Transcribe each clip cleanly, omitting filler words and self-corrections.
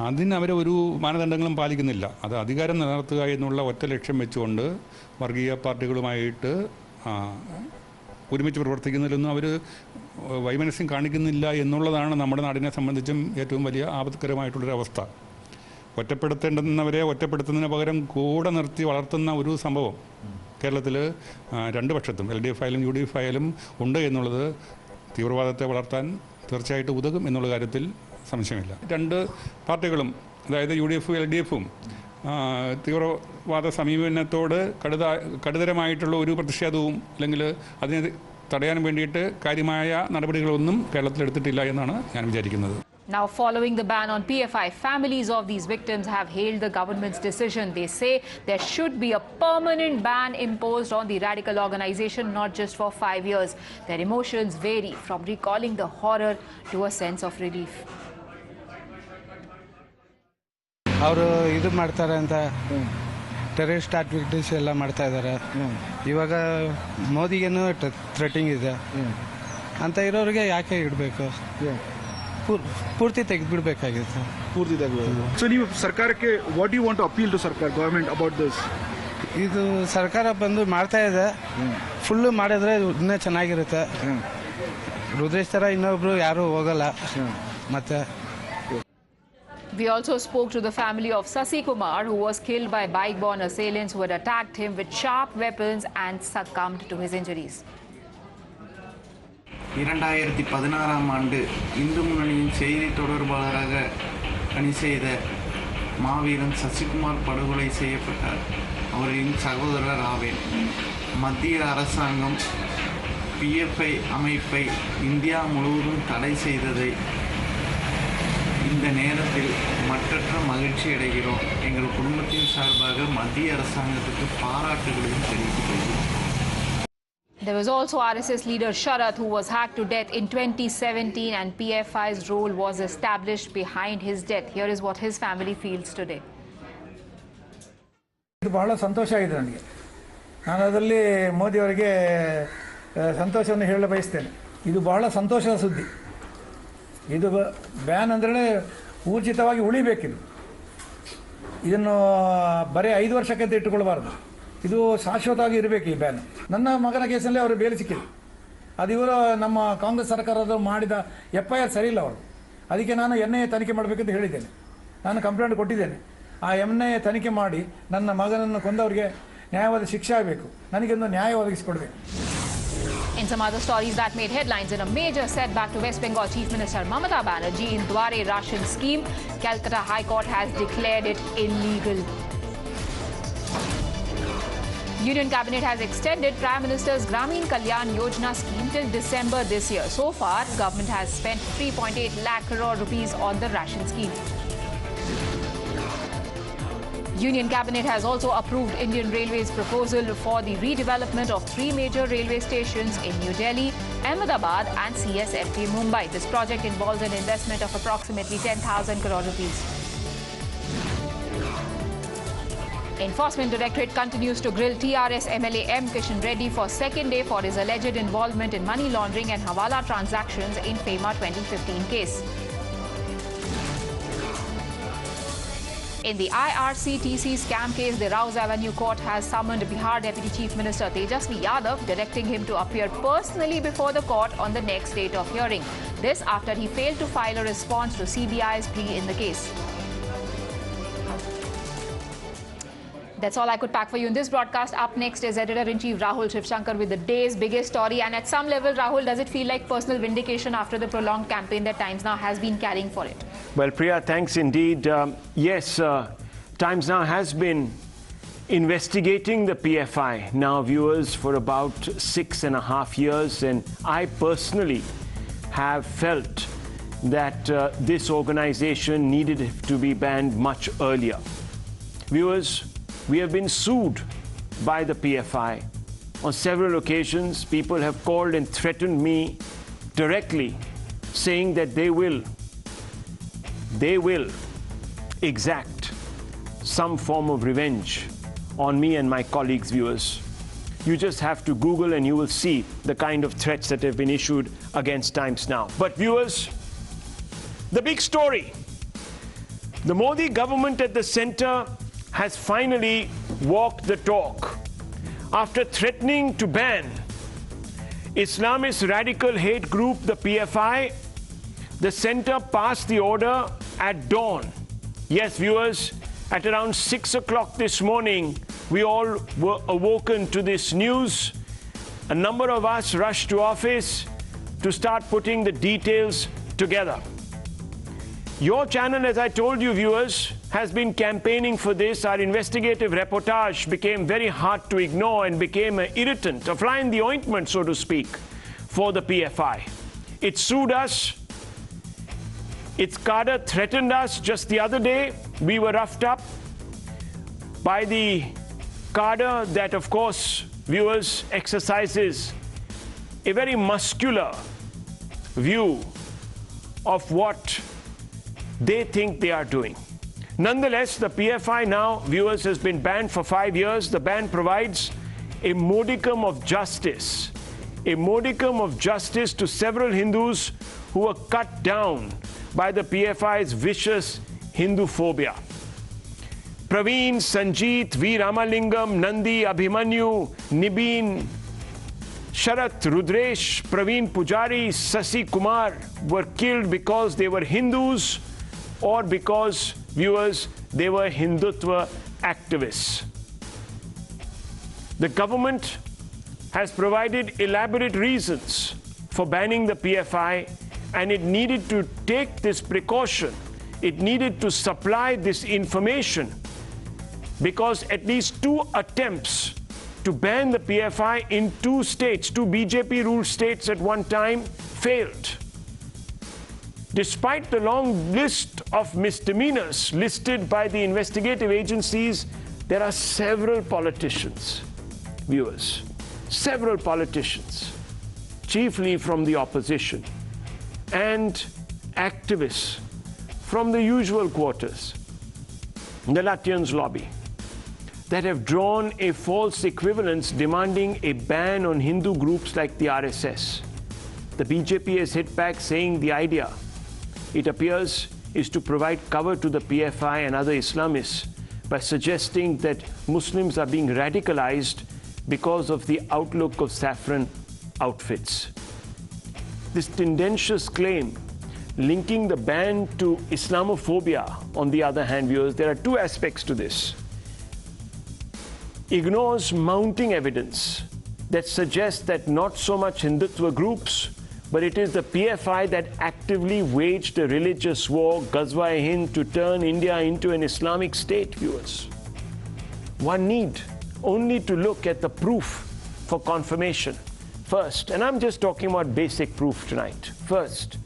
അതിന് അവർ ഒരു മാനദണ്ഡങ്ങളും പാലിക്കുന്നില്ല. അത് അധികാരം നിലനിർത്തുക എന്നുള്ള ഒറ്റ ലക്ഷ്യം വെച്ചുകൊണ്ട് വർഗീയ പാർട്ടികളുമായിട്ട് ഒരുമിച്ച് പ്രവർത്തിക്കുന്നതിലൊന്നും അവർ വൈമനസ്യം കാണിക്കുന്നില്ല എന്നുള്ളതാണ് നമ്മുടെ നാടിനെ സംബന്ധിച്ചും ഏറ്റവും വലിയ ആപത്കരമായിട്ടുള്ളൊരവസ്ഥ. ഒറ്റപ്പെടുത്തേണ്ടുന്നവരെ ഒറ്റപ്പെടുത്തുന്നതിന് പകരം കൂടെ നിർത്തി വളർത്തുന്ന ഒരു സംഭവം കേരളത്തിൽ രണ്ട് പക്ഷത്തും LDF ആയാലും UDF ആയാലും ഉണ്ട് എന്നുള്ളത് തീവ്രവാദത്തെ വളർത്താൻ തീർച്ചയായിട്ടും ഉതകും എന്നുള്ള കാര്യത്തിൽ സംശയമില്ല. രണ്ട് പാർട്ടികളും, അതായത് UDF LDFും തീവ്രവാദ സമീപനത്തോട് കടുതരമായിട്ടുള്ള ഒരു പ്രതിഷേധവും അല്ലെങ്കിൽ അതിനെ തടയാൻ വേണ്ടിയിട്ട് കാര്യമായ നടപടികളൊന്നും കേരളത്തിൽ എടുത്തിട്ടില്ല എന്നാണ് ഞാൻ വിചാരിക്കുന്നത്. Now, following the ban on PFI, families of these victims have hailed the government's decision. They say there should be a permanent ban imposed on the radical organization, not just for 5 years. Their emotions vary from recalling the horror to a sense of relief. ಅವರು ಇದು ಮಾಡ್ತಾರೆ ಅಂತ terrorist activities ಎಲ್ಲ ಮಾಡ್ತಾ ಇದ್ದಾರೆ. ಇವಾಗ ಮೋದಿಗೇನು ಥ್ರೆಟಿಂಗ್ ಇದೆ ಅಂತ ಇರೋರಿಗೆ ಯಾಕೆ ಇಡಬೇಕು? ಪೂರ್ತಿ ತೆಗೆದುಬಿಡಬೇಕಾಗಿತ್ತು. ಪೂರ್ತಿ ತೆಗೆದು. ಸೊ ನೀವು ಸರ್ಕಾರಕ್ಕೆ what you want to appeal to ಸರ್ಕಾರ, ಗವರ್ಮೆಂಟ್ ಅಬೌಟ್ ದಿಸ್? ಇದು ಸರ್ಕಾರ ಬಂದು ಮಾಡ್ತಾ ಇದೆ, ಫುಲ್ಲು ಮಾಡಿದ್ರೆ ಇನ್ನೂ ಚೆನ್ನಾಗಿರುತ್ತೆ. ರುದ್ರೇಶ್ ಥರ ಇನ್ನೊಬ್ರು ಯಾರೂ ಹೋಗಲ್ಲ. ಮತ್ತೆ We also spoke to the family of Sasi Kumar, who was killed by bike-borne assailants who had attacked him with sharp weapons and succumbed to his injuries. 2016ஆம் ஆண்டு இந்து முன்னணியின் செய்தி தொடர்பாளராக பணி செய்த மாவீரன் சசிகுமார் படுகொலை செய்யப்பட்டார். அவரின் சகோதரர் ஆவேன். மத்திய அரசாங்கம் PFI அமைப்பை இந்தியா முழுவதும் தடை செய்ததை இந்த நேரத்தில் மற்றற்ற மகிழ்ச்சி அடைகிறோம். எங்கள் குடும்பத்தின் சார்பாக மத்திய அரசாங்கத்துக்கு பாராட்டுகளையும் தெரிவித்துக் கொள்கிறோம். There was also RSS leader Sharath, who was hacked to death in 2017, and PFI's role was established behind his death. Here is what his family feels today. ಇದು ಬಹಳ ಸಂತೋಷ ಆಗಿದೆ ನನಗೆ. ನಾನು ಅದರಲ್ಲಿ ಮೋದಿ ಅವರಿಗೆ ಸಂತೋಷವನ್ನು ಹೇಳಲು ಬಯಸ್ತೇನೆ. ಇದು ಬಹಳ ಸಂತೋಷದ ಸುದ್ದಿ. ಇದು ಬ್ಯಾನ್ ಅಂದರೆ ಊರ್ಜಿತವಾಗಿ ಉಳಿಬೇಕಿದು. ಇದನ್ನು ಬರೀ 5 ವರ್ಷಕ್ಕೆ ಇಟ್ಟುಕೊಳ್ಬಾರ್ದು. ಇದು ಶಾಶ್ವತವಾಗಿ ಇರಬೇಕು ಈ ಬ್ಯಾನ್. ನನ್ನ ಮಗನ ಕೇಸಲ್ಲಿ ಅವರು ಬೇಲಿ ಸಿಕ್ಕಿದೆ. ಅದು ಇವರು ನಮ್ಮ ಕಾಂಗ್ರೆಸ್ ಸರ್ಕಾರದ ಮಾಡಿದ FIR ಸರಿ ಇಲ್ಲ ಅವರು. ಅದಕ್ಕೆ ನಾನು NIA ತನಿಖೆ ಮಾಡಬೇಕಂತ ಹೇಳಿದ್ದೇನೆ. ನಾನು ಕಂಪ್ಲೇಂಟ್ ಕೊಟ್ಟಿದ್ದೇನೆ. ಆ NIA ತನಿಖೆ ಮಾಡಿ ನನ್ನ ಮಗನನ್ನು ಕೊಂದವರಿಗೆ ನ್ಯಾಯವಾದ ಶಿಕ್ಷೆ ಆಗಬೇಕು. ನನಗೊಂದು ನ್ಯಾಯ ಒದಗಿಸಿಕೊಡಬೇಕು. In some other stories that made headlines, in a major setback to West Bengal Chief Minister Mamata Banerjee in Dware Ration scheme, Calcutta High Court has declared it illegal. Union Cabinet has extended Prime Minister's Gramin Kalyan Yojana scheme till December this year. So far, government has spent 3.8 lakh crore rupees on the ration scheme. Union Cabinet has also approved Indian Railways' proposal for the redevelopment of 3 major railway stations in New Delhi, Ahmedabad and CSMT Mumbai. This project involves an investment of approximately 10,000 crore rupees. Enforcement Directorate continues to grill TRS MLA M. Kishan Reddy for second day for his alleged involvement in money laundering and hawala transactions in FEMA 2015 case. In the IRCTC scam case, the Rouse Avenue Court has summoned Bihar Deputy Chief Minister Tejasvi Yadav, directing him to appear personally before the court on the next date of hearing. This after he failed to file a response to CBI's plea in the case. That's all I could pack for you in this broadcast. Up next is Editor-in-Chief Rahul Shivshankar with the day's biggest story. And at some level, Rahul, does it feel like personal vindication after the prolonged campaign that Times Now has been carrying for it? Well, Priya, thanks indeed. Yes, Times Now has been investigating the PFI now, viewers, for about 6.5 years. And I personally have felt that this organization needed to be banned much earlier. Viewers, we have been sued by the PFI. On several occasions, people have called and threatened me directly, saying that they will exact some form of revenge on me and my colleagues, viewers. You just have to Google and you will see the kind of threats that have been issued against Times Now. But viewers, the big story The Modi government at the center has finally walked the talk. After threatening to ban Islamist radical hate group, the PFI, the center passed the order at dawn. Yes, viewers, at around 6 o'clock this morning, we all were awoken to this news. A number of us rushed to office to start putting the details together. Your channel, as I told you, viewers, has been campaigning for this. Our investigative reportage became very hard to ignore and became an irritant, a fly in the ointment, so to speak, for the PFI. It sued us. Its cadre threatened us. Just the other day, we were roughed up by the cadre that, of course, viewers, exercises a very muscular view of what they think they are doing. Nonetheless, the PFI now, viewers, has been banned for 5 years. The ban provides a modicum of justice to several Hindus who were cut down by the PFI's vicious Hindu phobia. Praveen, Sanjeet, V. Ramalingam, Nandi, Abhimanyu, Nibin, Sharat, Rudresh, Praveen Pujari, Sasi Kumar were killed because they were Hindus or because, viewers, they were Hindutva activists. The government has provided elaborate reasons for banning the PFI, and it needed to take this precaution. It needed to supply this information because at least 2 attempts to ban the PFI in 2 states, 2 BJP-ruled states at one time, failed. Despite the long list of misdemeanors listed by the investigative agencies, there are several politicians, viewers, several politicians, chiefly from the opposition, and activists from the usual quarters, the Lutyens lobby, that have drawn a false equivalence demanding a ban on Hindu groups like the RSS. The BJP has hit back saying the idea, it appears, is to provide cover to the PFI and other Islamists by suggesting that Muslims are being radicalized because of the outlook of saffron outfits. This tendentious claim linking the ban to Islamophobia, on the other hand, viewers, there are 2 aspects to this. Ignores mounting evidence that suggests that not so much Hindutva groups, but it is the PFI that actively waged a religious war, Ghazwa-e-Hind, to turn India into an Islamic state, viewers. One need only to look at the proof for confirmation. First, and I'm just talking about basic proof tonight. First,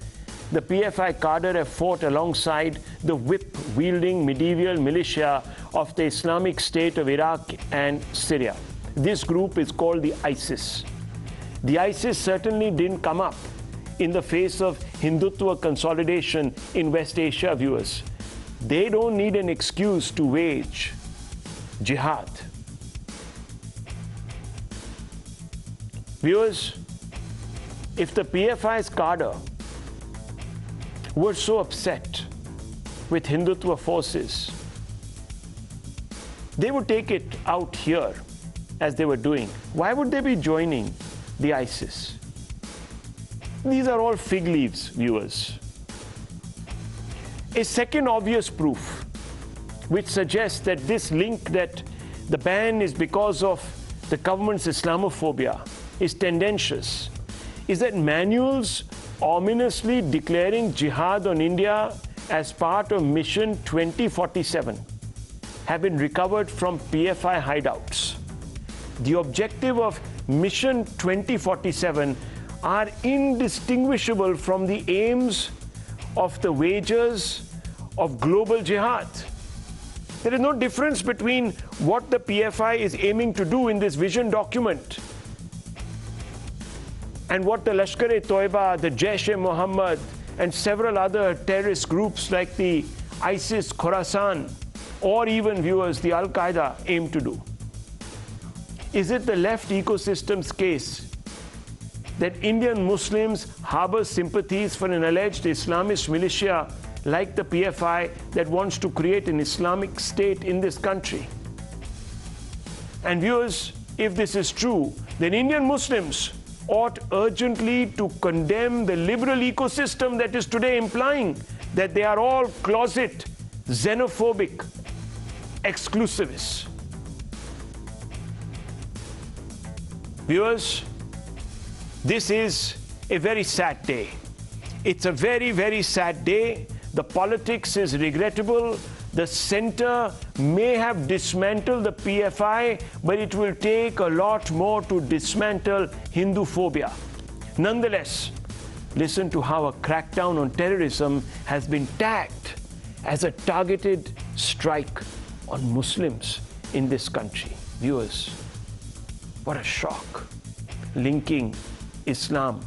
the PFI cadre have fought alongside the whip-wielding medieval militia of the Islamic State of Iraq and Syria. This group is called the ISIS. The ISIS certainly didn't come up in the face of Hindutva consolidation in West Asia, viewers. They don't need an excuse to wage jihad. Viewers, if the PFI's cadre were so upset with Hindutva forces, they would take it out here as they were doing. Why would they be joining the ISIS? These are all fig leaves, viewers. A second obvious proof which suggests that this link that the ban is because of the government's Islamophobia is tendentious is that manuals ominously declaring jihad on India as part of Mission 2047 have been recovered from PFI hideouts. The objective of Mission 2047 are indistinguishable from the aims of the wagers of global jihad. There is no difference between what the PFI is aiming to do in this vision document and what the Lashkar-e-Toiba, the Jaish-e-Mohammed, and several other terrorist groups like the ISIS, Khorasan, or even, viewers, the Al-Qaeda aim to do. Is it the left ecosystem's case that Indian Muslims harbor sympathies for an alleged Islamist militia like the PFI that wants to create an Islamic state in this country. And viewers, if this is true, then Indian Muslims ought urgently to condemn the liberal ecosystem that is today implying that they are all closet, xenophobic, exclusivists. Viewers, this is a very sad day. It's a very, very sad day. The politics is regrettable. The center may have dismantled the PFI, but it will take a lot more to dismantle Hindu phobia. Nonetheless, listen to how a crackdown on terrorism has been tagged as a targeted strike on Muslims in this country. Viewers, what a shock. Linking Islam.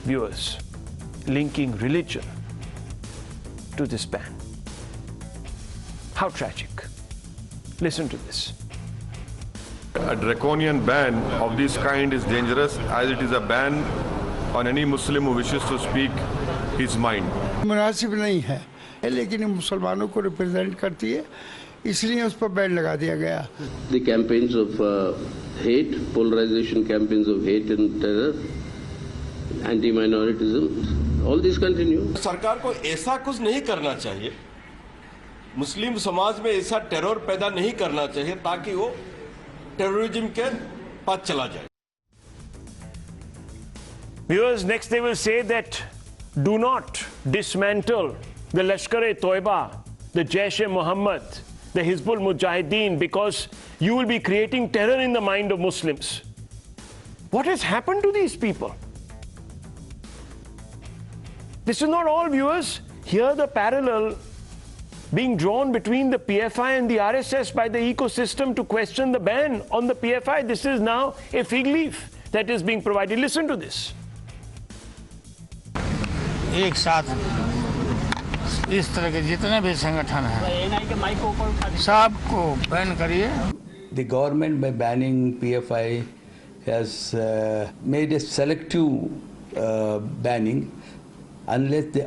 Viewers, linking religion to this ban. How tragic. Listen to this. A draconian ban of this kind is dangerous, as it is a ban on any Muslim who wishes to speak his mind. मुनासिब नहीं है, लेकिन मुसलमानों को represent करती है, इसलिए उस पर बैन लगा दिया गया. The campaigns of hate, polarization campaigns of hate and terror, anti-minoritism, all these continue. सरकार को ऐसा कुछ नहीं करना चाहिए, मुस्लिम समाज में ऐसा टेरर पैदा नहीं करना चाहिए ताकि वो टेररिज्म के पास चला जाए. Viewers, next they will say that do not dismantle the Lashkar-e-Toiba, the Jaish-e-Mohammed, the Hizbul Mujahideen, because you will be creating terror in the mind of Muslims. What has happened to these people? This is not all, viewers. Here the parallel being drawn between the PFI and the RSS by the ecosystem to question the ban on the PFI. This is now a fig leaf that is being provided. Listen to this. एक साथ इस तरह के जितने भी संगठन हैं सबको बैन करिए. The government, by banning PFI, has made a selective banning, unless they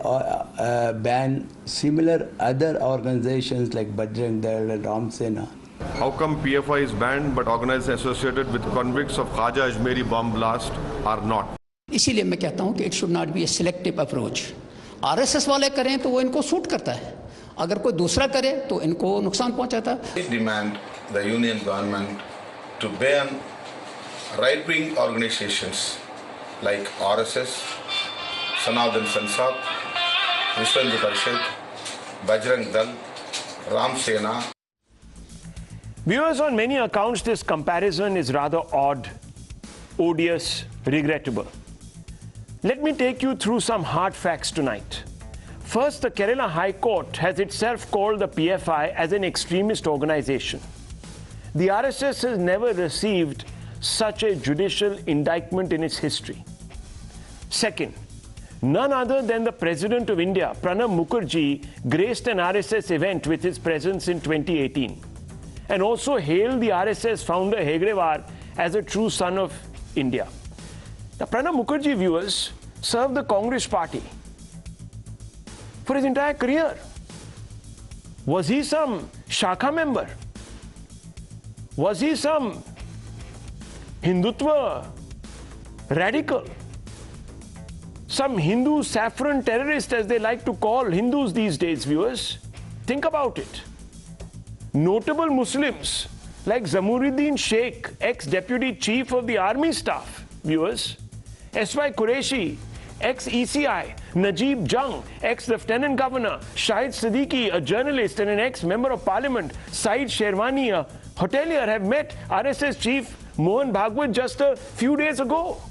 ban similar other organizations like Bajrang Dal and Ram Sena. How come PFI is banned but organizations associated with convicts of Khaja Ajmeri bomb blast are not? इसीलिए मैं कहता हूं कि it should not be A selective approach. RSS वाले करें तो वो इनको सूट करता है, अगर कोई दूसरा करे तो इनको नुकसान पहुंचाता है. We demand the union government to ban right-wing organizations like RSS, Sanathan Sansad, Vishwa Hindu Parishad, Bajrang Dal, Ram Sena. Viewers, on many accounts this comparison is rather odd, odious, regrettable. Let me take you through some hard facts tonight. First, the Kerala High Court has itself called the PFI as an extremist organization. The RSS has never received such a judicial indictment in its history. Second, none other than the President of India, Pranab Mukherjee, graced an RSS event with his presence in 2018 and also hailed the RSS founder Hegdewar as a true son of India. The Pranab Mukherjee, viewers, served the Congress party for his entire career. Was he some Shakha member? Was he some Hindutva radical? Some Hindu saffron terrorist, as they like to call Hindus these days, viewers? Think about it. Notable Muslims like Zamuruddin Sheikh, ex-deputy chief of the army staff, viewers, S.Y. Qureshi, ex-ECI, Najib Jung, ex-lieutenant governor, Shahid Siddiqui, a journalist and an ex-member of parliament, Saeed Sherwani, a hotelier, have met RSS chief Mohan Bhagwat just a few days ago.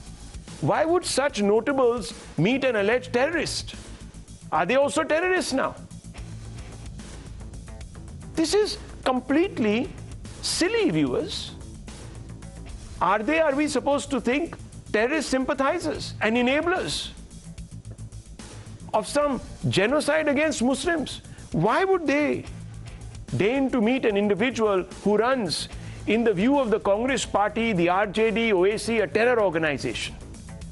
Why would such notables meet an alleged terrorist? Are they also terrorists now? This is completely silly, viewers. Are we supposed to think terrorist sympathizers and enablers of some genocide against Muslims? Why would they deign to meet an individual who runs, in the view of the Congress party, the RJD, OAC, a terror organization?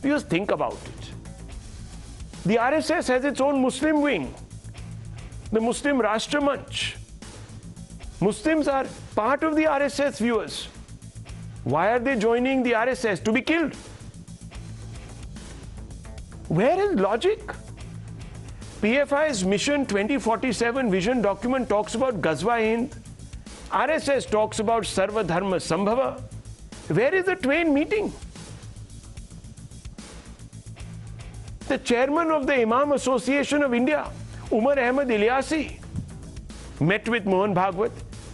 Just think about it. The RSS has its own Muslim wing, the Muslim Rashtra Manch. Muslims are part of the RSS, viewers. Why are they joining the RSS? To be killed. Where is logic? PFI's Mission 2047 vision document talks about Ghazwa-e-Hind. RSS talks about Sarva Dharma Sambhava. Where is the twain meeting? The chairman of the Imam Association of India, Umar Ahmad Ilyasi, met with Mohan Bhagwat.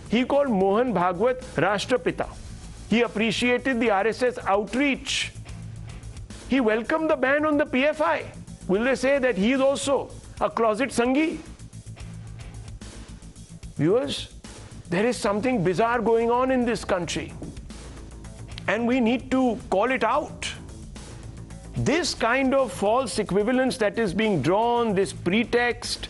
He called Mohan Bhagwat Rashtrapita. He appreciated the RSS outreach. He welcomed the ban on the PFI. Will they say that he is also a closet Sanghi? Viewers, there is something bizarre going on in this country, and we need to call it out. This kind of false equivalence that is being drawn, this pretext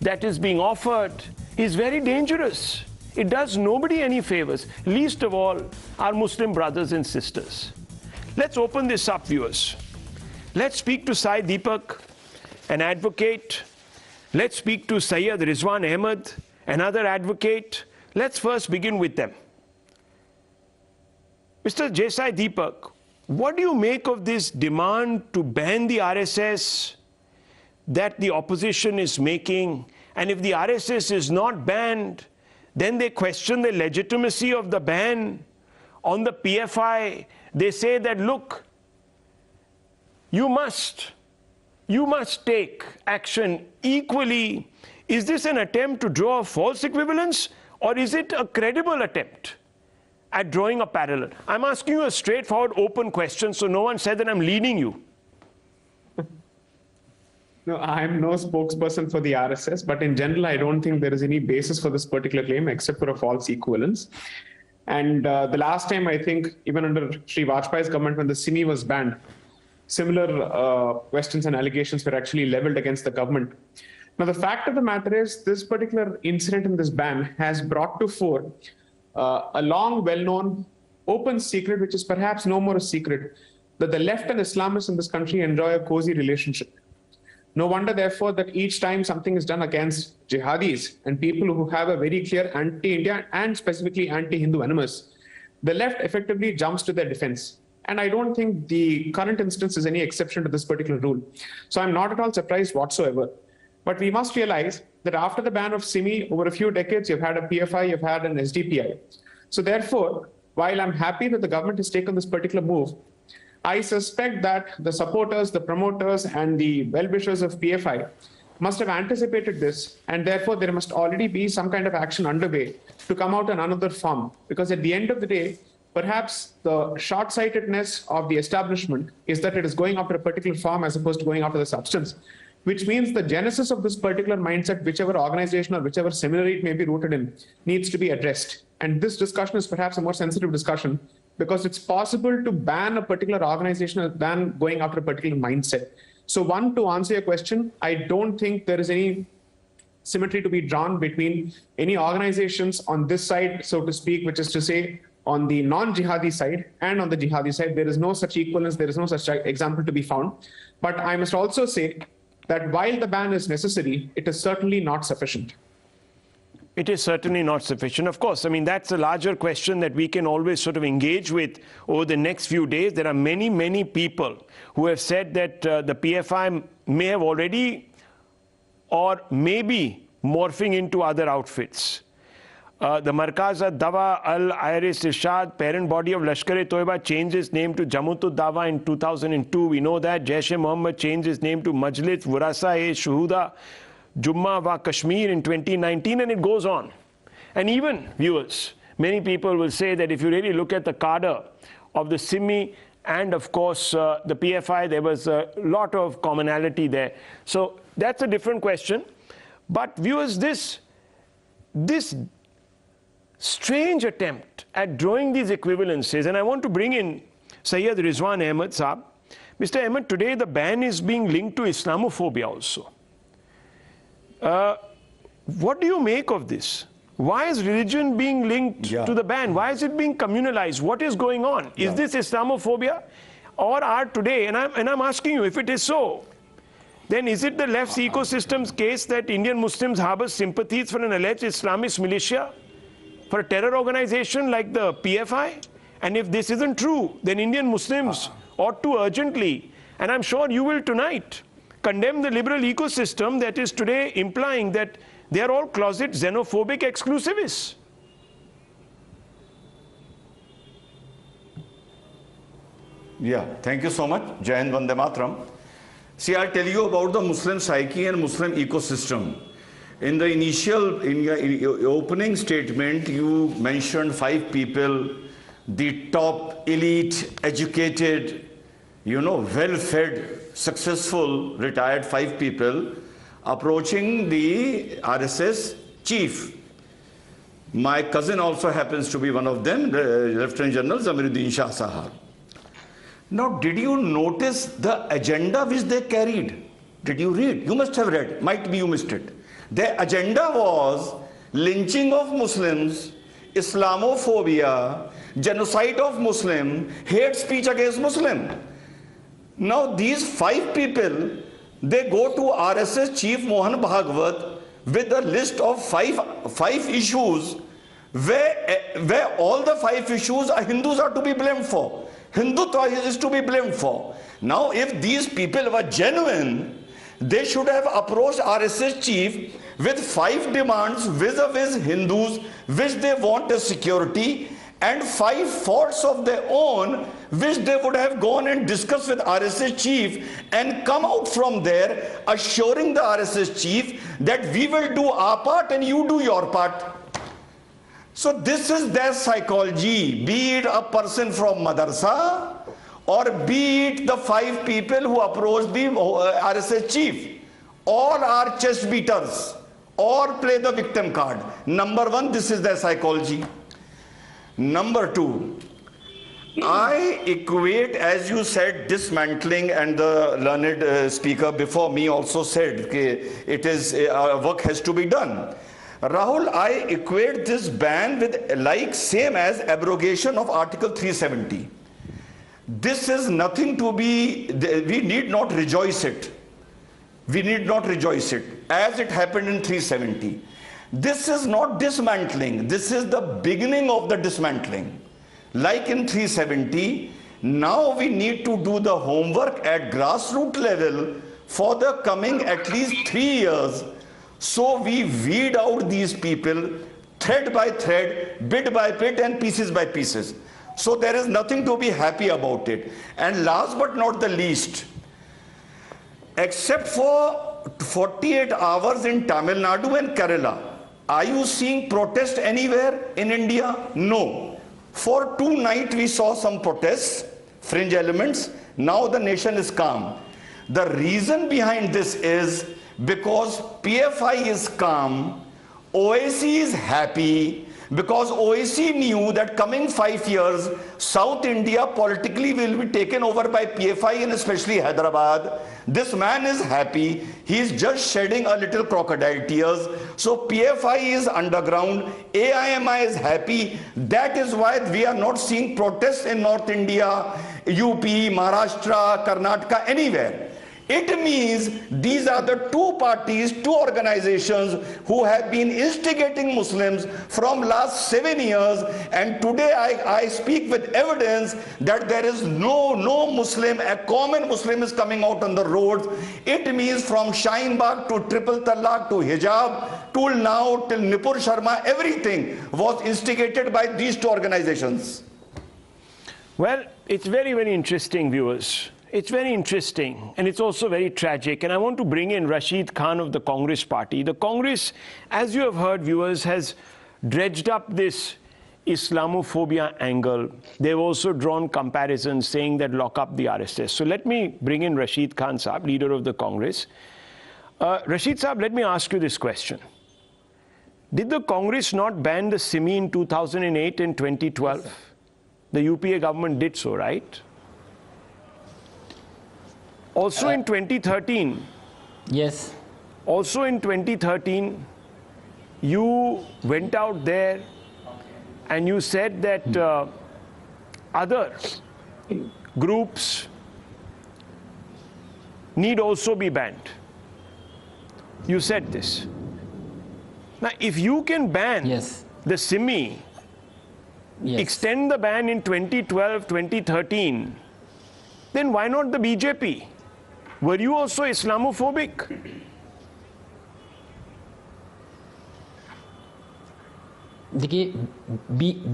that is being offered, is very dangerous. It does nobody any favors, least of all our Muslim brothers and sisters. Let's open this up, viewers. Let's speak to Sai Deepak, an advocate. Let's speak to Syed Rizwan Ahmed, another advocate. Let's first begin with them. Mr. J. Sai Deepak, what do you make of this demand to ban the RSS that the opposition is making? And if the RSS is not banned, then they question the legitimacy of the ban. On the PFI, they say that, look, you must take action equally. Is this an attempt to draw a false equivalence, or is it a credible attempt at drawing a parallel? I'm asking you a straightforward, open question, so no one said that I'm leading you. No, I'm no spokesperson for the RSS, but in general, I don't think there is any basis for this particular claim except for a false equivalence. And the last time, I think, even under Sri Vajpayee's government, when the Simi was banned, similar questions and allegations were actually leveled against the government. Now, the fact of the matter is, this particular incident in this ban has brought to fore a long, well-known, open secret, which is perhaps no more a secret, that the left and Islamists in this country enjoy a cozy relationship. No wonder, therefore, that each time something is done against jihadis and people who have a very clear anti-India and specifically anti-Hindu animus, the left effectively jumps to their defense. And I don't think the current instance is any exception to this particular rule. So I'm not at all surprised whatsoever. But we must realize that after the ban of Simi, over a few decades, you've had a PFI, you've had an SDPI. So therefore, while I'm happy that the government has taken this particular move, I suspect that the supporters, the promoters, and the well-wishers of PFI must have anticipated this, and therefore there must already be some kind of action underway to come out in another form. Because at the end of the day, perhaps the short-sightedness of the establishment is that it is going after a particular form as opposed to going after the substance, which means the genesis of this particular mindset, whichever organization or whichever seminary it may be rooted in, needs to be addressed. And this discussion is perhaps a more sensitive discussion, because it's possible to ban a particular organization than going after a particular mindset. So one, to answer your question, I don't think there is any symmetry to be drawn between any organizations on this side, so to speak, which is to say on the non-jihadi side and on the jihadi side. There is no such equivalence, there is no such example to be found. But I must also say that while the ban is necessary, it is certainly not sufficient. It is certainly not sufficient. Of course, I mean, that's a larger question that we can always sort of engage with over the next few days. There are many, many people who have said that the PFI may have already or maybe morphing into other outfits. The Markaz Dawa Al-Iris Irshad, parent body of Lashkar-e-Toiba, changed its name to Jamaat Dawa in 2002. We know that. Jaish-e-Mohammed changed its name to Majlis Wurasa-e-Shuhuda Jumma wa Kashmir in 2019, and it goes on. And even, viewers, many people will say that if you really look at the cadre of the Simi and, of course, the PFI, there was a lot of commonality there. So that's a different question. But, viewers, this strange attempt at drawing these equivalences, and I want to bring in Syed Rizwan Ahmed Saab. Mr. Ahmed, today the ban is being linked to Islamophobia also. What do you make of this? Why is religion being linked to the ban? Why is it being communalized? What is going on? Is this Islamophobia? Or are today, and I'm asking you, if it is so, then is it the left's ecosystem's case that Indian Muslims harbor sympathies for an alleged Islamist militia, for a terror organization like the PFI? And if this isn't true, then Indian Muslims ought to urgently, and I'm sure you will tonight, condemn the liberal ecosystem that is today implying that they are all closet xenophobic exclusivists. Yeah, thank you so much. Jai Hind, Vande Mataram. See, I'll tell you about the Muslim psyche and Muslim ecosystem. In the initial, in your opening statement, you mentioned 5 people, the top elite, educated, well-fed, successful, retired 5 people approaching the RSS chief. My cousin also happens to be one of them, Lieutenant General Zamiruddin Shah Sahab. Now, did you notice the agenda which they carried? Did you read? You must have read. Might be you missed it. The agenda was lynching of Muslims, Islamophobia, genocide of Muslim, hate speech against Muslim. Now, these 5 people, they go to RSS Chief Mohan Bhagwat with a list of five issues where all the 5 issues Hindus are to be blamed for. Hindutva is to be blamed for. Now, if these people were genuine, they should have approached RSS chief with 5 demands vis-a-vis Hindus, which they want as security, and 5 faults of their own, which they would have gone and discussed with RSS chief and come out from there assuring the RSS chief that we will do our part and you do your part. So this is their psychology, be it a person from Madrasa or be it the 5 people who approached the RSS chief. All are chest beaters or play the victim card. Number 1, this is their psychology. Number 2, I equate, as you said, dismantling, and the learned speaker before me also said it is work has to be done. Rahul, I equate this ban with same as abrogation of Article 370. This is nothing to be, we need not rejoice it. We need not rejoice it as it happened in 370. This is not dismantling. This is the beginning of the dismantling. Like in 370, now we need to do the homework at grassroots level for the coming at least 3 years. So we weed out these people thread by thread, bit by bit, and pieces by pieces. So there is nothing to be happy about it. And last but not the least, except for 48 hours in Tamil Nadu and Kerala, are you seeing protest anywhere in India? No. For 2 nights we saw some protests, fringe elements. Now the nation is calm. The reason behind this is because PFI is calm, OAC is happy, because OAC knew that coming 5 years, South India politically will be taken over by PFI and especially Hyderabad. This man is happy. He is just shedding a little crocodile tears. So PFI is underground. AIMI is happy. That is why we are not seeing protests in North India, UP, Maharashtra, Karnataka, anywhere. It means these are the 2 parties, 2 organizations who have been instigating Muslims from last 7 years, and today I speak with evidence that there is no Muslim, a common Muslim is coming out on the roads. It means from Shaheen Bagh to Triple Talaq to Hijab, till now, till Nipur Sharma, everything was instigated by these 2 organizations. Well, it's very, very interesting, viewers. It's very interesting, and it's also very tragic. And I want to bring in Rashid Khan of the Congress party. The Congress, as you have heard, viewers, has dredged up this Islamophobia angle. They've also drawn comparisons saying that lock up the RSS. So let me bring in Rashid Khan Saab, leader of the Congress. Rashid Saab, let me ask you this question. Did the Congress not ban the Simi in 2008 and 2012? Yes, the UPA government did so, right? Also in 2013. Yes. Also in 2013, you went out there and you said that other groups need also be banned. you said this. Now, if you can ban the Simi, extend the ban in 2012, 2013, then why not the BJP? Were you also Islamophobic? देखिए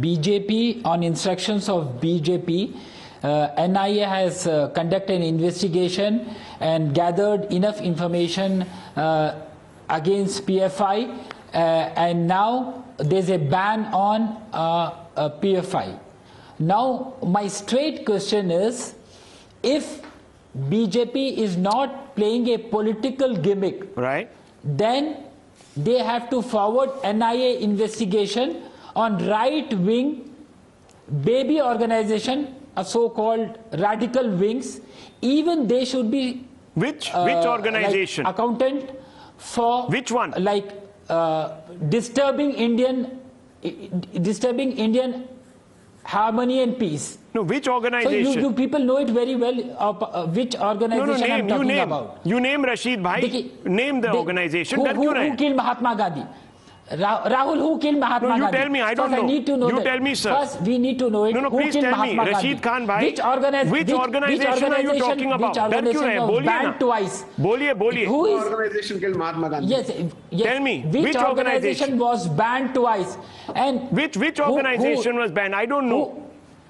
BJP, on instructions of BJP, NIA has conducted an investigation and gathered enough information against PFI, and now there's a ban on PFI. Now my straight question is, if BJP is not playing a political gimmick, right, then they have to forward NIA investigation on right-wing baby organization, a so-called radical wings. Even they should be which organization? Like accountant for which one? Like disturbing Indian harmony and peace. No, which organization? So you people know it very well. Which organization I'm talking about? You name Rashid Bhai. Name the organization. Who killed Mahatma Gandhi? Rahul, who killed Mahatma Gandhi? You tell me. I don't know. I need to know. You tell me, sir. First, we need to know it. No, please tell me. Rashid Khan Bhai. Which organization are you talking about? Which organization was banned twice? Boliye. Who is organization killed Mahatma Gandhi? Yes. Tell me. Which organization was banned twice? And which organization was banned? I don't know.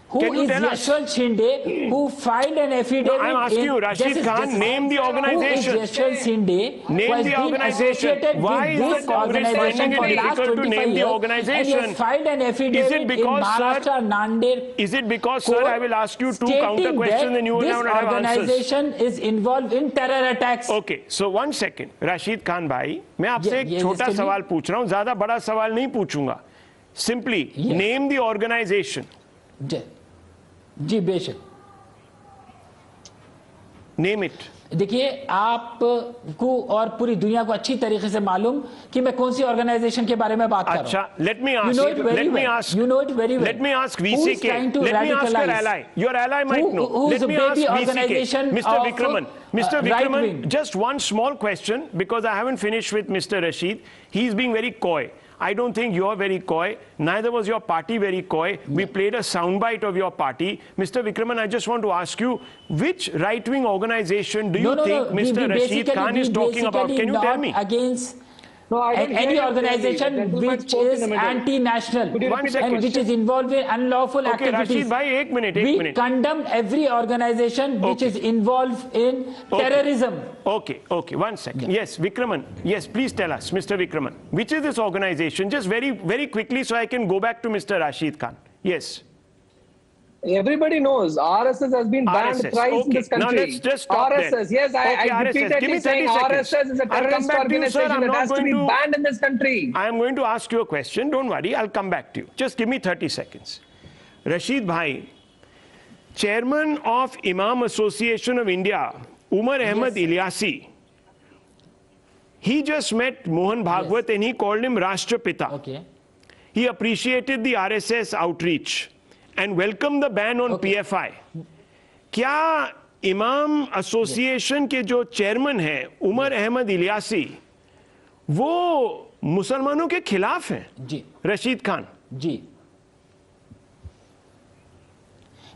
Who is Yashwant Shinde, who filed an affidavit? No, I'm asking you, Rashid Khan, name the organization. Who is Yashwant Shinde? Name the organization. Why is the Congress finding it difficult to name the organization? And he has filed an affidavit in Maharashtra, Nanded. Is it because, sir, I will ask you two counter questions and you will not have answers? This organization is involved in terror attacks. Okay, so 1 second. Rashid Khan bhai, मैं आपसे एक छोटा सवाल पूछ रहा हूँ, ज़्यादा बड़ा सवाल नहीं पूछूंगा. Simply, name the organization. जी बेशक. Name it. देखिए आपको और पूरी दुनिया को अच्छी तरीके से मालूम कि मैं कौन सी ऑर्गेनाइजेशन के बारे में बात कर रहा हूं. अच्छा, let me ask you know it very well. Let me ask VCK. Let me ask your ally. Your ally might know. Let me ask VCK. Mr. Vikraman. Mr. Vikraman, just one small question, because I haven't finished with Mr. Rashid. He's being very coy. I don't think you're very coy. Neither was your party very coy. We played a soundbite of your party. Mr. Vikraman, I just want to ask you, which right-wing organization do you think Mr. Rashid Khan is talking about? Can you tell me? Against any organization which is anti-national and which is involved in unlawful activities. Rashid bhai, एक minute. We condemn every organization which is involved in terrorism. Okay, 1 second. Yes, Vikraman. Yes, please tell us, Mr. Vikraman. Which is this organization? Just very, very quickly so I can go back to Mr. Rashid Khan. Yes. Everybody knows RSS has been banned twice in this country. Now let's just stop RSS, there. yes, I repeatedly saying RSS is a terrorist organization that has to be banned in this country. I am going to ask you a question. Don't worry, I'll come back to you. Just give me 30 seconds. Rashid Bhai, Chairman of Imam Association of India, Umar Ahmad Ilyasi, he just met Mohan Bhagwat and he called him Rashtrapita. Okay. He appreciated the RSS outreach and welcome the ban on PFI. क्या इमाम association के जो chairman हैं उमर अहमद इलियासी वो मुसलमानों के खिलाफ हैं? जी. रशीद खान जी.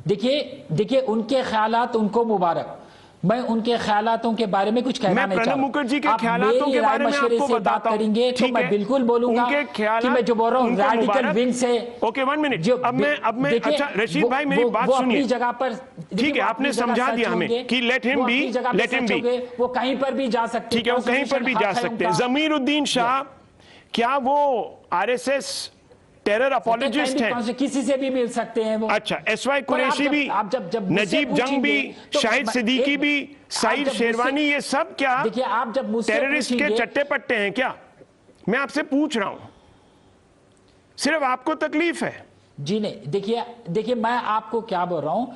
देखिए उनके ख्यालात उनको मुबारक. मैं उनके ख्यालातों के बारे में कुछ कहना नहीं चाहता. प्रणब मुखर्जी के ख्यालातों के बारे में आपको बताता हूं. करेंगे तो मैं बिल्कुल बोलूंगा कि मैं जो बोल रहा हूं रैडिकल विंग से. Okay 1 minute. अब मैं अच्छा रशीद भाई मेरी बात सुनिए. जगह पर ठीक है, आपने समझा दिया हमें कि लेट हिम बी. वो कहीं पर भी जा सकते. ठीक है, वो कहीं पर भी जा सकते हैं. जमीरुद्दीन शाह क्या वो आरएसएस टेरर अपॉलोजिस्ट हैं? किसी से भी मिल सकते हैं वो. अच्छा, एसवाई कुरैशी भी, नजीब जंग भी, शाहिद सिद्दीकी भी, साइद शेरवानी, ये सब क्या टेररिस्ट के चट्टे पट्टे हैं क्या? मैं आपसे पूछ रहा हूं. सिर्फ आपको तकलीफ है. जी नहीं, देखिए मैं आपको क्या बोल रहा हूँ.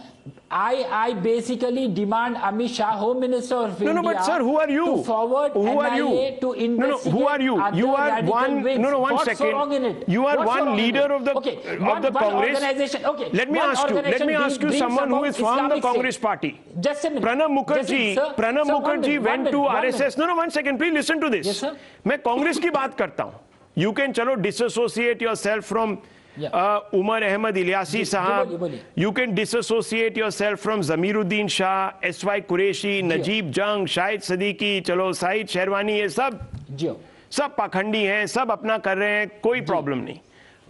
I basically demand Amit Shah, Home Minister of India, but sir, who are you? To forward who are you? NIA to investigate. Who are you? You are one. Wings. One What's second. so wrong in it? You are What's one leader of the one Congress. Organization. Okay. Let me ask you someone who is from the Congress party. Just a minute. Pranab Mukherjee went to RSS. No, one second. Please listen to this. Yes, sir. मैं कांग्रेस की बात करता हूँ. You can चलो disassociate yourself from Umar Ahmad Ilyasi Sahab. You can disassociate yourself from Zamiruddin Shah, S.Y. Qureshi, Najib Jung, Shahid Siddiqui, चलो Saeed Sherwani, ये सब पाखंडी हैं, सब अपना कर रहे हैं, कोई प्रॉब्लम नहीं.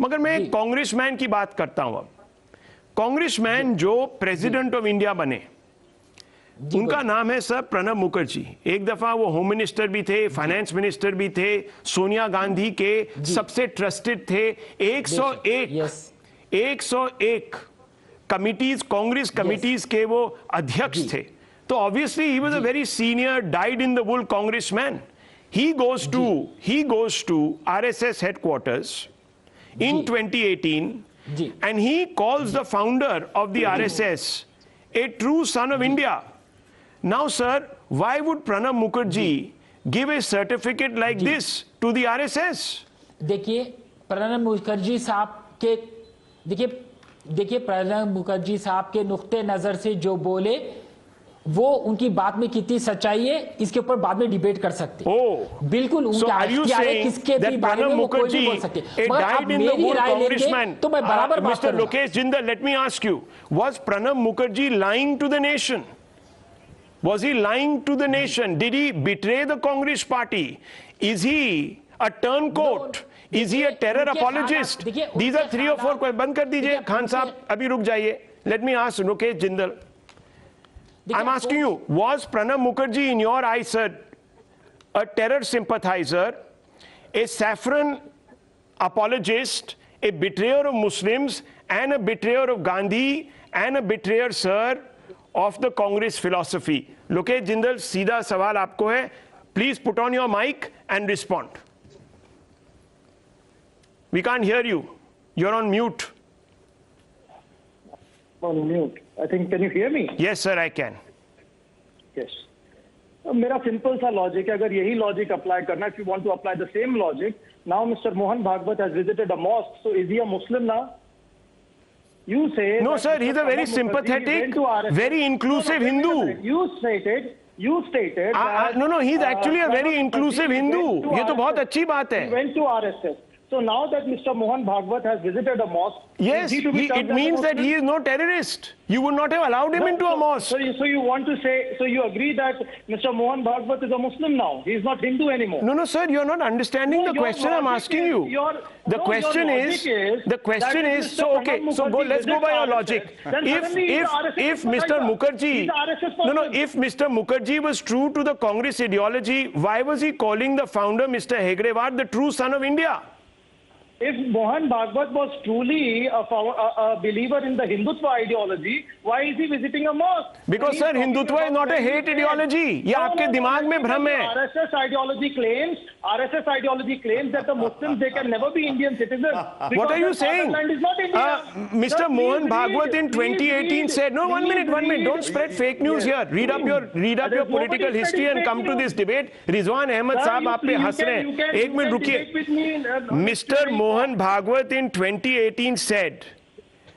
मगर मैं एक कांग्रेसमैन की बात करता हूं. अब कांग्रेसमैन जो प्रेसिडेंट ऑफ इंडिया बने, उनका नाम है सर प्रणब मुखर्जी. एक दफा वो होम मिनिस्टर भी थे, फाइनेंस मिनिस्टर भी थे, सोनिया गांधी के सबसे ट्रस्टेड थे. 101 कमिटीज, कांग्रेस कमिटीज के वो अध्यक्ष थे. तो obviously he was a very senior dyed in the wool Congressman. He goes to RSS headquarters in 2018 and he calls the founder of the RSS a true son of India. Now, sir, why would Pranab Mukherjee give a certificate like this to the RSS? देखिए प्रणब मुखर्जी साहब के प्रणब मुखर्जी साहब के नुक्ते नजर से जो बोले वो उनकी बात में कितनी सच्चाई है इसके ऊपर बाद में डिबेट कर सकते हैं. बिल्कुल उनके किसके भी बारे में वो कोई नहीं बोल सकते. मगर आप मेरी राय लेंगे तो मैं बराबर बात करूंगा. Mr. Lokesh Jindal, let me ask you, was Pranab Mukherjee lying to the nation? Was he lying to the nation? Did he betray the Congress party? Is he a turncoat? Is he a terror apologist? These are 3 or 4 questions. बंद कर दीजिए खान साहब, अभी रुक जाइए. Let me ask Lokesh Jindal. I'm asking you, was Pranab Mukherjee, in your eyes, sir, a terror sympathizer, a saffron apologist, a betrayer of Muslims, and a betrayer of Gandhi, and a betrayer, sir, of the Congress philosophy? Lokesh Jindal, सीधा सवाल आपको है. Please put on your mic and respond. We can't hear you. You're on mute. On mute. I think, can you hear me? Yes, sir, I can. Yes. मेरा simple सा logic है, अगर यही logic apply करना, if you want to apply the same logic, now Mr. Mohan Bhagwat has visited a mosque, so is he a Muslim now? You say... No, sir, he's a very sympathetic, very inclusive Hindu. You stated that... No, he's actually a very inclusive Hindu. ये तो बहुत अच्छी बात है. He went to RSS. So now that Mr. Mohan Bhagwat has visited a mosque, yes, it means that he is no terrorist. You would not have allowed him into a mosque. So you want to say, so you agree that Mr. Mohan Bhagwat is a Muslim now? He is not Hindu anymore. No, sir, you're not understanding the question I'm asking you. The question is, so okay, so let's go by your logic. If Mr. Mukherjee, if Mr. Mukherjee was true to the Congress ideology, why was he calling the founder, Mr. Hegrewar, the true son of India? If Mohan Bhagwat was truly a believer in the Hindutva ideology, why is he visiting a mosque? Because, sir, Hindutva is not a hate ideology. ये आपके दिमाग में भ्रम है. RSS ideology claims that the Muslims, they can never be Indian citizens. What are you saying? Mr. Mohan Bhagwat in 2018 said, no, one minute, don't spread fake news here. Read up your political history and come to this debate. Rizwan Ahmed साहब आप पे हंस रहे हैं. एक minute रुकिए. Mr. Mohan Bhagwat in 2018 said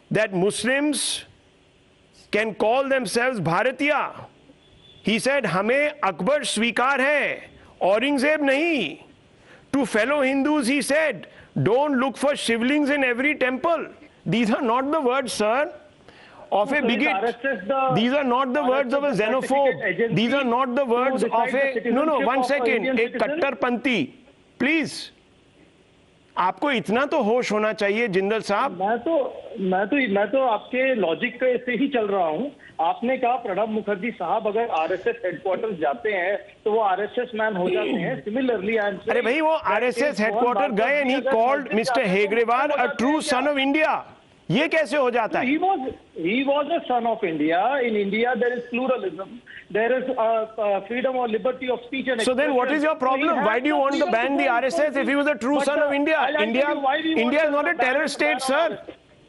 that Muslims can call themselves Bharatiya. He said, हमें अकबर स्वीकार है, औरंगजेब नहीं. To fellow Hindus, he said, don't look for shivlings in every temple. These are not the words, sir, of a bigot. These are not the words of a xenophobe. These are not the words of a... No, 1 second. A kattarpanthi. Please. आपको इतना तो होश होना चाहिए जिंदल साहब. मैं तो आपके लॉजिक से ही चल रहा हूँ. आपने कहा प्रणब मुखर्जी साहब अगर आरएसएस हेडक्वार्टर्स जाते हैं तो वो आरएसएस मैन हो जाते हैं. सिमिलरली अरे भाई वो आरएसएस हेडक्वार्टर गए and he called Mr. Hegrewar a true son of India. ये कैसे हो जाता है? He was a son of India. In India there is pluralism. There is freedom or liberty of speech and expression. So then what is your problem? Why do you want to ban the RSS if he was a true son of India? India is not a terror state, sir.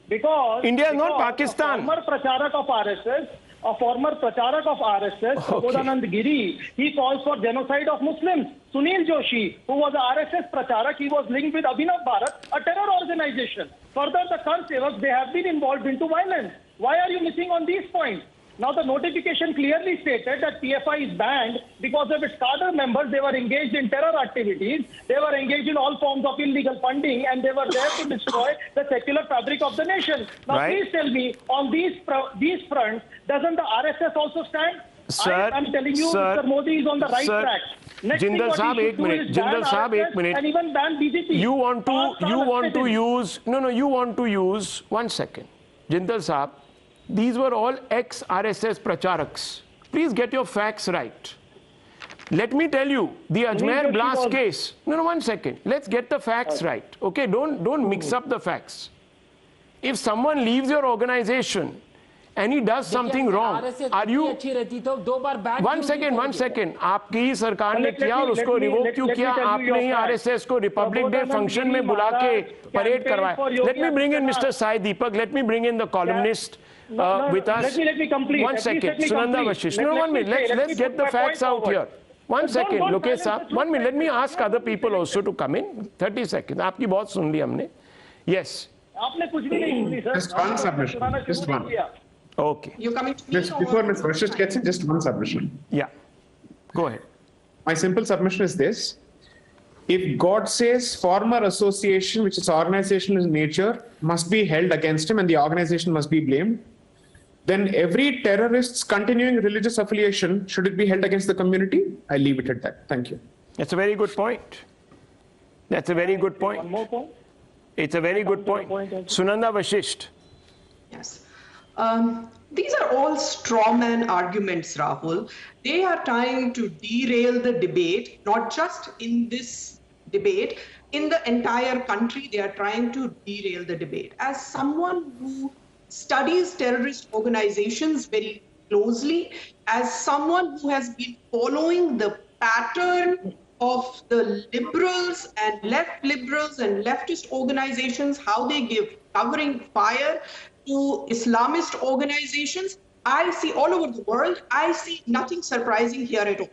Because India is not Pakistan. A former pracharak of RSS, Prabodhanand Giri, he calls for genocide of Muslims. Sunil Joshi, who was a RSS pracharak, he was linked with Abhinav Bharat, a terror organization. Further, the Kar Sevaks, they have been involved into violence. Why are you missing on these points? Now, the notification clearly stated that PFI is banned because of its cadre members. They were engaged in terror activities. They were engaged in all forms of illegal funding, and they were there to destroy the secular fabric of the nation. Now, please tell me, on these fronts, doesn't the RSS also stand? Sir, I'm telling you, Mr. Modi is on the right track. Next thing Jindal what Sahab, he should do is ban RSS and even ban BJP. You want to use, you want to use, 1 second. Jindal Sahab, these were all ex-RSS pracharaks. Please get your facts right. Let me tell you, the Ajmer blast case. No, 1 second. Let's get the facts right. Okay, don't mix up the facts. If someone leaves your organization and he does something wrong, are you... 1 second. आपकी ही सरकार ने किया और उसको revoke क्यों किया? आपने ही RSS को Republic Day function में बुला के parade करवाया. Let me bring in Mr. Sai Deepak. Let me bring in the columnist with us. Let me complete. 1 second. Sunanda Vashish. No, 1 minute. Let's get the facts out here. 1 second. Lokesh Saab. 1 minute. Let me ask other people also to come in. 30 seconds. आपकी बहुत सुन ली हमने. Yes. आपने कुछ भी नहीं सुनी, sir. Just one submission. Just one. Okay. You're coming to me. Just before Ms. Vashish gets in, just one submission. Yeah. Go ahead. My simple submission is this. If God says former association, which is organizational in nature, must be held against him and the organization must be blamed, then every terrorist's continuing religious affiliation, should it be held against the community? I leave it at that. Thank you. That's a very good point. That's a very good point. One more point. It's a very good point. Sunanda Vashisht. Yes. These are all strawman arguments, Rahul. They are trying to derail the debate, not just in this debate, in the entire country. They are trying to derail the debate. As someone who studies terrorist organizations very closely, as someone who has been following the pattern of the liberals and leftist organizations, how they give covering fire to Islamist organizations, I see all over the world, I see nothing surprising here at all.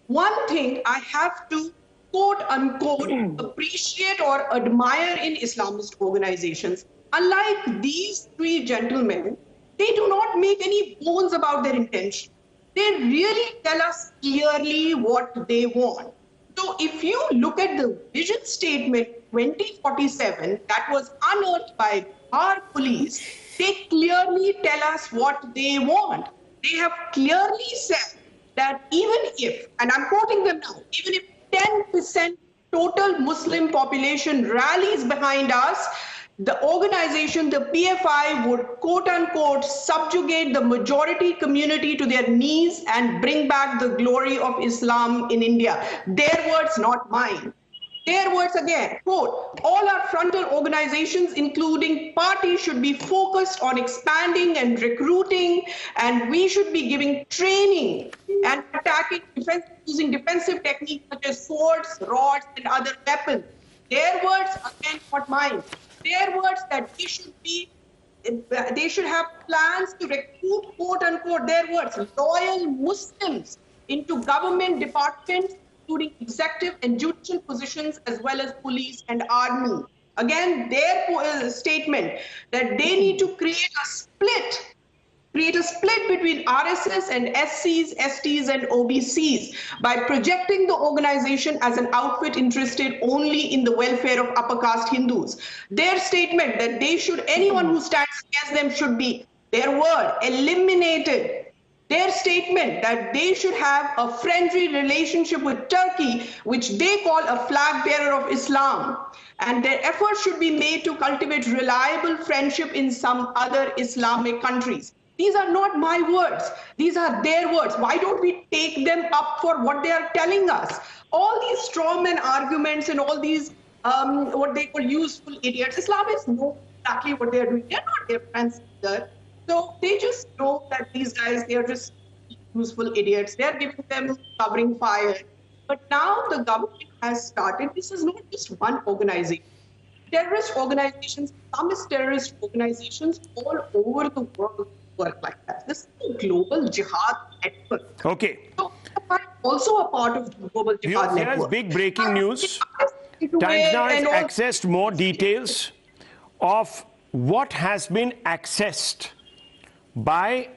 One thing I have to quote unquote appreciate or admire in Islamist organizations, unlike these three gentlemen, they do not make any bones about their intention. They really tell us clearly what they want. So if you look at the vision statement 2047 that was unearthed by our police, they clearly tell us what they want. They have clearly said that even if, and I'm quoting them now, even if 10% total Muslim population rallies behind us, the organization, the PFI, would quote unquote subjugate the majority community to their knees and bring back the glory of Islam in India. Their words, not mine. Their words again, quote, all our frontal organizations, including parties, should be focused on expanding and recruiting, and we should be giving training and attacking using defensive techniques such as swords, rods, and other weapons. Their words, again, not mine. Their words that they should have plans to recruit, quote unquote, their words, loyal Muslims into government departments, including executive and judicial positions, as well as police and army. Again, their statement that they need to create a split between RSS and SCs, STs, and OBCs by projecting the organization as an outfit interested only in the welfare of upper caste Hindus. Their statement that anyone who stands against them should be, their word, eliminated. Their statement that they should have a friendly relationship with Turkey, which they call a flag bearer of Islam. And their efforts should be made to cultivate reliable friendship in some other Islamic countries. These are not my words. These are their words. Why don't we take them up for what they are telling us? All these strawman arguments and all these what they call useful idiots. Islamists know exactly what they are doing. They're not their friends either. So they just know that these guys, they are just useful idiots. They are giving them covering fire. But now the government has started. This is not just one organization. terrorist organizations, Islamist terrorist organizations all over the world work like that. This is a global jihad network. Okay. So also a part of the global jihad network. Here's big breaking news. Times Now has accessed more details of what has been accessed by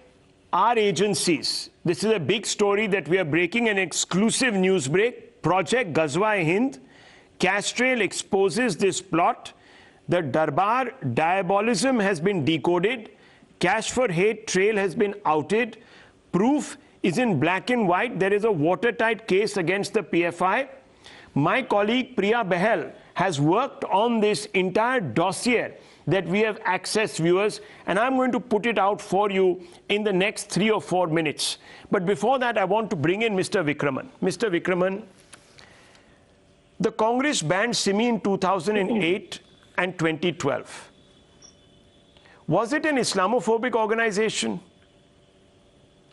our agencies. This is a big story that we are breaking, an exclusive news break. Project Ghazwa-e-Hind. Castrail exposes this plot. The Darbar diabolism has been decoded. Cash for Hate trail has been outed. Proof is in black and white. There is a watertight case against the PFI. My colleague Priya Behel has worked on this entire dossier that we have accessed, viewers, and I'm going to put it out for you in the next 3 or 4 minutes. But before that, I want to bring in Mr. Vikraman. Mr. Vikraman, the Congress banned Simi in 2008 and 2012. Was it an Islamophobic organization?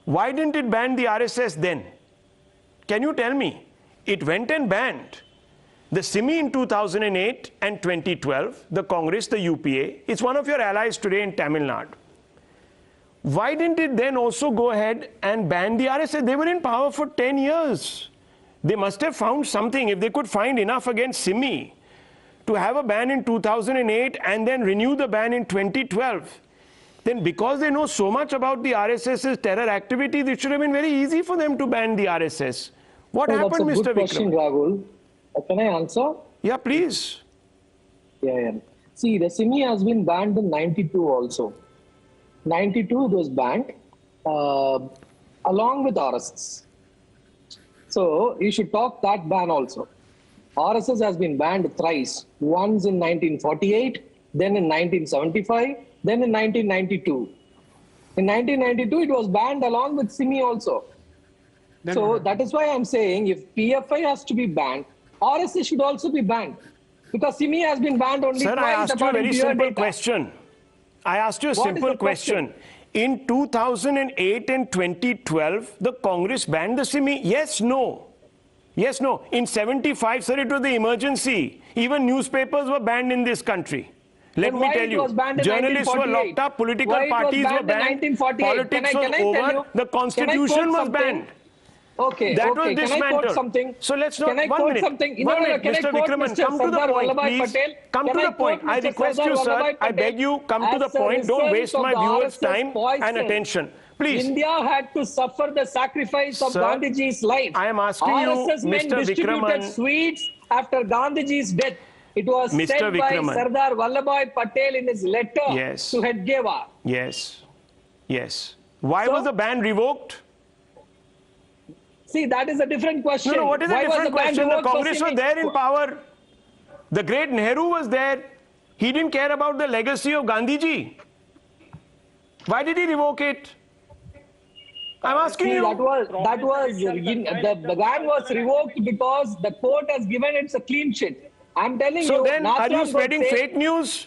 Why didn't it ban the RSS then? Can you tell me? It went and banned the Simi in 2008 and 2012, the Congress, the UPA. It's one of your allies today in Tamil Nadu. Why didn't it then also go ahead and ban the RSS? They were in power for 10 years. They must have found something. If they could find enough against Simi to have a ban in 2008 and then renew the ban in 2012, then because they know so much about the RSS's terror activities, it should have been very easy for them to ban the RSS. What happened, that's a Mr. good question, Vikram? Rahul. Can I answer? Yeah, please. Yeah. See, the Simi has been banned in 92 also. 92 it was banned along with RSS. So you should talk that ban also. RSS has been banned thrice. Once in 1948, then in 1975, then in 1992. In 1992, it was banned along with Simi also. So that is why I'm saying if PFI has to be banned, RSS should also be banned. Because Simi has been banned only Sir, twice. I asked you a very simple question. I asked you a simple question. In 2008 and 2012, the Congress banned the Simi. Yes, no. Yes, no. In 75, sir, it was the emergency. Even newspapers were banned in this country. Let me tell you, journalists were locked up, political parties were banned, politics was over, the constitution was banned. Okay, that was Can I quote dismantled. something? So let's not, Can I 1 quote minute, something? 1 minute, Can I Mr. quote Vikraman, Mr. come to the Sardar point, Vallabhbhai please. Patel? Come Can to I the point. quote I Mr. request Sardar you, sir, Vallabhbhai I Patel? beg you, come to the As a point. Don't result waste of my the viewers' RSS time poison, and attention. Please. India had to suffer the sacrifice of Sir, Gandhiji's life. I am asking you, RSS men Mr. distributed Vikraman. sweets after Gandhiji's death. It was Mr. said by Vikraman. Sardar Vallabhbhai Patel in his letter Yes. to Hedgewar. Yes. Yes. Why was the ban revoked? See, that is a different question. No, what is a Why was different the ban question? The revoked for Congress was Simi? there in power. The great Nehru was there. He didn't care about the legacy of Gandhiji. Why did he revoke it? I'm asking See, you. the ban was revoked because the court has given it a clean sheet. I'm telling you. So then, are you Natram spreading Godse- fake news?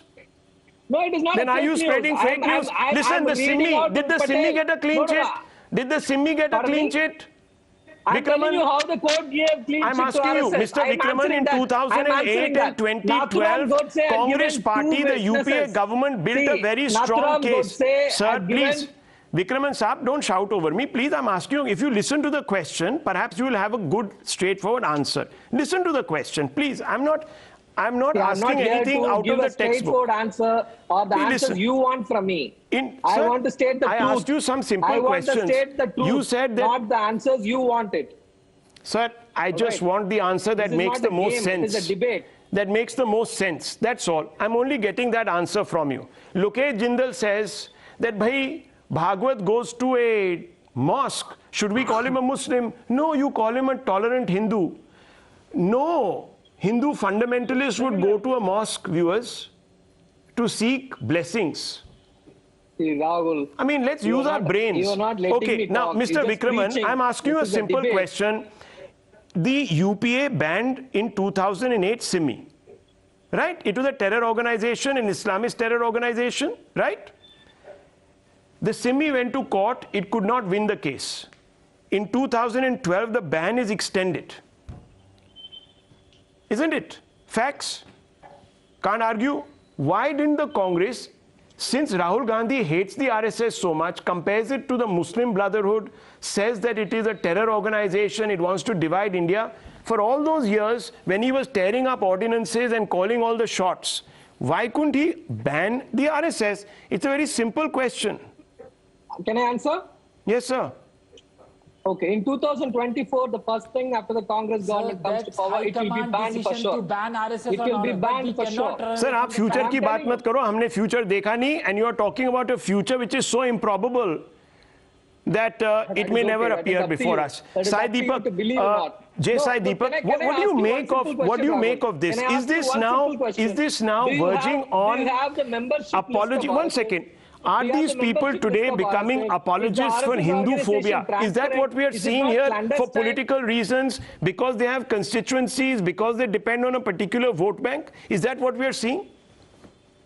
No, it is not. Then a are fake you news. spreading fake news? Listen, the Simi, did the Simi get a clean chit? Did the Simi get a clean chit? I'm telling you how the court gave clean I'm chit to asking you, RSS. Mr. I'm Vikraman, answering in that. I'm 2008 answering and that. 2012, Nathuram Godse had Congress given party, two the UPA witnesses. government built a See, very strong Nathuram case. Godse Sir, had given- please. Vikraman Saab, don't shout over me. Please, I'm asking you, if you listen to the question, perhaps you will have a good, straightforward answer. Listen to the question, please. I'm not asking anything here to out give of the a straightforward textbook. answer or the Please answers listen. you want from me. I Sir, want to state the I truth. asked you some simple I want questions. to state the truth, You said that- not the answers you wanted. Sir, I just Right. want the answer that This is makes not the a most game, sense. it is a debate. That makes the most sense. That's all. I'm only getting that answer from you. Lokesh Jindal says that, bhai, Bhagwat goes to a mosque. Should we call him a Muslim? No, you call him a tolerant Hindu. No Hindu fundamentalist would go to a mosque, viewers, to seek blessings. See, Rahul, I mean, let's you use are our not- brains. you are not letting Okay, me now, talk. Mr. You're just Vikraman, preaching. I'm asking you a This is a simple debate. question. The UPA banned in 2008 Simi, right? It was a terror organization, an Islamist terror organization, right? The Simi went to court. It could not win the case. In 2012, the ban is extended. Isn't it? Facts. can't argue. Why didn't the Congress, since Rahul Gandhi hates the RSS so much, compares it to the Muslim Brotherhood, says that it is a terror organization, it wants to divide India, for all those years when he was tearing up ordinances and calling all the shots, why couldn't he ban the RSS? It's a very simple question. Can I answer? Yes, sir. Okay, in 2024, the first thing after the Congress government comes to power, it will be banned for sure. It will be banned for sure. Sir, आप future की बात मत करो. हमने future देखा नहीं, and you are talking about a future which is so improbable that it may never appear before us. Sai Deepak, Jay Sai Deepak, what do you make of this? Is this now verging on apology? 1 second. Are these people today becoming apologists for Hindu phobia? Is that what we are seeing here for political reasons, because they have constituencies, because they depend on a particular vote bank? Is that what we are seeing?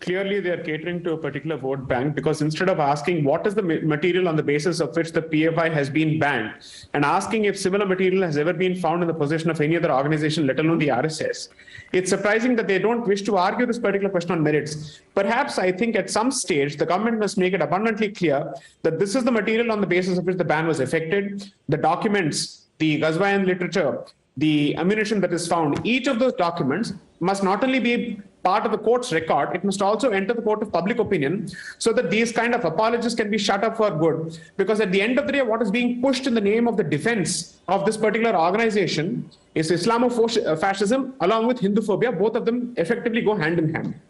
Clearly, they are catering to a particular vote bank, because instead of asking what is the material on the basis of which the PFI has been banned, and asking if similar material has ever been found in the possession of any other organization, let alone the RSS, it's surprising that they don't wish to argue this particular question on merits. Perhaps, I think at some stage, the government must make it abundantly clear that this is the material on the basis of which the ban was effected. The documents, the Ghazwayan literature, the ammunition that is found, each of those documents must not only be part of the court's record, it must also enter the court of public opinion, so that these kind of apologies can be shut up for good. Because at the end of the day, what is being pushed in the name of the defense of this particular organization is Islamofascism along with Hinduphobia. Both of them effectively go hand in hand.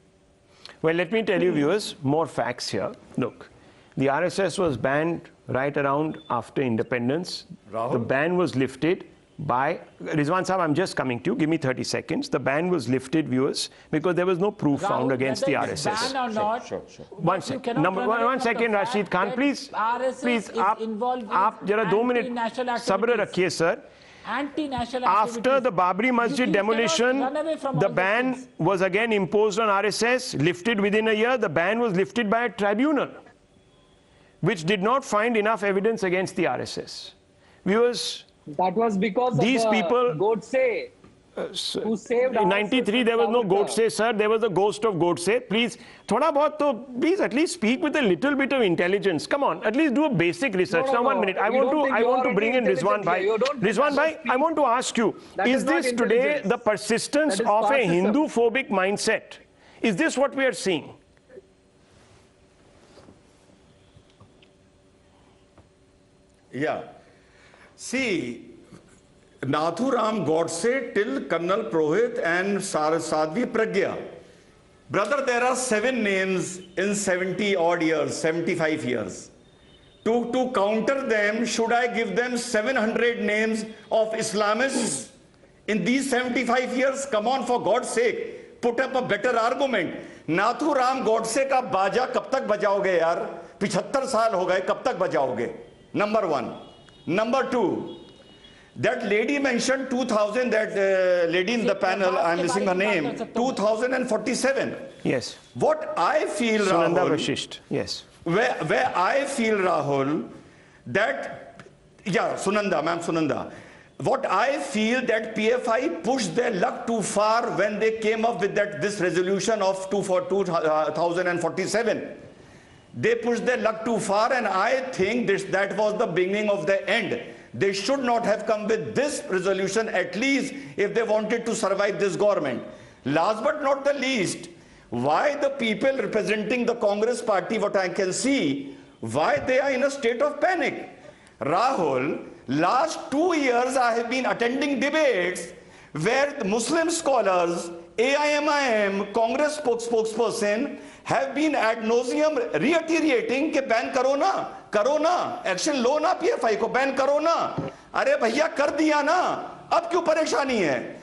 Well, let me tell you, viewers, more facts here. Look, the RSS was banned right around after independence. Rahul? The ban was lifted by Rizwan Sahab, I'm just coming to you. Give me 30 seconds. The ban was lifted, viewers, because there was no proof found against the RSS. Ban or not, sure. One second. One second, Rashid Khan, please. आप जरा 2 minute सब्र रखिए, sir. After the Babri Masjid demolition, the ban was again imposed on RSS, lifted within a year. The ban was lifted by a tribunal, which did not find enough evidence against the RSS. Viewers, that was because these of people, Godse, who saved in 93 there was no Godse, sir. There was the ghost of Godse. Please, thoda bahut to, please at least speak with a little bit of intelligence. Come on, at least do a basic research. Now 1 minute, I want to bring in Rizwan Bhai. Rizwan Bhai, I want to ask you, is this today the persistence of a Hindu-phobic mindset? Is this what we are seeing? Yeah. See, Nathuram Godse till Colonel Prohit and Sadhvi Pragya. Brother, there are 7 names in 70 odd years, 75 years. To counter them, should I give them 700 names of Islamists in these 75 years? Come on, for God's sake, put up a better argument. Nathuram Godse ka baja kab tak bajaoge yaar? 75 saal ho gaye, kab tak bajaoge? Number 1. Number 2, that lady mentioned 2000, that lady in the panel, I'm missing her name, 2047. Yes. What I feel, Sunanda Rahul, Vashisht, yes. Where I feel, Rahul, that, yeah, Sunanda, ma'am, Sunanda. What I feel that PFI pushed their luck too far when they came up with this resolution of 2047. They pushed their luck too far, and I think that was the beginning of the end. They should not have come with this resolution, at least if they wanted to survive this government. Last but not the least, why the people representing the Congress party, what I can see, why they are in a state of panic. Rahul, last 2 years I have been attending debates where the Muslim scholars, AIMIM, Congress spokesperson, have been ad nauseum reiterating कि ban करो ना, action लो ना, PFI को ban करो ना. अरे भैया कर दिया ना, अब क्यों परेशानी है?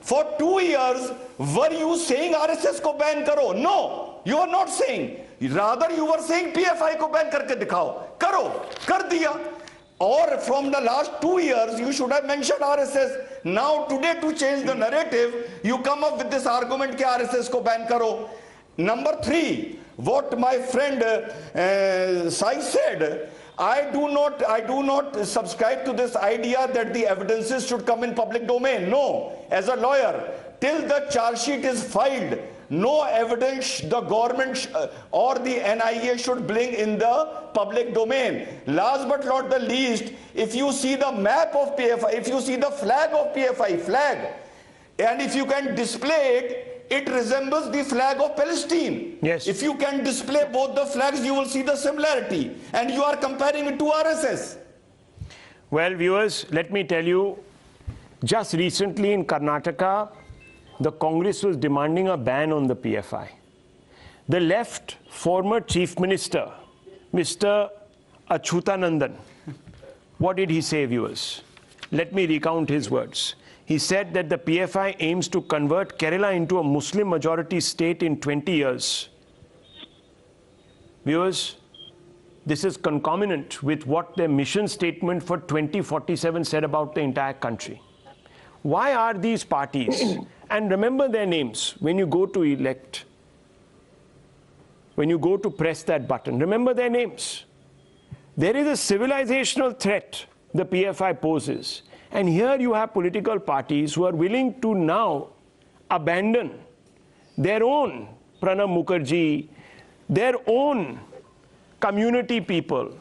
For 2 years, were you saying RSS को बैन करो? No, you are not saying. Rather, you were saying PFI को बैन करके दिखाओ. करो, कर दिया. Or from the last 2 years, you should have mentioned RSS. Now, today, to change the narrative, you come up with this argument कि RSS को ban करो. Number 3, what my friend Sai said, I do not subscribe to this idea that the evidences should come in public domain. No, as a lawyer, till the charge sheet is filed, no evidence the government or the NIA should bring in the public domain. Last but not the least, if you see the map of PFI, if you see the flag of PFI, and if you can display it, it resembles the flag of Palestine. Yes. If you can display both the flags, you will see the similarity. And you are comparing it to RSS. Well, viewers, let me tell you, just recently in Karnataka, the Congress was demanding a ban on the PFI. The left former chief minister, Mr. Achyutanandan, what did he say, viewers? Let me recount his words. He said that the PFI aims to convert Kerala into a Muslim majority state in 20 years. Viewers, this is concomitant with what their mission statement for 2047 said about the entire country. Why are these parties, and remember their names when you go to elect, when you go to press that button, remember their names. There is a civilizational threat the PFI poses. And here you have political parties who are willing to now abandon their own Pranab Mukherjee, their own community people,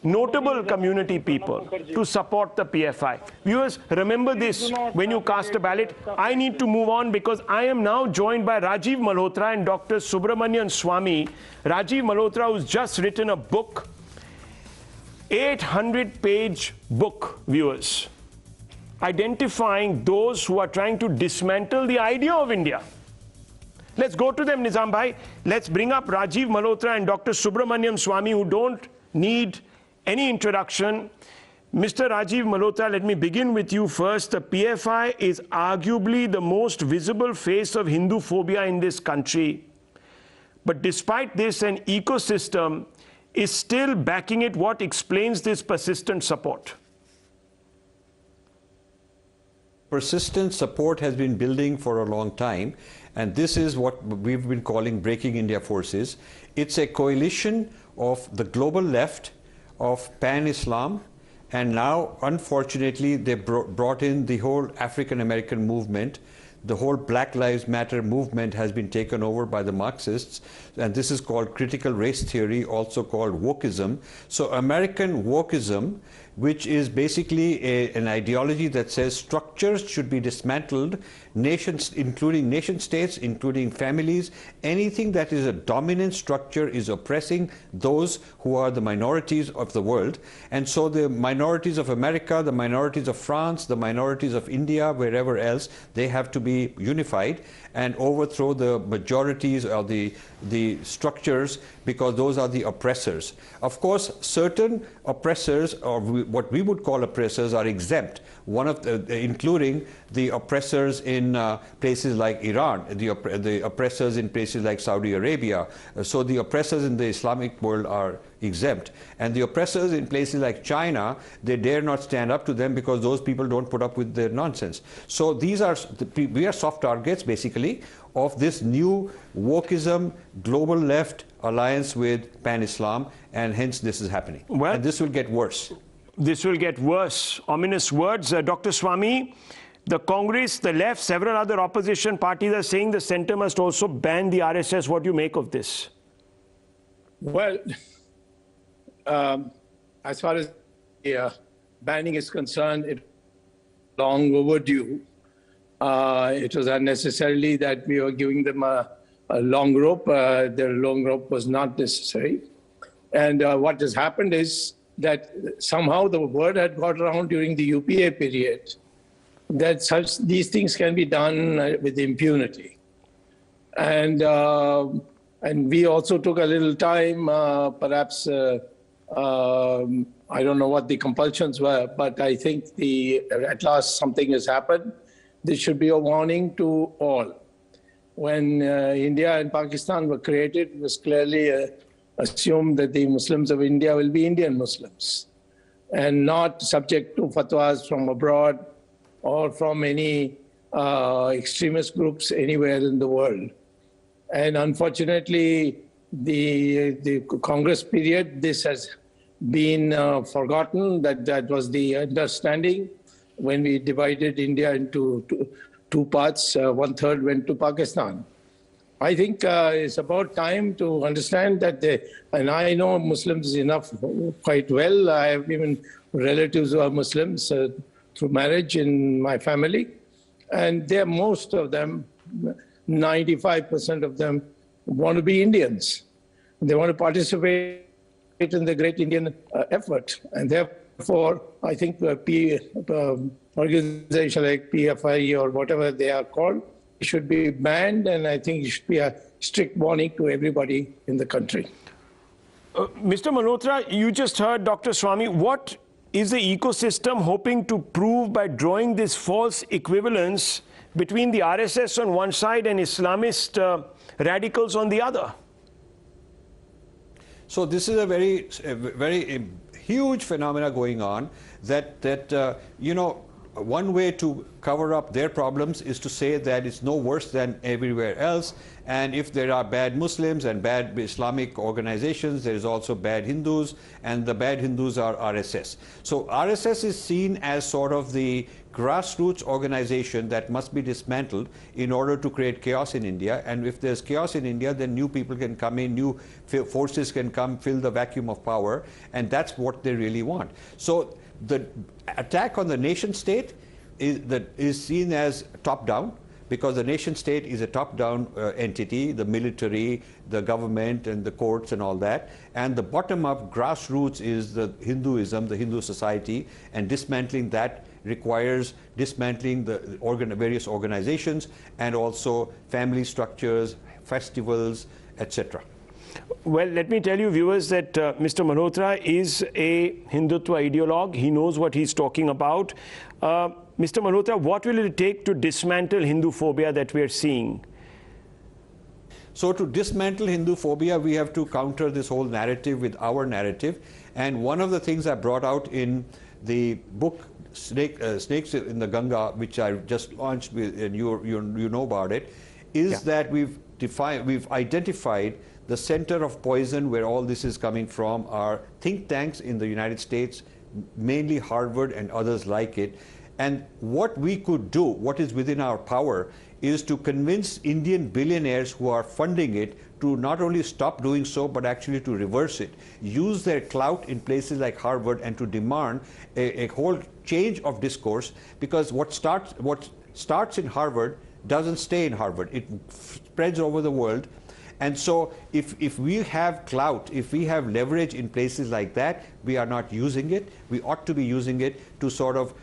notable community people, to support the PFI. Viewers, remember this when you cast a ballot. I need to move on because I am now joined by Rajiv Malhotra and Dr. Subramanian Swamy. Rajiv Malhotra, who's just written a book, 800-page book, viewers, identifying those who are trying to dismantle the idea of India. Let's go to them, Nizam Bhai. Let's bring up Rajiv Malhotra and Dr. Subramanian Swamy, who don't need any introduction. Mr. Rajiv Malhotra, let me begin with you first. The PFI is arguably the most visible face of Hindu phobia in this country. But despite this, an ecosystem is still backing it. What explains this persistent support? Persistent support has been building for a long time, and this is what we've been calling Breaking India Forces. It's a coalition of the global left, of pan-Islam, and now, unfortunately, they brought in the whole African-American movement. The whole Black Lives Matter movement has been taken over by the Marxists, and this is called critical race theory, also called wokeism. So American wokeism, which is basically an ideology that says structures should be dismantled, nations, including nation states, including families, anything that is a dominant structure is oppressing those who are the minorities of the world. And so the minorities of America, the minorities of France, the minorities of India, wherever else, they have to be unified and overthrow the majorities or the structures, because those are the oppressors. Of course, certain oppressors, or what we would call oppressors, are exempt. One of including the oppressors in places like Iran, the oppressors in places like Saudi Arabia. So the oppressors in the Islamic world are exempt. And the oppressors in places like China, they dare not stand up to them because those people don't put up with their nonsense. So we are soft targets, basically, of this new wokeism, global left alliance with pan-Islam, and hence this is happening. Well, and this will get worse. This will get worse. Ominous words. Dr. Swamy, the Congress, the left, several other opposition parties are saying the center must also ban the RSS. What do you make of this? Well, as far as banning is concerned, it's long overdue. It was unnecessarily that we were giving them a long rope. Their long rope was not necessary. And what has happened is that somehow the word had got around during the UPA period that these things can be done with impunity. And we also took a little time, perhaps, I don't know what the compulsions were, but I think at last something has happened. This should be a warning to all. When India and Pakistan were created, it was clearly assumed that the Muslims of India will be Indian Muslims and not subject to fatwas from abroad or from any extremist groups anywhere in the world. And unfortunately, the Congress period, this has been forgotten, that was the understanding when we divided India into two parts. 1/3 went to Pakistan. I think it's about time to understand that and I know Muslims enough quite well. I have even relatives who are Muslims through marriage in my family. And most of them, 95% of them, want to be Indians. They want to participate in the great Indian effort. And therefore, I think organizations like PFI or whatever they are called should be banned, and I think it should be a strict warning to everybody in the country. Mr. Malhotra, you just heard Dr. Swamy. What is the ecosystem hoping to prove by drawing this false equivalence between the RSS on one side and Islamist radicals on the other? So this is a very huge phenomena going on that you know, one way to cover up their problems is to say that it's no worse than everywhere else, and if there are bad Muslims and bad Islamic organizations, there is also bad Hindus, and the bad Hindus are RSS. So RSS is seen as sort of the grassroots organization that must be dismantled in order to create chaos in India, and if there's chaos in India, then new people can come in, new forces can come, fill the vacuum of power, and that's what they really want. So the attack on the nation state is seen as top-down, because the nation state is a top-down entity, the military, the government, and the courts and all that. And the bottom-up grassroots is the Hinduism, the Hindu society, and dismantling that requires dismantling the various organizations and also family structures, festivals, etc. Well, let me tell you, viewers, that Mr. Malhotra is a Hindutva ideologue. He knows what he's talking about. Mr. Malhotra, what will it take to dismantle Hindu phobia that we are seeing? So to dismantle Hindu phobia, we have to counter this whole narrative with our narrative. And one of the things I brought out in the book Snakes in the Ganga, which I just launched, and you know about it, is that we've identified the center of poison where all this is coming from are think tanks in the United States, mainly Harvard and others like it. And what we could do, what is within our power, is to convince Indian billionaires who are funding it to not only stop doing so, but actually to reverse it. Use their clout in places like Harvard and to demand a whole change of discourse, because what starts in Harvard doesn't stay in Harvard. It spreads over the world. And so if we have clout, if we have leverage in places like that, we are not using it. We ought to be using it to sort of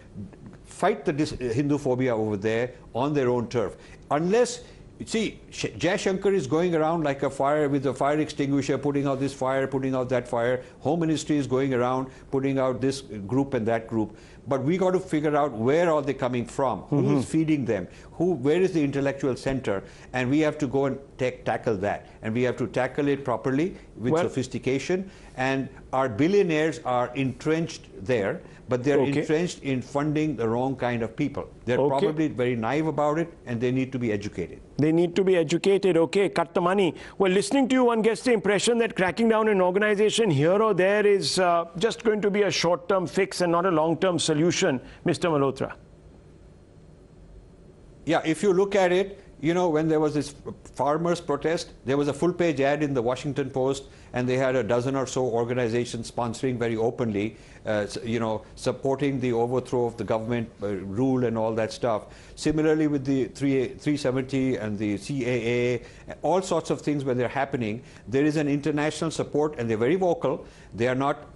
fight the Hindu phobia over there on their own turf. Unless, see, Jai Shankar is going around like a fire with a fire extinguisher, putting out this fire, putting out that fire. Home Ministry is going around, putting out this group and that group. But we got to figure out where are they coming from, who is feeding them, where is the intellectual center, and we have to go and tackle that. And we have to tackle it properly with sophistication. And our billionaires are entrenched there, but they're entrenched in funding the wrong kind of people. They're probably very naive about it, and they need to be educated. They need to be educated. Okay, cut the money. Well, listening to you, one gets the impression that cracking down an organization here or there is just going to be a short-term fix and not a long-term solution, Mr. Malhotra. Yeah, if you look at it, you know, when there was this farmers' protest, there was a full-page ad in the Washington Post, and they had a dozen or so organizations sponsoring very openly, you know, supporting the overthrow of the government rule and all that stuff. Similarly with the 370 and the CAA, all sorts of things when they're happening, there is an international support, and they're very vocal. They are not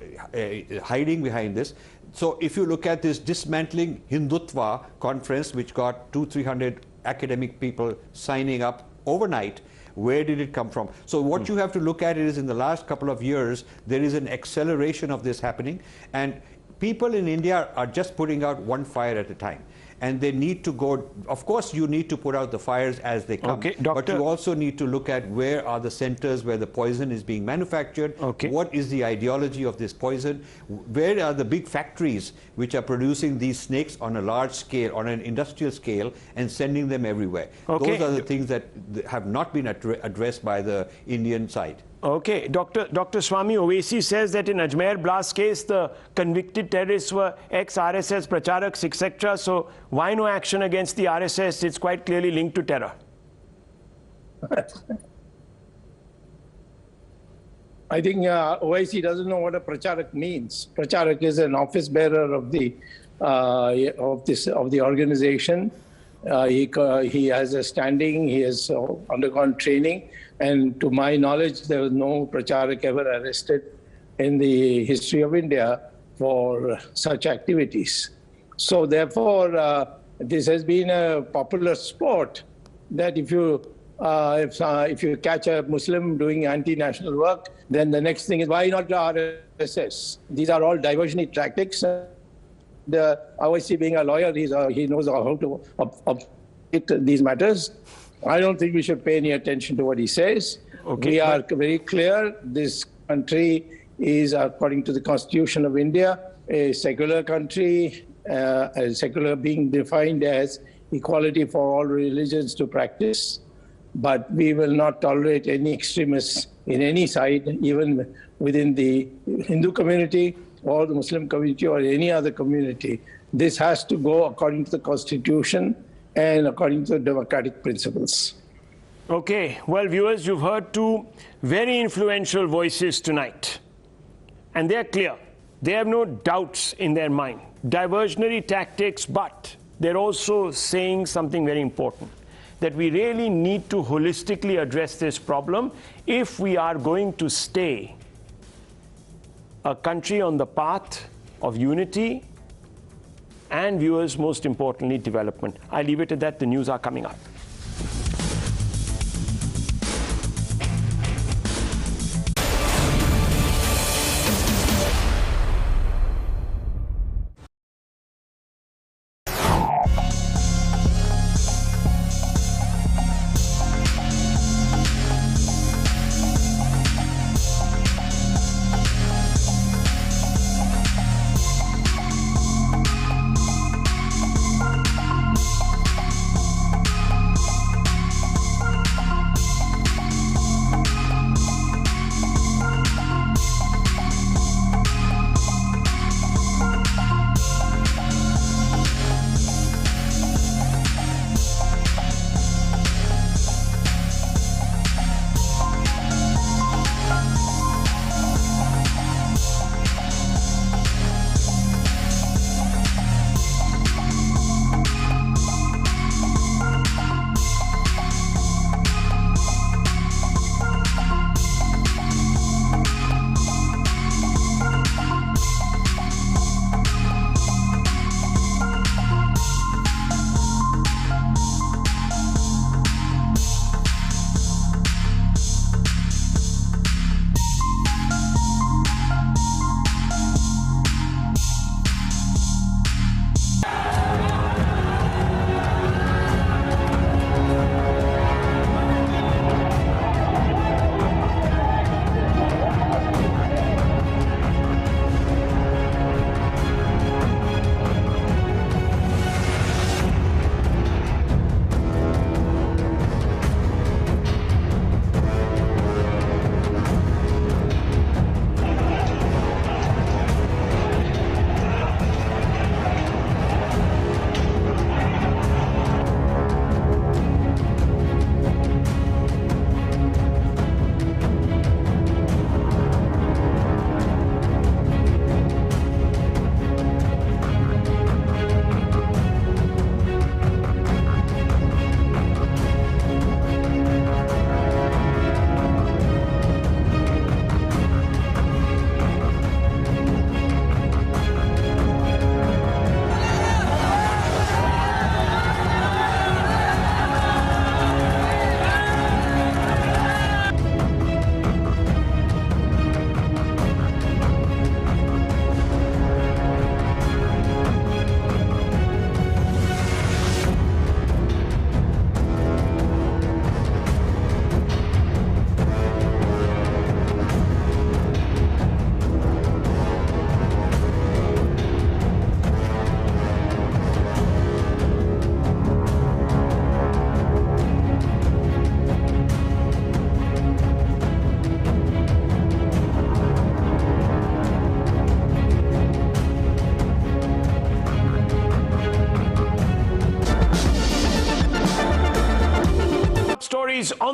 hiding behind this. So if you look at this Dismantling Hindutva conference, which got 200-300 academic people signing up overnight, where did it come from? So what you have to look at is in the last couple of years, there is an acceleration of this happening, and people in India are just putting out one fire at a time. And they need to go, of course you need to put out the fires as they come, but you also need to look at where are the centers where the poison is being manufactured, what is the ideology of this poison, where are the big factories which are producing these snakes on a large scale, on an industrial scale, and sending them everywhere. Those are the things that have not been addressed by the Indian side. Okay, Dr. Swamy, Owaisi says that in Ajmer blast case, the convicted terrorists were ex-RSS pracharaks, etc. So why no action against the RSS? It's quite clearly linked to terror. I think OIC doesn't know what a pracharak means. Pracharak is an office bearer of the organization. He has a standing. He has undergone training, and to my knowledge, there was no pracharak ever arrested in the history of India for such activities. So therefore, this has been a popular sport that if you catch a Muslim doing anti-national work, then the next thing is, why not the RSS? These are all diversionary tactics. The OIC, being a lawyer, he knows how to update these matters. I don't think we should pay any attention to what he says. Okay, we are very clear. This country is, according to the Constitution of India, a secular country, secular being defined as equality for all religions to practice. But we will not tolerate any extremists in any side, even within the Hindu community or the Muslim community or any other community. This has to go according to the Constitution and according to the democratic principles. Okay, well, viewers, you've heard two very influential voices tonight. And they're clear. They have no doubts in their mind. Diversionary tactics, but they're also saying something very important, that we really need to holistically address this problem if we are going to stay a country on the path of unity and, viewers, most importantly, development. I leave it at that. The news are coming up.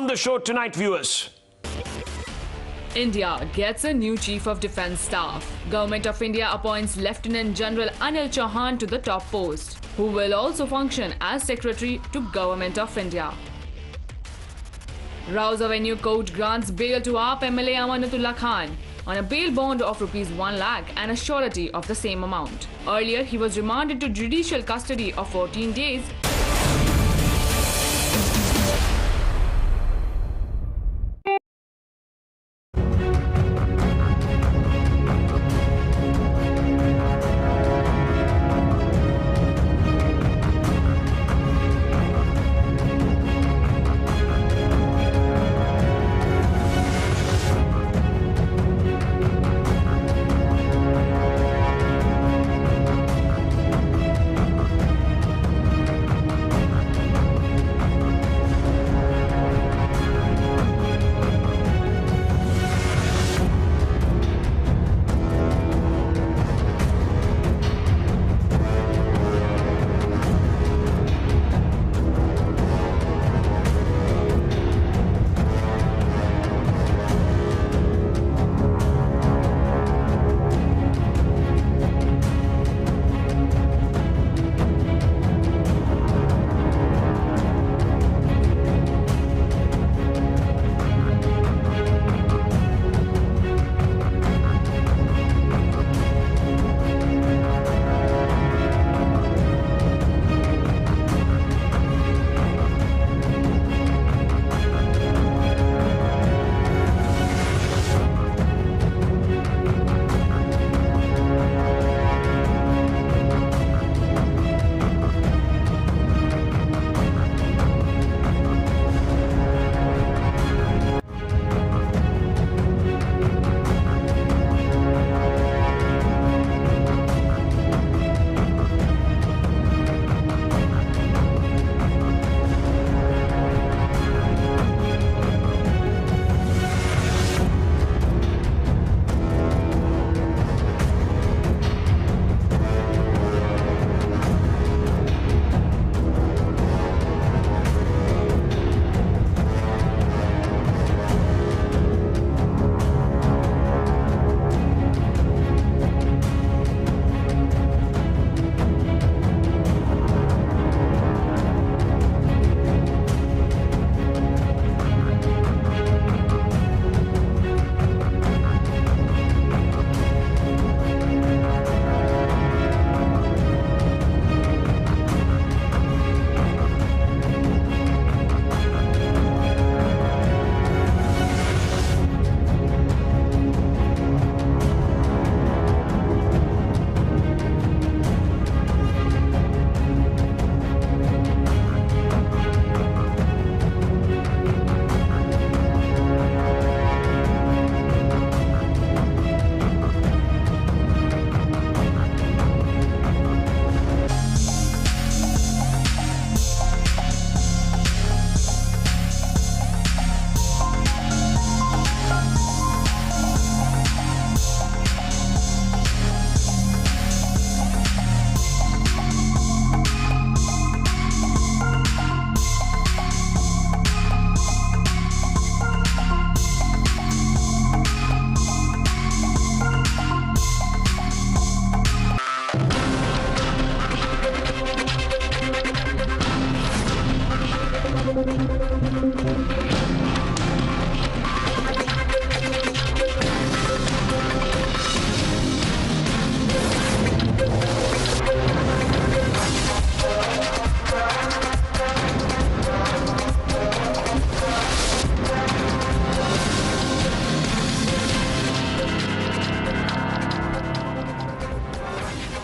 on the show tonight, viewers. India gets a new Chief of Defence Staff. Government of India appoints Lieutenant General Anil Chauhan to the top post, who will also function as Secretary to Government of India. Rouse Avenue Court grants bail to AAP MLA Amanatullah Khan on a bail bond of ₹1 lakh and a surety of the same amount. Earlier, he was remanded to judicial custody of 14 days.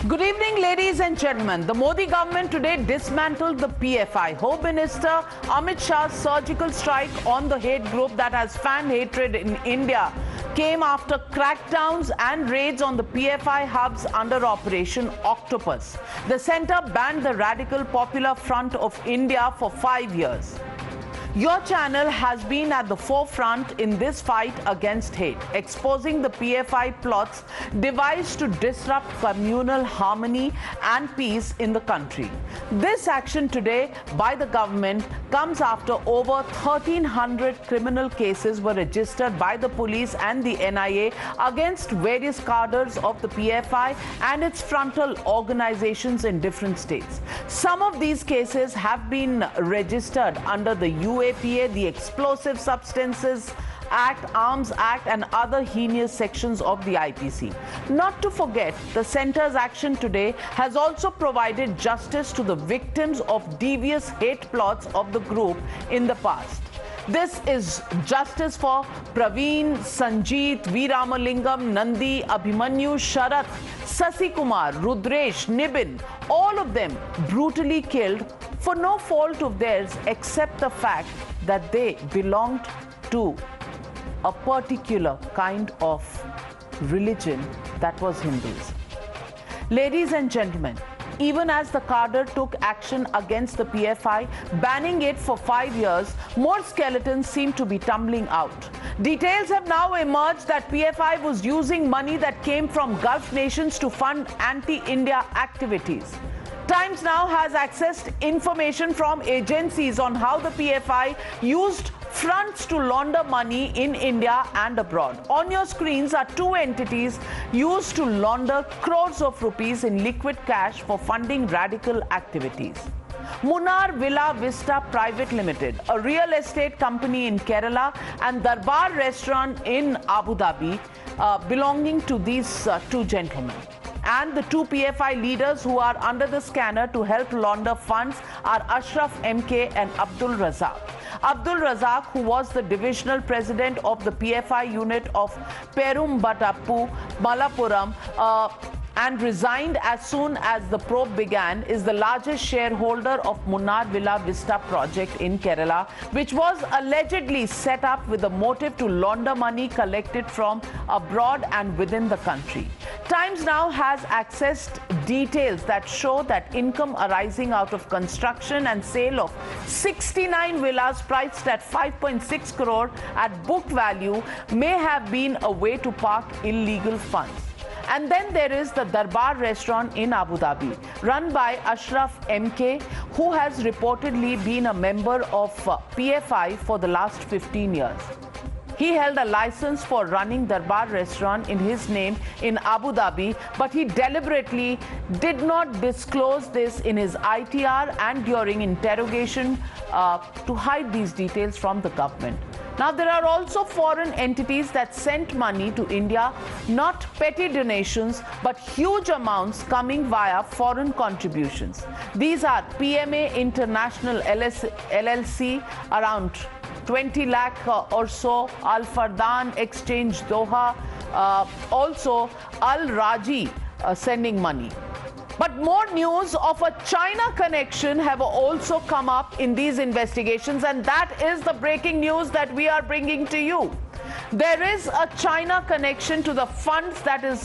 Good evening, ladies and gentlemen. The Modi government today dismantled the PFI. Home Minister Amit Shah's surgical strike on the hate group that has fanned hatred in India came after crackdowns and raids on the PFI hubs under Operation Octopus. The centre banned the Radical Popular Front of India for 5 years. Your channel has been at the forefront in this fight against hate, exposing the PFI plots devised to disrupt communal harmony and peace in the country. This action today by the government comes after over 1,300 criminal cases were registered by the police and the NIA against various cadres of the PFI and its frontal organizations in different states. Some of these cases have been registered under the UAPA, the Explosive Substances Act, Arms Act and other heinous sections of the IPC. Not to forget, the Centre's action today has also provided justice to the victims of devious hate plots of the group in the past. This is justice for Praveen, Sanjeet, Veeramalingam, Nandi, Abhimanyu, Sharat, Sasi Kumar, Rudresh, Nibin, all of them brutally killed for no fault of theirs except the fact that they belonged to a particular kind of religion that was Hindus. Ladies and gentlemen, even as the cadre took action against the PFI, banning it for 5 years, more skeletons seem to be tumbling out. Details have now emerged that PFI was using money that came from Gulf nations to fund anti-India activities. Times Now has accessed information from agencies on how the PFI used fronts to launder money in India and abroad. On your screens are two entities used to launder crores of rupees in liquid cash for funding radical activities. Munnar Villa Vista Private Limited, a real estate company in Kerala, and Darbar Restaurant in Abu Dhabi belonging to these two gentlemen. And the two PFI leaders who are under the scanner to help launder funds are Ashraf MK and Abdul Razak. Abdul Razak, who was the divisional president of the PFI unit of Perumbatappu, Malappuram, and resigned as soon as the probe began, is the largest shareholder of Munnar Villa Vista project in Kerala, which was allegedly set up with the motive to launder money collected from abroad and within the country. Times Now has accessed details that show that income arising out of construction and sale of 69 villas priced at 5.6 crore at book value may have been a way to park illegal funds. And then there is the Darbar Restaurant in Abu Dhabi, run by Ashraf MK, who has reportedly been a member of PFI for the last 15 years. He held a license for running Darbar Restaurant in his name in Abu Dhabi, but he deliberately did not disclose this in his ITR and during interrogation to hide these details from the government. Now, there are also foreign entities that sent money to India, not petty donations, but huge amounts coming via foreign contributions. These are PMA International LLC, around 20 lakh or so, Al Fardan Exchange Doha, also Al Raji sending money. But more news of a China connection have also come up in these investigations, and that is the breaking news that we are bringing to you. There is a China connection to the funds that is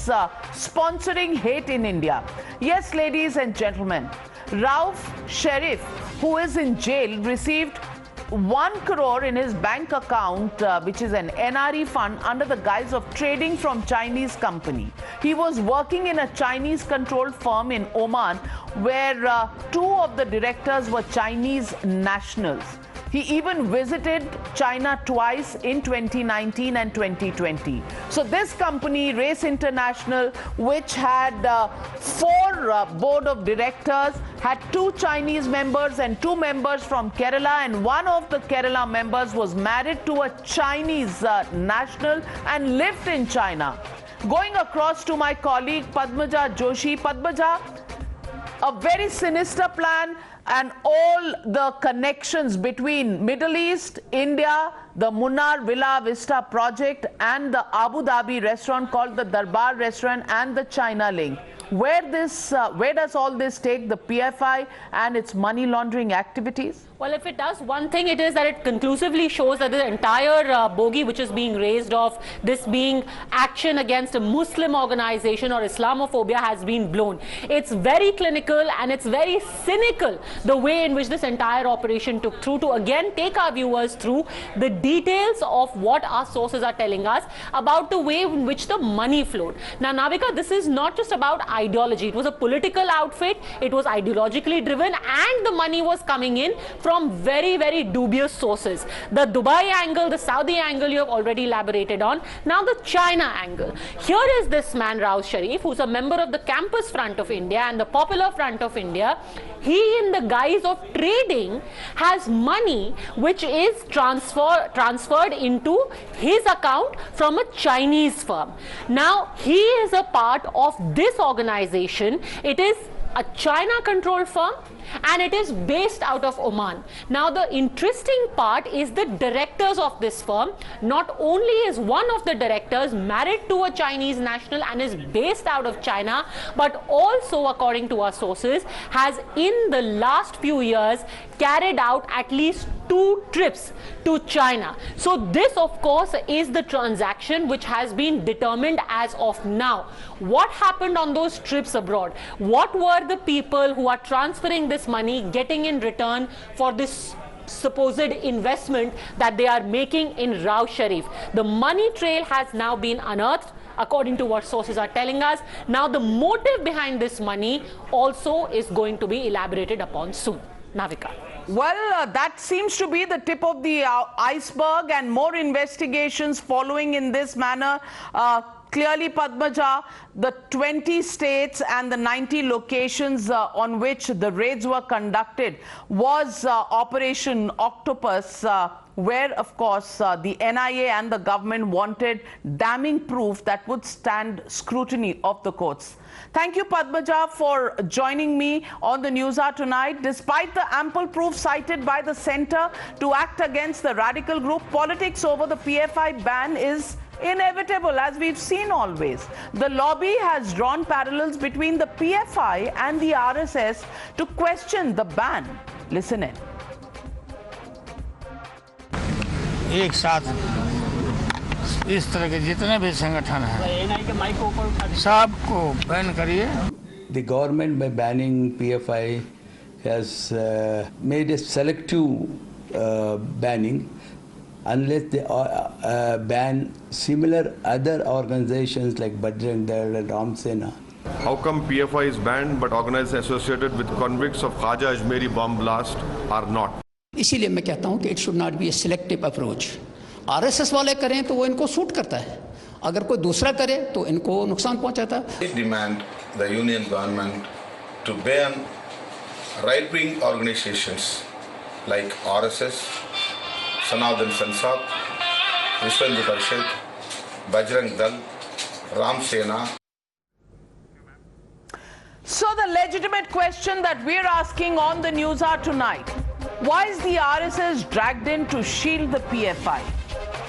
sponsoring hate in India. Yes, ladies and gentlemen, Rauf Sharif, who is in jail, received 1 crore in his bank account, which is an NRE fund, under the guise of trading from Chinese company. He was working in a Chinese-controlled firm in Oman, where two of the directors were Chinese nationals. He even visited China twice in 2019 and 2020. So this company, Race International, which had 4 board of directors, had 2 Chinese members and 2 members from Kerala, and one of the Kerala members was married to a Chinese national and lived in China. Going across to my colleague Padmaja Joshi. Padmaja, a very sinister plan, and all the connections between Middle East, India, the Munnar Villa Vista project, and the Abu Dhabi restaurant called the Darbar Restaurant, and the China link. Where does all this take the PFI and its money laundering activities? Well, if it does one thing, it is that it conclusively shows that the entire bogey which is being raised of this being action against a Muslim organization or Islamophobia has been blown. It's very clinical and it's very cynical the way in which this entire operation took through, to again take our viewers through the details of what our sources are telling us about the way in which the money flowed. Now, Navika, this is not just about ideology. It was a political outfit. It was ideologically driven, and the money was coming in from very, very dubious sources. The Dubai angle, the Saudi angle, you have already elaborated on. Now, the China angle. Here is this man, Raouz Sharif, who's a member of the Campus Front of India and the Popular Front of India. He, in the guise of trading, has money which is transferred into his account from a Chinese firm. Now, he is a part of this organization. It is a China-controlled firm, and it is based out of Oman. Now, the interesting part is the directors of this firm. Not only is one of the directors married to a Chinese national and is based out of China, but also, according to our sources, has in the last few years carried out at least 2 trips to China. So this, of course, is the transaction which has been determined as of now. What happened on those trips abroad? What were the people who are transferring this money getting in return for this supposed investment that they are making in Raouz Sharif? The money trail has now been unearthed, according to what sources are telling us. Now, the motive behind this money also is going to be elaborated upon soon. Navika. Well, that seems to be the tip of the iceberg, and more investigations following in this manner. Clearly, Padmaja, the 20 states and the 90 locations on which the raids were conducted was Operation Octopus, where, of course, the NIA and the government wanted damning proof that would stand scrutiny of the courts. Thank you, Padmaja, for joining me on the Newshour tonight. Despite the ample proof cited by the centre to act against the radical group, politics over the PFI ban is inevitable, as we've seen always. The lobby has drawn parallels between the PFI and the RSS to question the ban. Listen in. एक साथ इस तरह के जितने भी संगठन हैं सबको बैन करिए. The government, by banning PFI, has made a selective banning, unless they ban similar other organizations like Bajrang Dal and Ram Sena. How come PFI is banned but organizations associated with convicts of Khaja Ajmeri bomb blast are not? इसीलिए मैं कहता हूं कि it should not be A selective approach. RSS वाले करें तो वो इनको सूट करता है, अगर कोई दूसरा करे तो इनको नुकसान पहुंचाता है. We demand the union government to ban right-wing organizations like RSS, Sanatan Sansat, Vishwa Hindu Parishad, Bajrang Dal, Ram Sena. So the legitimate question that we're asking on the Newshour tonight: why is the RSS dragged in to shield the PFI?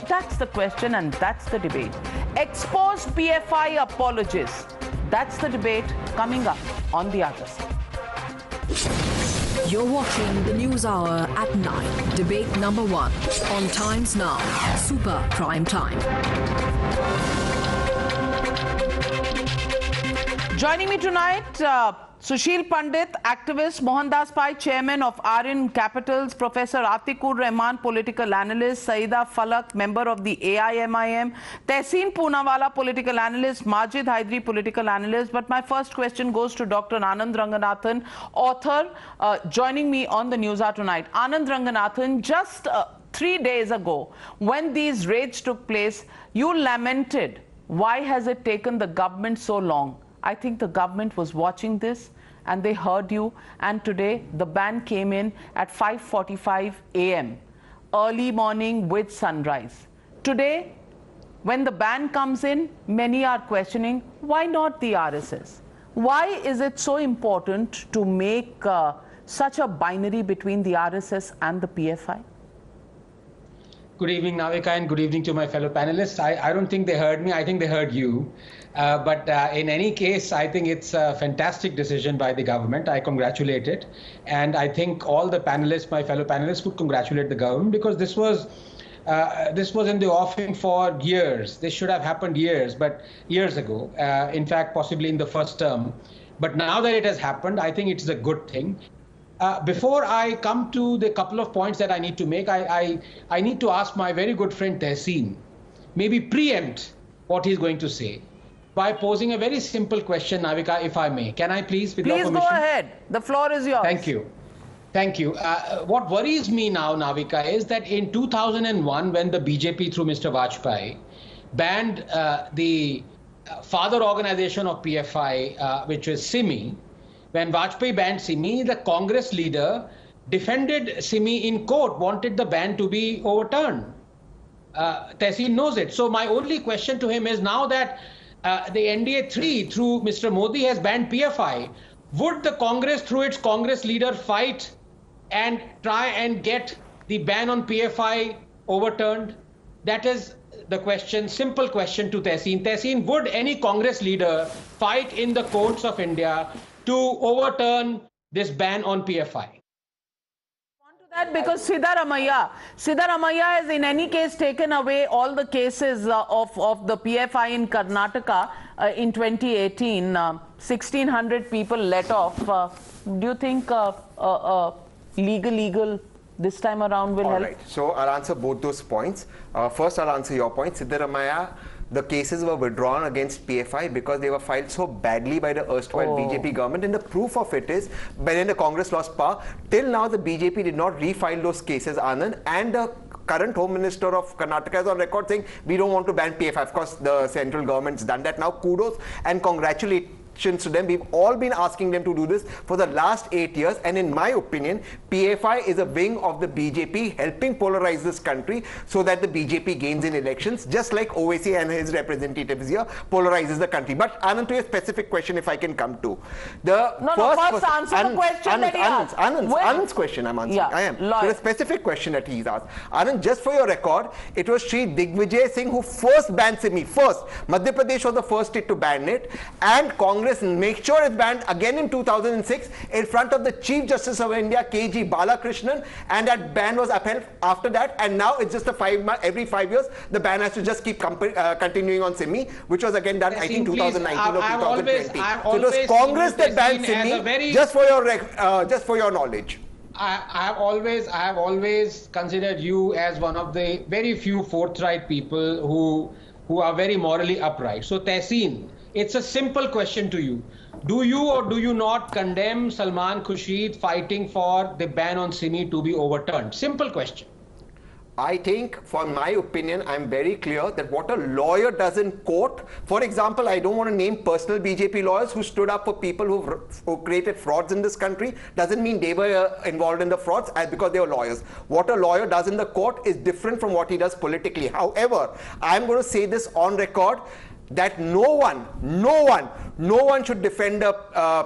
That's the question, and that's the debate. Exposed PFI apologists. That's the debate coming up on the other side. You're watching the Newshour at 9. Debate number 1 on Times Now, Super Prime Time. Joining me tonight, Sushil Pandit, activist, Mohandas Pai, chairman of Aryan Capitals, Professor Atikur Rahman, political analyst, Saida Falak, member of the AIMIM, Tehseen Poonawala, political analyst, Majid Haidri, political analyst. But my first question goes to Dr. Anand Ranganathan, author, joining me on the Newshour tonight. Anand Ranganathan, just 3 days ago, when these raids took place, you lamented, why has it taken the government so long? I think the government was watching this and they heard you, and today the ban came in at 5:45 a.m. early morning with sunrise. Today, when the ban comes in, many are questioning, why not the RSS? Why is it so important to make such a binary between the RSS and the PFI? Good evening, Navika, and good evening to my fellow panelists. I don't think they heard me. I think they heard you. But in any case, I think it's a fantastic decision by the government. I congratulate it. And I think all the panelists, my fellow panelists, would congratulate the government, because this was in the offing for years. This should have happened years ago. In fact, possibly in the first term. But now that it has happened, I think it's a good thing. Before I come to the couple of points that I need to make, I need to ask my very good friend Tehseen, maybe preempt what he's going to say by posing a very simple question, Navika, if I may. Can I please, with your permission? Please go ahead. The floor is yours. Thank you. Thank you. What worries me now, Navika, is that in 2001, when the BJP, through Mr. Vajpayee, banned the father organization of PFI, which was SIMI, when Vajpayee banned SIMI, the Congress leader defended SIMI in court, wanted the ban to be overturned. Tehseen knows it. So my only question to him is, now that the NDA 3 through Mr. Modi has banned PFI, would the Congress, through its Congress leader, fight and try and get the ban on PFI overturned? That is the question, simple question to Tehseen. Tehseen, would any Congress leader fight in the courts of India to overturn this ban on PFI? That because Siddaramaiah has in any case taken away all the cases of the PFI in Karnataka in 2018, 1,600 people let off. Do you think legal this time around will help? All right, so I'll answer both those points. First, I'll answer your point. Siddaramaiah, the cases were withdrawn against PFI because they were filed so badly by the erstwhile BJP government, and the proof of it is when the Congress lost power, till now the BJP did not refile those cases, Anand, and the current Home Minister of Karnataka is on record saying we don't want to ban PFI. Of course, the central government's done that now. Kudos and congratulations to them. We've all been asking them to do this for the last 8 years, and in my opinion, PFI is a wing of the BJP helping polarize this country so that the BJP gains in elections, just like Owaisi and his representatives here polarizes the country. But Anand, to your specific question, if I can come to the first answer the question that he asked. Anand's question I'm answering. Yeah, I am. So the specific question that he's asked. Anand, just for your record, it was Shri Digvijay Singh who first banned SIMI. First, Madhya Pradesh was the first state to ban it, and Congress make sure it's banned again in 2006 in front of the Chief Justice of India, K.G. Balakrishnan, and that ban was upheld after that, and now it's just every 5 years the ban has to just keep continuing on SIMI, which was again done I think 2019 or 2020. So it was Congress that banned SIMI, just for your knowledge. I have always considered you as one of the very few forthright people who are very morally upright. So Tehseen, it's a simple question to you. Do you or do you not condemn Salman Khurshid fighting for the ban on SIMI to be overturned? Simple question. I think, for my opinion, I'm very clear that what a lawyer does in court, for example, I don't want to name personal BJP lawyers who stood up for people who created frauds in this country, doesn't mean they were involved in the frauds because they were lawyers. What a lawyer does in the court is different from what he does politically. However, I'm going to say this on record, that no one should defend the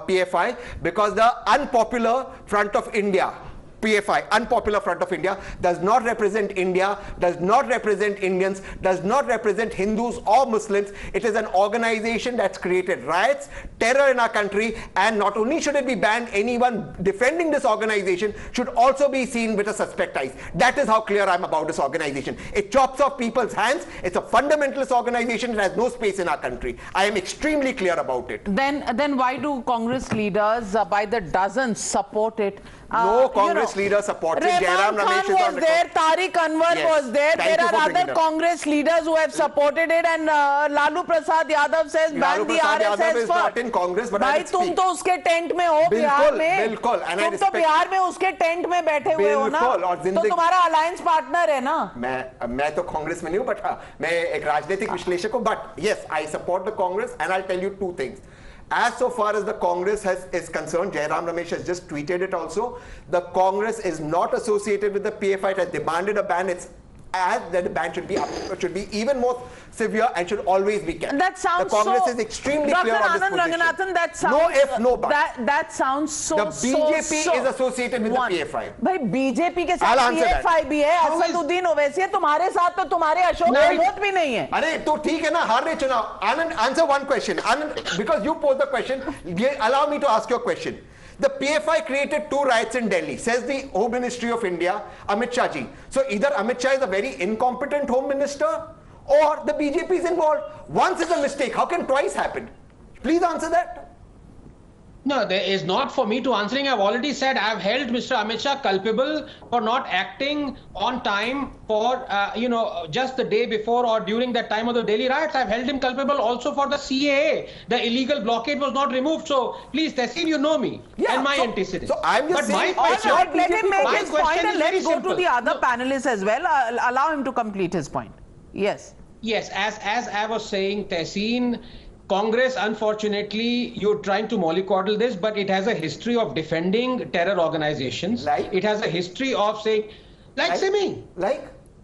PFI because the unpopular front of India, PFI, unpopular front of India, does not represent India, does not represent Indians, does not represent Hindus or Muslims. It is an organization that's created riots, terror in our country, and not only should it be banned, anyone defending this organization should also be seen with a suspect eyes. That is how clear I'm about this organization. It chops off people's hands. It's a fundamentalist organization that has no space in our country. I am extremely clear about it. Then why do Congress leaders by the dozens support it? No Congress leader supported. Jairam Ramesh is on was there, Tariq Anwar was there. There are other Congress leaders who have supported it, and Lalu Prasad Yadav says ban the RSS is not in Congress, but भाई तुम तो उसके tent में हो बिहार में, बिल्कुल, तुम तो बिहार में उसके टेंट में बैठे हुए हो ना, तो तुम्हारा अलायंस पार्टनर है ना. मैं तो कांग्रेस में नहीं हूँ, बट हाँ मैं एक राजनीतिक विश्लेषक हूँ, but yes, I support the Congress, and I'll tell you two things. As so far as the Congress is concerned, Jairam Ramesh has just tweeted it also, the Congress is not associated with the PFI. It has demanded a ban. It's that the ban should be even more severe and should always be kept. That sounds the Congress so, is extremely Dr. clear on this position. Ranganathan, that sounds, no if, no but. That sounds so. The BJP is associated with the PFI. भाई BJP के साथ PFI भी है, असदुद्दीन ओवैसी है, तुम्हारे साथ तो तुम्हारे अशोक गहलोत भी नहीं है. अरे तो ठीक है ना, हार रहे चुनाव. Anand, answer one question. Anand, because you posed the question, allow me to ask you a question. The PFI created 2 riots in Delhi, says the Home Ministry of India, Amit Shah ji. So either Amit Shah is a very incompetent Home Minister or the BJP is involved. Once is a mistake. How can twice happen? Please answer that. No, there is not for me to answering. I've already said I've held Mr. Amit Shah culpable for not acting on time for, just the day before or during that time of the Delhi riots. I've held him culpable also for the CAA. The illegal blockade was not removed. So please, Tehseen, you know me and my antecedents. So I'm just saying, let him make his point and let's go to the other No. panelists as well. I'll allow him to complete his point. Yes. Yes, as I was saying, Tehseen, Congress, unfortunately, you're trying to mollycoddle this, but it has a history of defending terror organizations. It has a history of saying, Simi.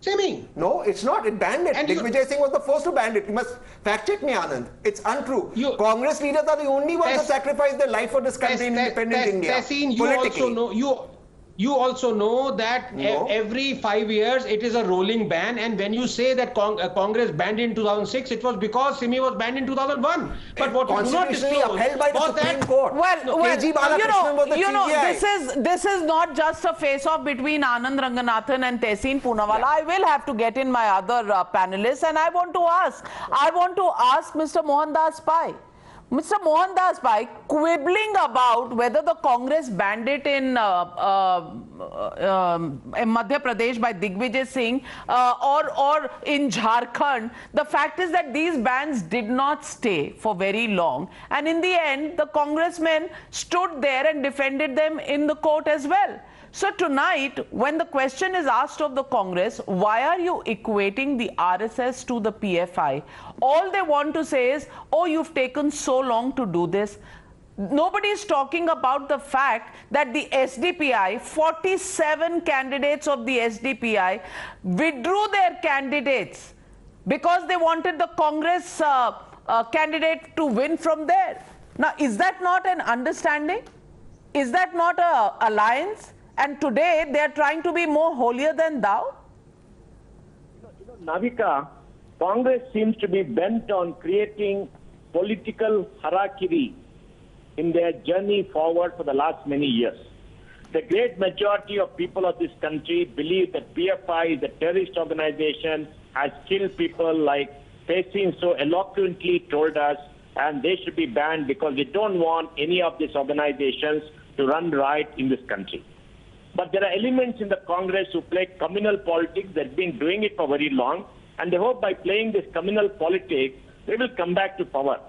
Simi. No, it's not. It banned it. Digvijay Singh was the first to ban it. You must fact check me, Anand. It's untrue. Congress leaders are the only ones who sacrificed their life for this country in independent India. Tehseen, you also know that every 5 years it is a rolling ban, and when you say that Congress banned in 2006, it was because Simi was banned in 2001. But what you do not disclose upheld by the Supreme Court. This is not just a face-off between Anand Ranganathan and Tehseen Poonawalla. I will have to get in my other panelists, and I want to ask Mr. Mohandas Pai. Mr. Mohandas Pai, quibbling about whether the Congress banned it in Madhya Pradesh by Digvijay Singh or in Jharkhand, the fact is that these bans did not stay for very long. And in the end, the congressmen stood there and defended them in the court as well. So tonight, when the question is asked of the Congress, why are you equating the RSS to the PFI? All they want to say is, oh, you've taken so long to do this. Nobody is talking about the fact that the SDPI, 47 candidates of the SDPI, withdrew their candidates because they wanted the Congress candidate to win from there. Now, is that not an understanding? Is that not an alliance? And today they are trying to be more holier than thou? Navika, Congress seems to be bent on creating political harakiri in their journey forward for the last many years. The great majority of people of this country believe that PFI is a terrorist organization, has killed people like Tehseen so eloquently told us, and they should be banned because they don't want any of these organizations to run riot in this country. But there are elements in the Congress who play communal politics that have been doing it for very long, and they hope by playing this communal politics, they will come back to power.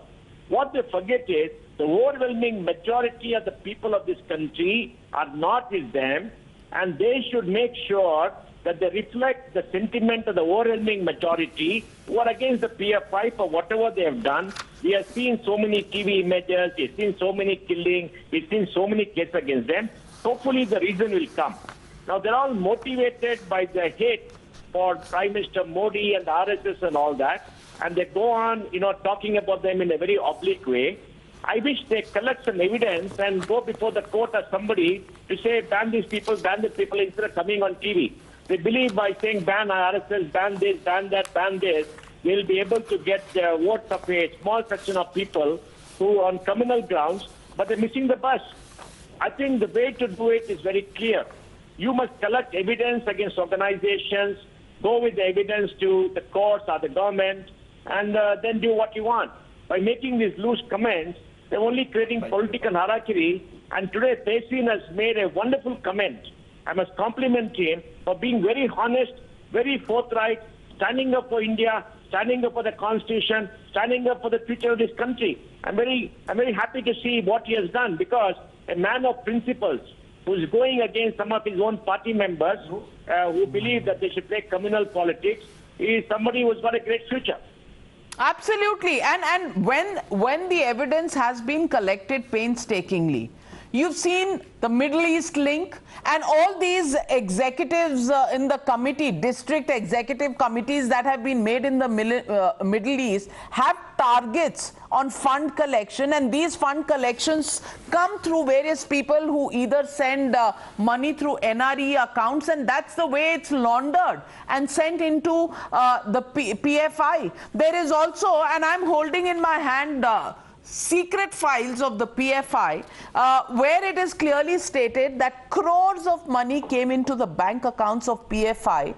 What they forget is the overwhelming majority of the people of this country are not with them, and they should make sure that they reflect the sentiment of the overwhelming majority who are against the PFI for whatever they have done. We have seen so many TV images, we have seen so many killings, we've seen so many cases against them. Hopefully the reason will come. Now they're all motivated by the hate for Prime Minister Modi and the RSS and all that, and they go on, talking about them in a very oblique way. I wish they collect some evidence and go before the court or somebody to say ban these people, instead of coming on TV. They believe by saying ban RSS, ban this, ban that, ban this, they'll be able to get the votes of a small section of people who are on communal grounds, but they're missing the bus. I think the way to do it is very clear. You must collect evidence against organizations, go with the evidence to the courts or the government, and then do what you want. By making these loose comments, they're only creating political harakiri. And today, Tehseen has made a wonderful comment. I must compliment him for being very honest, very forthright, standing up for India, standing up for the Constitution, standing up for the future of this country. I'm very happy to see what he has done, because a man of principles who is going against some of his own party members who believe that they should play communal politics is somebody who's got a great future. Absolutely. And when the evidence has been collected painstakingly, you've seen the Middle East link, and all these executives in the committee, district executive committees that have been made in the Middle East have targets on fund collection, and these fund collections come through various people who either send money through NRE accounts, and that's the way it's laundered and sent into the PFI. There is also, and I'm holding in my hand secret files of the PFI, where it is clearly stated that crores of money came into the bank accounts of PFI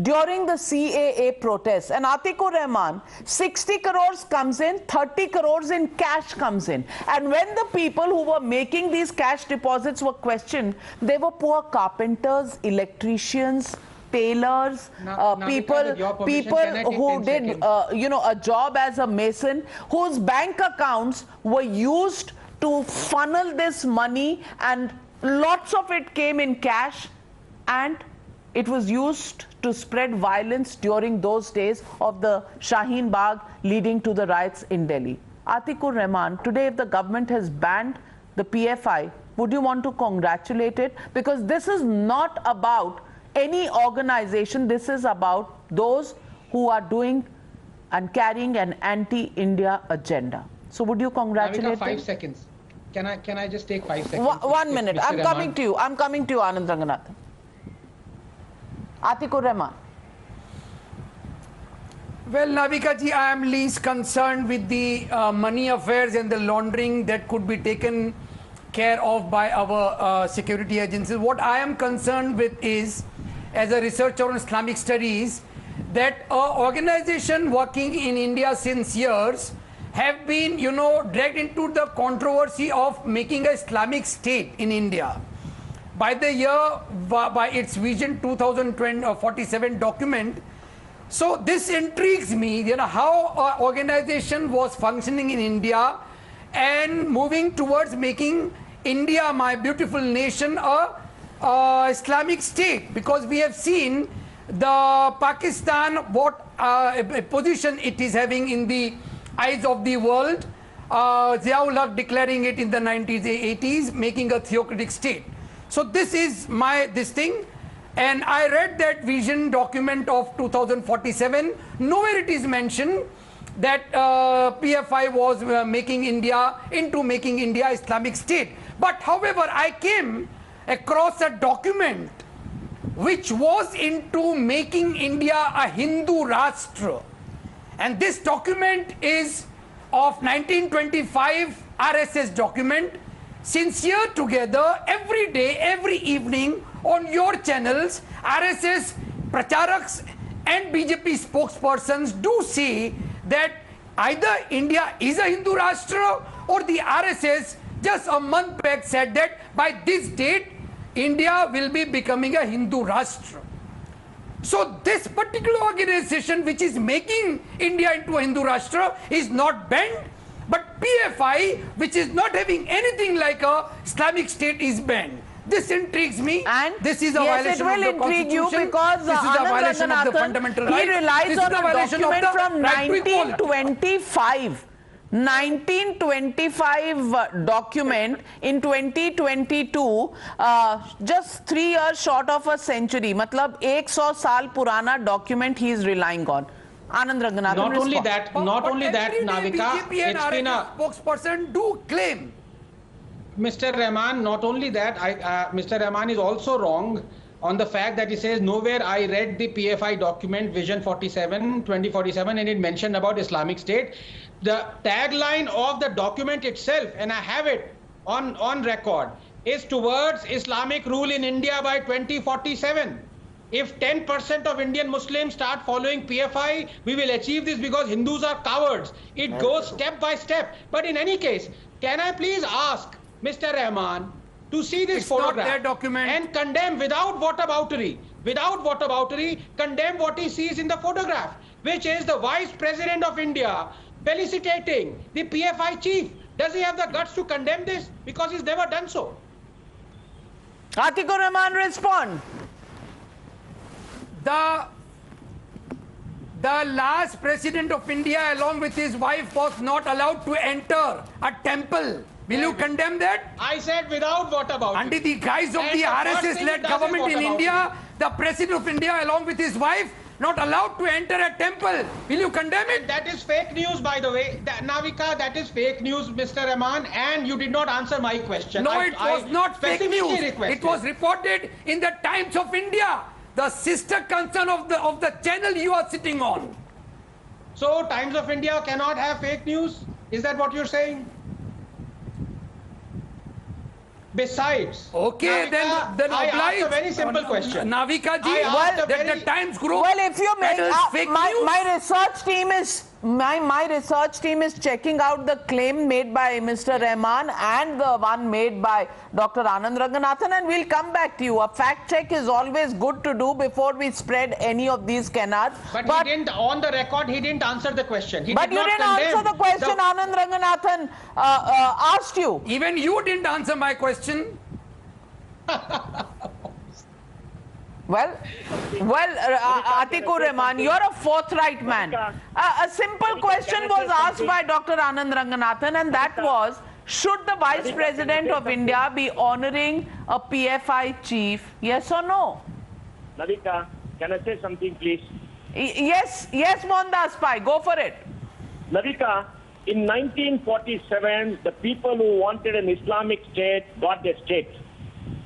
during the CAA protests. And Atikur Rahman, 60 crores comes in, 30 crores in cash comes in. And when the people who were making these cash deposits were questioned, they were poor carpenters, electricians, tailors, people who did, a job as a mason, whose bank accounts were used to funnel this money, and lots of it came in cash, and it was used to spread violence during those days of the Shaheen Bagh leading to the riots in Delhi. Atikur Rahman, today if the government has banned the PFI, would you want to congratulate it? Because this is not about any organization, this is about those who are doing and carrying an anti-India agenda. So would you congratulate Navika, 5 them? seconds. Can I just take 5 seconds? 1 minute. I'm coming to you. I'm coming to you, Anand Ranganathan. Atikur Rahman. Well, Navika ji, I am least concerned with the money affairs and the laundering that could be taken care of by our security agencies. What I am concerned with is, as a researcher on Islamic studies, that an organization working in India since years have been, dragged into the controversy of making an Islamic state in India. By the year, by its Vision 2047 document. So this intrigues me, how an organization was functioning in India and moving towards making India, my beautiful nation, a Islamic state, because we have seen the Pakistan, what position it is having in the eyes of the world. Ziaul Haq declaring it in the 1980s, making a theocratic state. So this is this thing, and I read that vision document of 2047. Nowhere it is mentioned that PFI was making India Islamic state. But however, I came across a document which was into making India a Hindu Rashtra, and this document is of 1925 RSS document. Sincere together every day, every evening on your channels, RSS Pracharaks and BJP spokespersons do say that either India is a Hindu Rashtra, or the RSS just a month back said that by this date India will be becoming a Hindu Rashtra. So this particular organization which is making India into a Hindu Rashtra is not banned, but PFI, which is not having anything like a Islamic state, is banned. This intrigues me, and this is a violation of the Constitution. You because this is a violation of the fundamental rights. He relies on a document from 1925. 1925 document in 2022, just 3 years short of a century. Matlab 100 saal purana document he is relying on. Anand Ranganathan. Not only that, Navika, it's been a spokesperson do claim. Mr. Rahman, not only that, Mr. Rahman is also wrong on the fact that he says nowhere I read the PFI document Vision 2047 and it mentioned about Islamic State. The tagline of the document itself, and I have it on record, is towards Islamic rule in India by 2047. If 10% of Indian Muslims start following PFI, we will achieve this because Hindus are cowards. It goes step by step. But in any case, can I please ask Mr. Rahman to see this photograph and condemn without whataboutery, condemn what he sees in the photograph, which is the Vice President of India felicitating the PFI chief. Does he have the guts to condemn this? Because he's never done so. Atikur Rahman, respond. The last president of India along with his wife was not allowed to enter a temple. Will you condemn that? I said without whataboutery. Under the guise of the RSS-led government in India, the president of India along with his wife not allowed to enter a temple. Will you condemn it? That is fake news, by the way. Navika, that is fake news, Mr. Rahman, and you did not answer my question. No, it was not fake news. It was reported in the Times of India, the sister concern of the channel you are sitting on. So, Times of India cannot have fake news? Is that what you're saying? Besides, okay, Navika, then I oblige. asked a very simple question. Navika ji, the Times Group. Well, if you make fake news. my research team is checking out the claim made by Mr. Rahman and the one made by Dr. Anand Ranganathan, and we'll come back to you. A fact check is always good to do before we spread any of these canards. But he didn't, on the record, he didn't answer the question. He but did you not didn't answer the question Anand Ranganathan asked you. Even you didn't answer my question. Well, Atikur Rahman, you're a forthright man. A simple question was asked by Dr. Anand Ranganathan, and that was, should the Vice President of India be honoring a PFI chief? Yes or no? Navika, can I say something, please? Yes, Mohandas Pai, go for it. Navika, in 1947, the people who wanted an Islamic state got their state.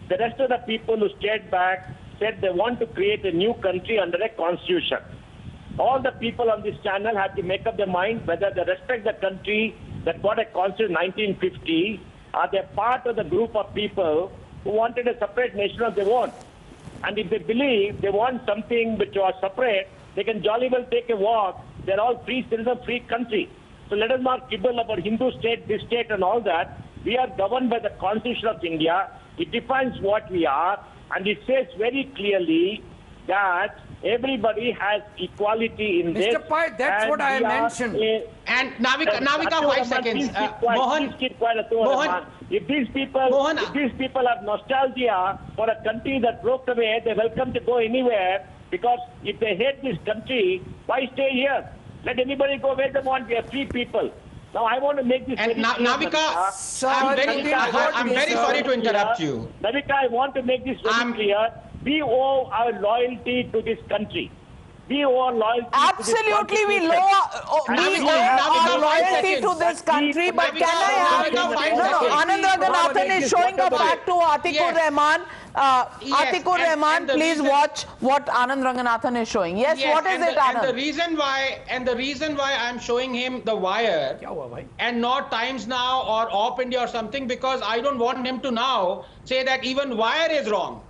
The rest of the people who stayed back said they want to create a new country under a constitution. All the people on this channel have to make up their mind whether they respect the country that got a constitution in 1950, or they're part of the group of people who wanted a separate nation of their own. And if they believe they want something which was separate, they can jolly well take a walk. They're all free citizens, free country. So let us not quibble about Hindu state, this state and all that. We are governed by the Constitution of India. It defines what we are. And it says very clearly that everybody has equality in this. Mr. Pai, that's what I mentioned. And Navika, 5 seconds. Mohan, if these people have nostalgia for a country that broke away, they're welcome to go anywhere, because if they hate this country, why stay here? Let anybody go where they want. We are free people. Now I want to make this very clear. Navika, I'm very sorry to interrupt you. Navika, I want to make this very clear. We owe our loyalty to this country. We owe our loyalty Absolutely, to this we owe our loyalty to this country, but can I have... No, Anand Ranganathan is showing a fact to Atikur Rahman. Atikur Rahman, please watch what Anand Ranganathan is showing. Yes, what is it, Anand? And the reason why I'm showing him The Wire and not Times Now or Op India or something, because I don't want him to now say that even Wire is wrong.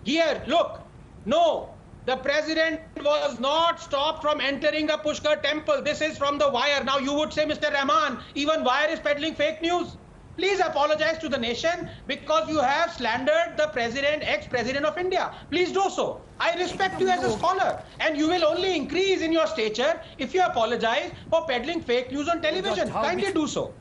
Here, look, no. The president was not stopped from entering the Pushkar temple. This is from The Wire. Now you would say, Mr. Rahman, even Wire is peddling fake news. Please apologize to the nation, because you have slandered the president, ex-president of India. Please do so. I respect you as a scholar, and you will only increase in your stature if you apologize for peddling fake news on television. Kindly do so.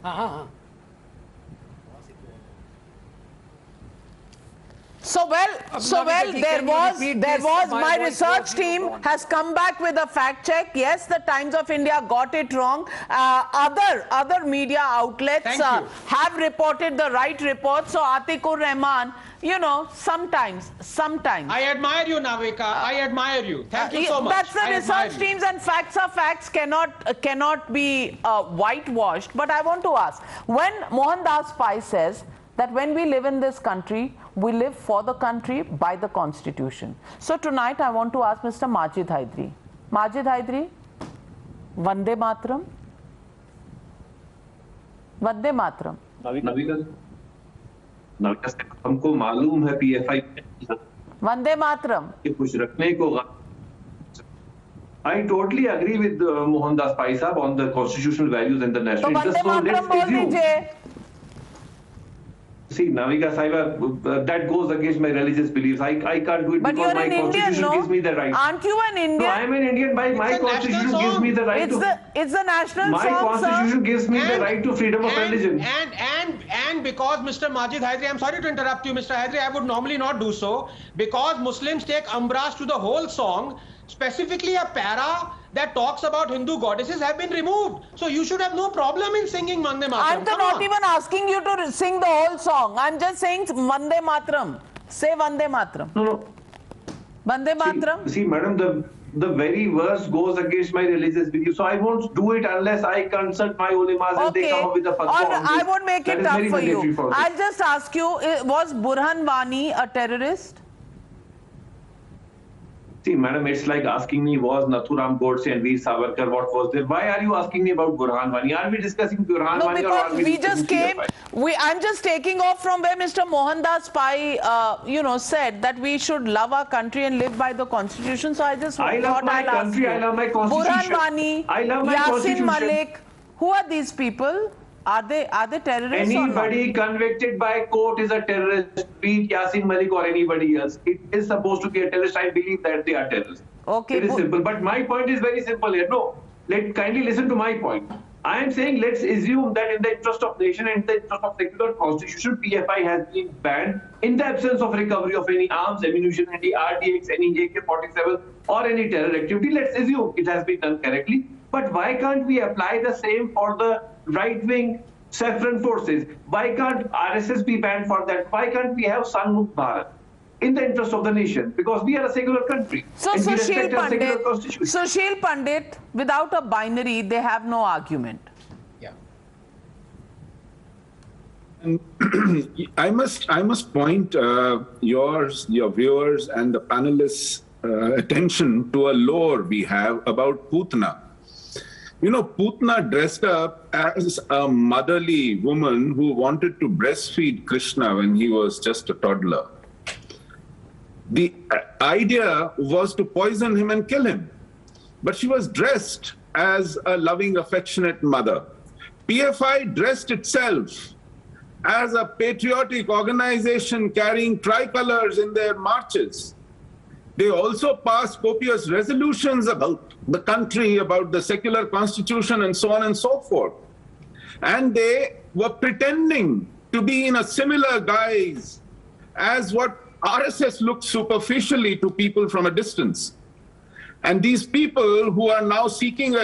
So there was my research team has come back with a fact check. Yes, the Times of India got it wrong. Other media outlets have reported the right report. So Atikur Rahman, you know, sometimes. I admire you, Navika. I admire you. Thank you so much. That's the research teams, and facts are facts, cannot be whitewashed. But I want to ask, when Mohandas Pai says that when we live in this country, we live for the country by the Constitution. So tonight I want to ask Mr. Majid Haidri. Majid Haidri, Vande Mataram? Vande Mataram. Navika, हमको मालूम है PFI Vande Mataram. कुछ रखने को. I totally agree with Mohandas Pai Sahab on the constitutional values and the national interest. So let's assume. See, Navika Saiba, that goes against my religious beliefs. I can't do it but because my constitution gives me the right. Aren't you an Indian? No, I'm an Indian. My constitution gives me the right It's the national my song, constitution gives me the right to freedom of religion. And because Mr. Majid Haidri, I'm sorry to interrupt you, Mr. Haidri, I would normally not do so, because Muslims take umbrage to the whole song, specifically a para that talks about Hindu goddesses have been removed. So you should have no problem in singing Vande Mataram. I'm not even asking you to sing the whole song. I'm just saying Vande Mataram. Say Vande Mataram. No. Vande Mataram. See, madam, the very verse goes against my religious beliefs. So I won't do it unless I consult my ulemas and they come up with a fatwa. I won't make it tough for you. I'll just ask you, was Burhan Wani a terrorist? See, madam, it's like asking me, was Nathuram Godse and Veer Savarkar, what was there? Why are you asking me about Burhan Wani? Are we discussing Burhan No, Wani or are because we just came, PFI? I'm just taking off from where Mr. Mohandas Pai, said that we should love our country and live by the constitution. So I just I love my country, I love my constitution. Burhan Wani, I love my Yasin constitution. Malik, who are these people? Are they terrorists Anybody or not? convicted by court is a terrorist, be it Yasin Malik or anybody else. It is supposed to be a terrorist. I believe that they are terrorists. Okay. It is simple. But my point is very simple here. No, kindly listen to my point. I am saying let's assume that in the interest of nation and in the interest of secular constitution, PFI has been banned in the absence of recovery of any arms, ammunition, any RDX, any AK-47 or any terror activity. Let's assume it has been done correctly. But why can't we apply the same for the right-wing saffron forces? Why can't RSS be banned for that? Why can't we have Sangmukh Bharat in the interest of the nation? Because we are a secular country. So Sushil Pandit, without a binary, they have no argument. Yeah. And I must point your viewers and the panelists' attention to a lore we have about Putna. You know, Putna dressed up as a motherly woman who wanted to breastfeed Krishna when he was just a toddler. The idea was to poison him and kill him. But she was dressed as a loving, affectionate mother. PFI dressed itself as a patriotic organization carrying tricolors in their marches. They also passed copious resolutions about the country, about the secular constitution, and so on and so forth. And they were pretending to be in a similar guise as what RSS looks superficially to people from a distance. And these people who are now seeking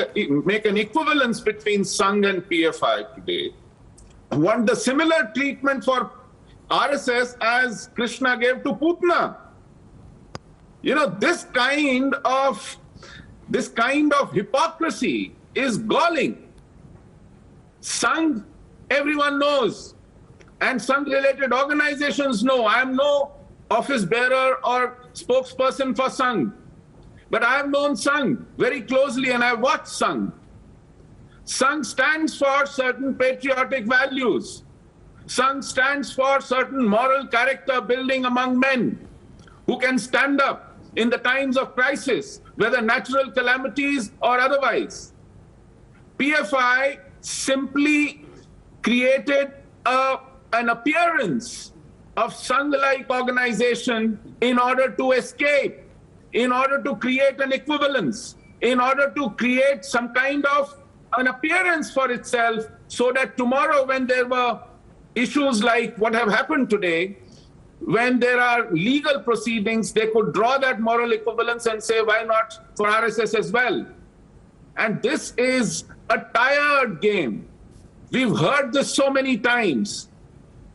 make an equivalence between Sangh and PFI today want the similar treatment for RSS as Krishna gave to Putna. You know, this kind of hypocrisy is galling. Sangh, everyone knows, and Sangh-related organizations know. I am no office bearer or spokesperson for Sangh, but I have known Sangh very closely and I have watched Sangh. Sangh stands for certain patriotic values. Sangh stands for certain moral character building among men who can stand up in the times of crisis, whether natural calamities or otherwise. PFI simply created an appearance of Sangh-like organization in order to escape, in order to create an equivalence, in order to create some kind of an appearance for itself, so that tomorrow when there were issues like what have happened today, when there are legal proceedings, they could draw that moral equivalence and say, why not for RSS as well? And this is a tired game. We've heard this so many times.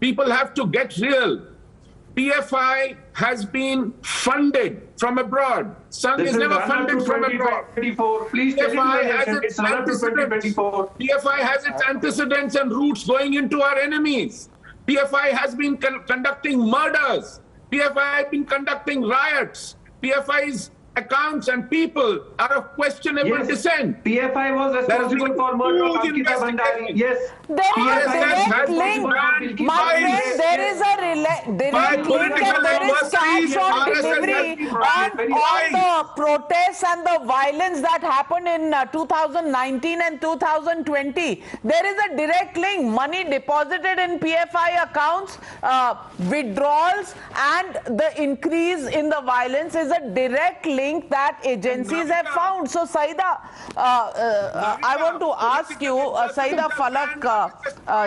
People have to get real. PFI has been funded from abroad. Sangh is never funded from abroad. PFI has its antecedents and roots going into our enemies. PFI has been conducting murders. PFI has been conducting riots. PFI's accounts and people are of questionable descent. PFI was responsible for murder of Ankita Bhandari. Yes. There is a direct link. My friend, there is a direct link and there is cash on delivery on the protests and the violence that happened in 2019 and 2020. There is a direct link. Money deposited in PFI accounts, withdrawals, and the increase in the violence is a direct link that agencies have found. So, Saida, I want to ask you, Saida Falak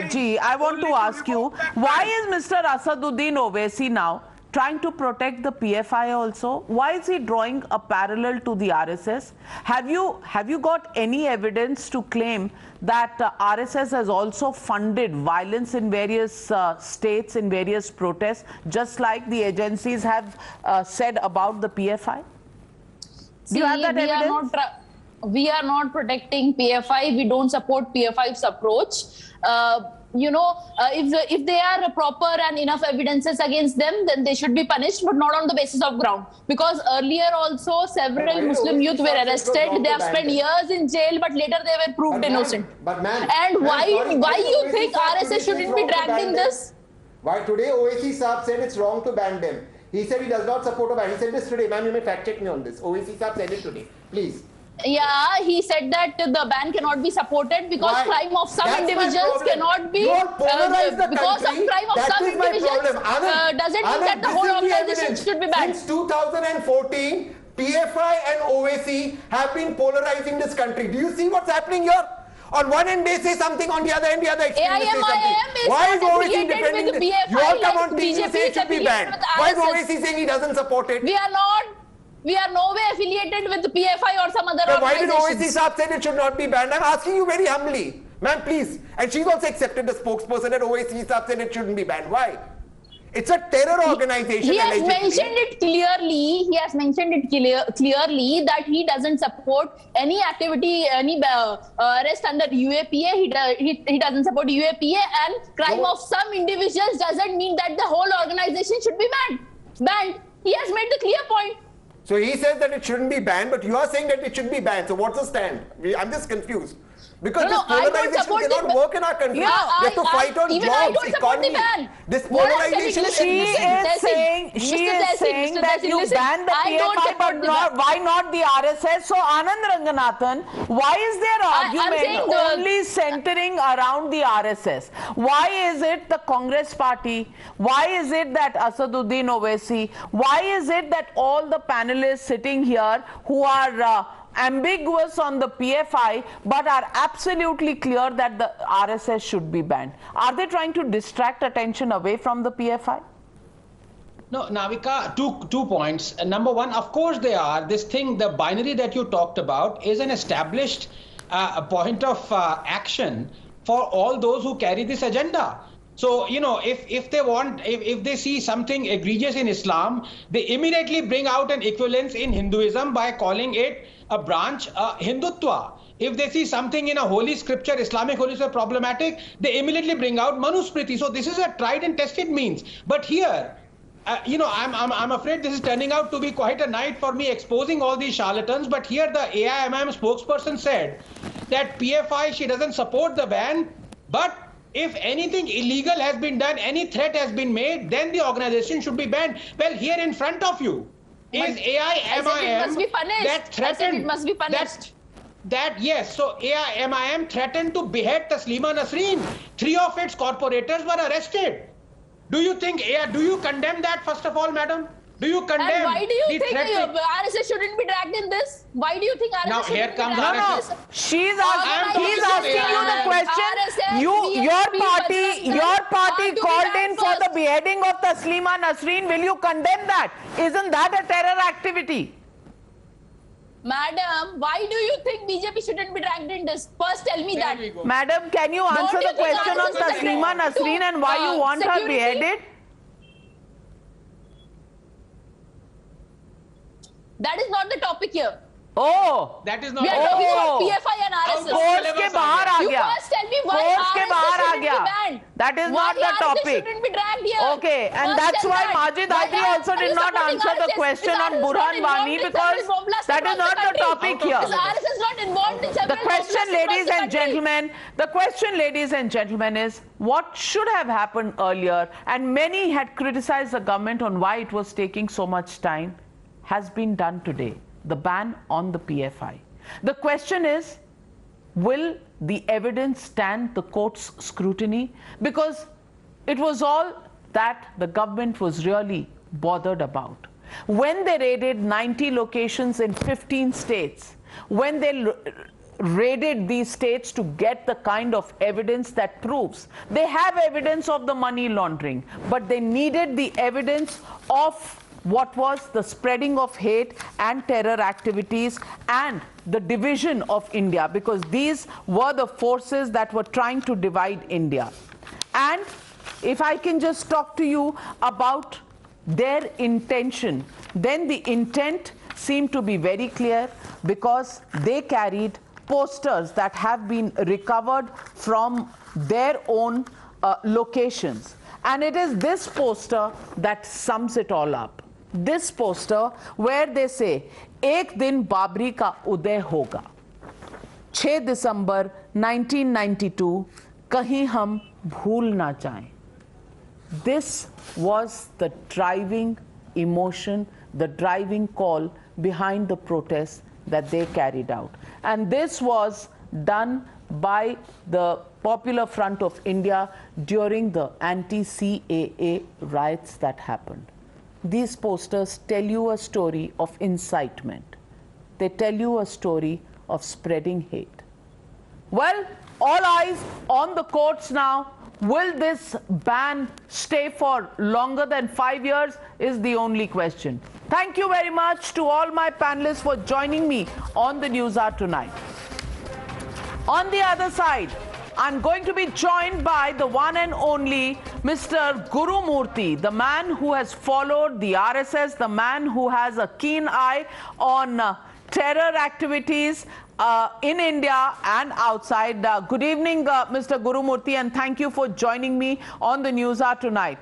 ji, I want to ask you, why is Mr. Asaduddin Owaisi now trying to protect the PFI also? Why is he drawing a parallel to the RSS? Have you got any evidence to claim that RSS has also funded violence in various states, in various protests, just like the agencies have said about the PFI? Do you have that evidence? We are not protecting PFI. We don't support PFI's approach. if they are proper and enough evidences against them, then they should be punished, but not on the basis of ground. Because earlier also several Muslim youth were arrested. They have spent years in jail, but later they were proved innocent. And why you think RSS shouldn't be dragged in this? Why today OAC Saab said it's wrong to ban them. He said he does not support a ban. He said this today. Ma'am, you may fact check me on this. OAC Saab said it today. Please. Yeah, he said that the ban cannot be supported because crime of some individuals cannot be because of crime of some individuals doesn't mean that the whole organization should be banned. Since 2014, PFI and OAC have been polarizing this country. Do you see what's happening here? On one end they say something, on the other end the other extremists say something. Why is OAC defending this? You all come on TV and say it should be banned. Why is OAC saying he doesn't support it? We are no way affiliated with the PFI or some other organization. Why did OAC Saab say it should not be banned? I'm asking you very humbly. Ma'am, please. And she's also accepted the spokesperson that OAC Saab said it shouldn't be banned. Why? It's a terror organization. He has mentioned it clearly. He has mentioned it clearly that he doesn't support any activity, any arrest under UAPA. He doesn't support UAPA, and crime of some individuals doesn't mean that the whole organization should be banned. He has made the clear point. So he says that it shouldn't be banned, but you are saying that it should be banned. So what's the stand? I'm just confused. Because this polarization cannot work in our country. Yeah, we have to fight on jobs, economy. This polarization she is saying that you ban the PFI, but why not the RSS? So Anand Ranganathan, why is their argument only centering around the RSS? Why is it the Congress party? Why is it that Asaduddin Owaisi? Why is it that all the panelists sitting here who are ambiguous on the PFI but are absolutely clear that the RSS should be banned? Are they trying to distract attention away from the PFI? No, Navika, two points. Number one, of course they are. This thing, the binary that you talked about, is an established point of action for all those who carry this agenda. So, if they see something egregious in Islam, they immediately bring out an equivalence in Hinduism by calling it a branch, Hindutva. If they see something in a holy scripture, Islamic holy scripture problematic, they immediately bring out Manusmriti. So this is a tried and tested means. But here, I'm afraid this is turning out to be quite a night for me exposing all these charlatans. But here the AIMM spokesperson said that PFI, she doesn't support the ban, but if anything illegal has been done, any threat has been made, then the organization should be banned. Well, here in front of you is AIMIM that threatened. It must be punished. Yes, so AIMIM threatened to behead Taslima Nasreen. 3 of its corporators were arrested. Do you condemn that, first of all, madam? Do you condemn? And why do you think RSS shouldn't be dragged in this? Why do you think RSS shouldn't be dragged in this? He's asking you the question. Your party called in for the beheading of Taslima Nasreen. Will you condemn that? Isn't that a terror activity? Madam, why do you think BJP shouldn't be dragged in this? First tell me that. Madam, can you answer the question on Taslima Nasreen and why you want her beheaded? That is not the topic here. Oh, that is not. We are talking about PFI and RSS. Course ke bahar aa gaya. You first tell me why RSS shouldn't be banned. That is not the topic. RSS shouldn't be dragged here. Okay, and that's why Majid Hydari also did not answer the question on Burhan Wani because that is not the topic here. RSS is not involved in several. The question, ladies and gentlemen, is what should have happened earlier, and many had criticized the government on why it was taking so much time, has been done today. The ban on the PFI. The question is, will the evidence stand the court's scrutiny? Because it was all that the government was really bothered about. When they raided 90 locations in 15 states, when they raided these states to get the kind of evidence that proves, they have evidence of the money laundering, but they needed the evidence of what was the spreading of hate and terror activities and the division of India, because these were the forces that were trying to divide India. And if I can just talk to you about their intention, then the intent seemed to be very clear, because they carried posters that have been recovered from their own locations. And it is this poster that sums it all up. This poster where they say, "Ek din Babri ka uday hoga. 6 December 1992, kahin hum bhool na jaएं." This was the driving emotion, the driving call behind the protests that they carried out. And this was done by the Popular Front of India during the anti-CAA riots that happened. These posters tell you a story of incitement. They tell you a story of spreading hate. Well, all eyes on the courts now. Will this ban stay for longer than 5 years is the only question. Thank you very much to all my panelists for joining me on the Newshour tonight. On the other side, I'm going to be joined by the one and only Mr. Guru Murthy, the man who has followed the RSS, the man who has a keen eye on terror activities in India and outside. Good evening, Mr. Guru Murthy, and thank you for joining me on the Newshour tonight.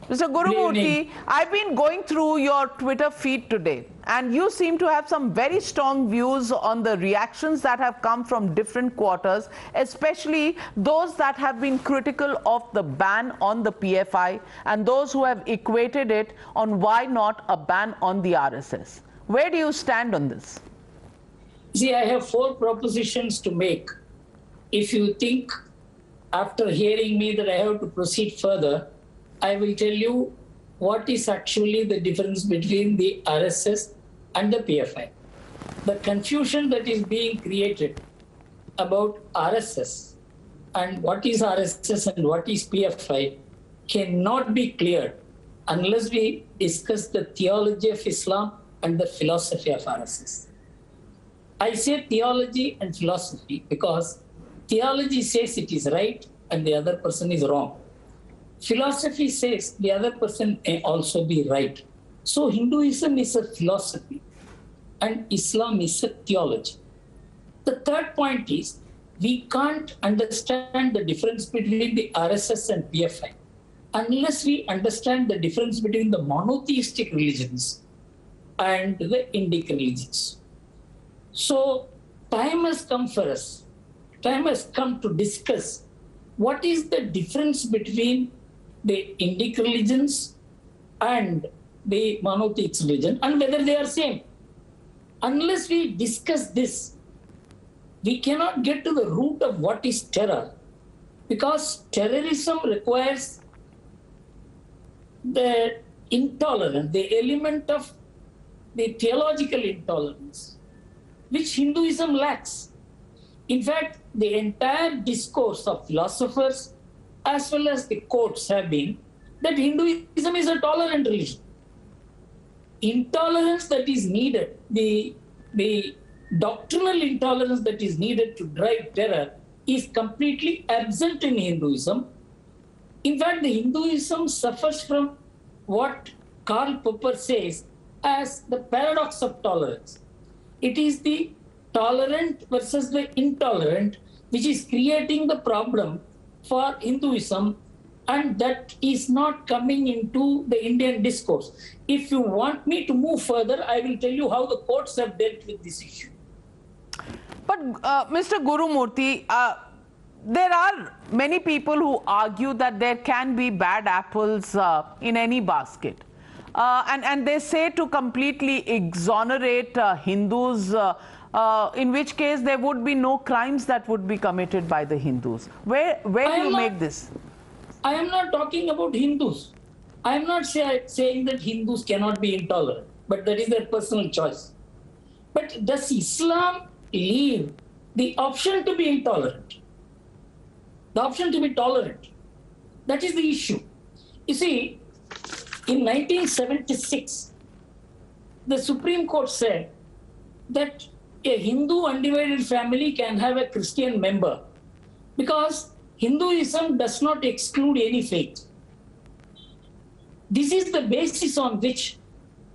Mr. Guru Murthy, I've been going through your Twitter feed today, and you seem to have some very strong views on the reactions that have come from different quarters, especially those that have been critical of the ban on the PFI and those who have equated it on why not a ban on the RSS. Where do you stand on this? See, I have 4 propositions to make. If you think, after hearing me, that I have to proceed further, I will tell you what is actually the difference between the RSS and the PFI. The confusion that is being created about RSS and what is RSS and what is PFI cannot be cleared unless we discuss the theology of Islam and the philosophy of RSS. I say theology and philosophy because theology says it is right and the other person is wrong. Philosophy says the other person may also be right. So Hinduism is a philosophy and Islam is a theology. The third point is we can't understand the difference between the RSS and PFI unless we understand the difference between the monotheistic religions and the Indic religions. So time has come for us. Time has come to discuss what is the difference between the Indic religions and the monotheistic religion and whether they are same. Unless we discuss this, we cannot get to the root of what is terror, because terrorism requires the intolerance, the element of the theological intolerance, which Hinduism lacks. In fact, the entire discourse of philosophers as well as the courts have been that Hinduism is a tolerant religion. Intolerance that is needed, the doctrinal intolerance that is needed to drive terror is completely absent in Hinduism. In fact, the Hinduism suffers from what Karl Popper says as the paradox of tolerance. It is the tolerant versus the intolerant which is creating the problem for Hinduism, and that is not coming into the Indian discourse. If you want me to move further, I will tell you how the courts have dealt with this issue. But Mr. Guru Murthy, there are many people who argue that there can be bad apples in any basket. And they say to completely exonerate Hindus, in which case there would be no crimes that would be committed by the Hindus. Where do you make this? I am not talking about Hindus. I am not saying that Hindus cannot be intolerant, but that is their personal choice. But does Islam leave the option to be intolerant? The option to be tolerant? That is the issue. You see, in 1976, the Supreme Court said that a Hindu undivided family can have a Christian member because Hinduism does not exclude any faith. This is the basis on which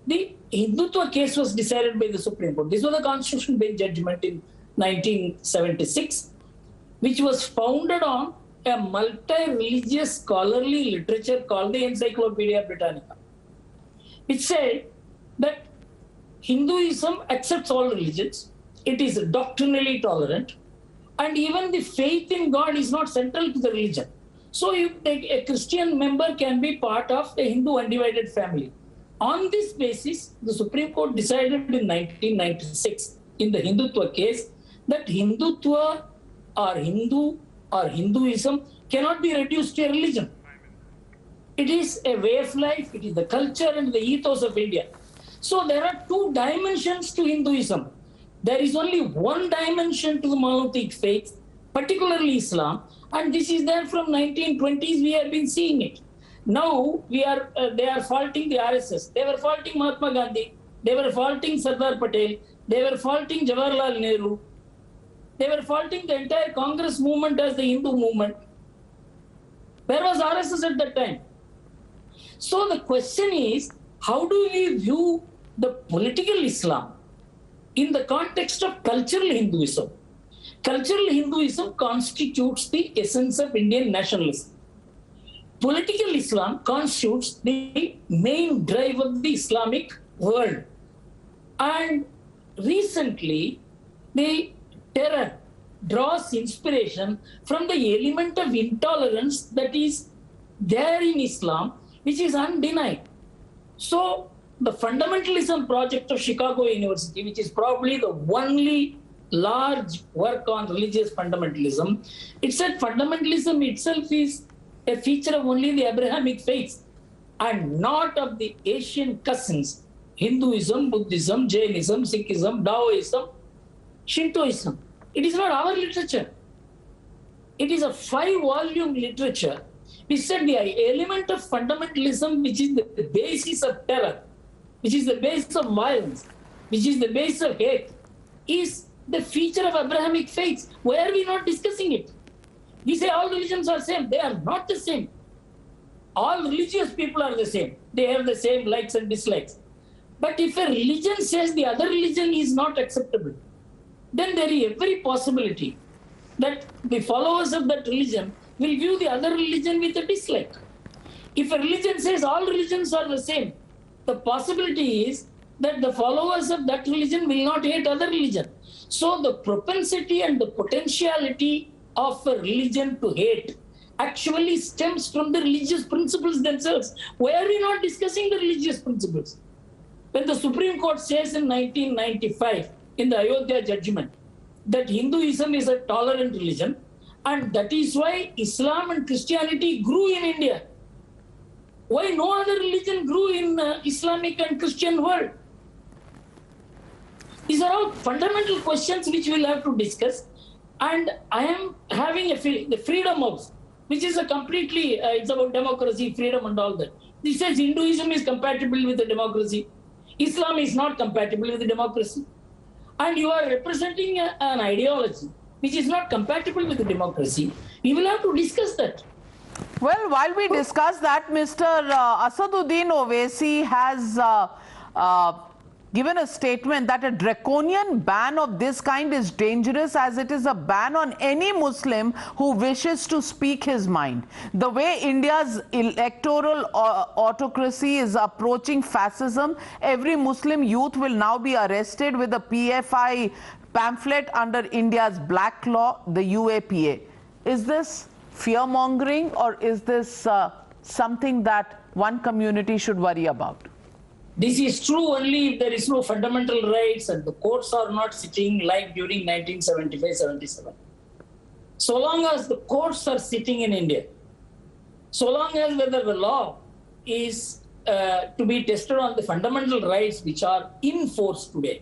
the Hindutva case was decided by the Supreme Court. This was a constitutional bench judgment in 1976, which was founded on a multi-religious scholarly literature called the Encyclopedia Britannica, which said that Hinduism accepts all religions, it is doctrinally tolerant, and even the faith in God is not central to the religion. So a Christian member can be part of a Hindu undivided family. On this basis, the Supreme Court decided in 1996 in the Hindutva case that Hindutva or Hindu or Hinduism cannot be reduced to a religion. It is a way of life, it is the culture and the ethos of India. So there are two dimensions to Hinduism. There is only one dimension to the monolithic faith, particularly Islam, and this is there from 1920s. We have been seeing it. Now they are faulting the RSS. They were faulting Mahatma Gandhi. They were faulting Sardar Patel. They were faulting Jawaharlal Nehru. They were faulting the entire Congress movement as the Hindu movement. Where was RSS at that time? So the question is, how do we view the political Islam in the context of cultural Hinduism? Cultural Hinduism constitutes the essence of Indian nationalism. Political Islam constitutes the main drive of the Islamic world. And recently, the terror draws inspiration from the element of intolerance that is there in Islam, which is undenied. So the fundamentalism project of Chicago University, which is probably the only large work on religious fundamentalism, it said fundamentalism itself is a feature of only the Abrahamic faith and not of the Asian cousins, Hinduism, Buddhism, Jainism, Sikhism, Taoism, Shintoism. It is not our literature. It is a 5-volume literature which said the element of fundamentalism, which is the basis of terror, which is the basis of violence, which is the basis of hate, is the feature of Abrahamic faith. Why are we not discussing it? We say all religions are same. They are not the same. All religious people are the same. They have the same likes and dislikes. But if a religion says the other religion is not acceptable, then there is every possibility that the followers of that religion will view the other religion with a dislike. If a religion says all religions are the same, the possibility is that the followers of that religion will not hate other religion. So the propensity and the potentiality of a religion to hate actually stems from the religious principles themselves. Why are we not discussing the religious principles? When the Supreme Court says in 1995 in the Ayodhya judgment that Hinduism is a tolerant religion and that is why Islam and Christianity grew in India. Why no other religion grew in Islamic and Christian world? These are all fundamental questions which we'll have to discuss. And I am having the freedom of, which is a completely, it's about democracy, freedom and all that. This says Hinduism is compatible with the democracy. Islam is not compatible with the democracy. And you are representing an ideology which is not compatible with the democracy. We will have to discuss that. Well, while we discuss that, Mr. Asaduddin Owaisi has given a statement that a draconian ban of this kind is dangerous as it is a ban on any Muslim who wishes to speak his mind. The way India's electoral autocracy is approaching fascism, every Muslim youth will now be arrested with a PFI pamphlet under India's black law, the UAPA. Is this fear-mongering or is this something that one community should worry about? This is true only if there is no fundamental rights and the courts are not sitting like during 1975-77. So long as the courts are sitting in India, so long as whether the law is to be tested on the fundamental rights which are in force today,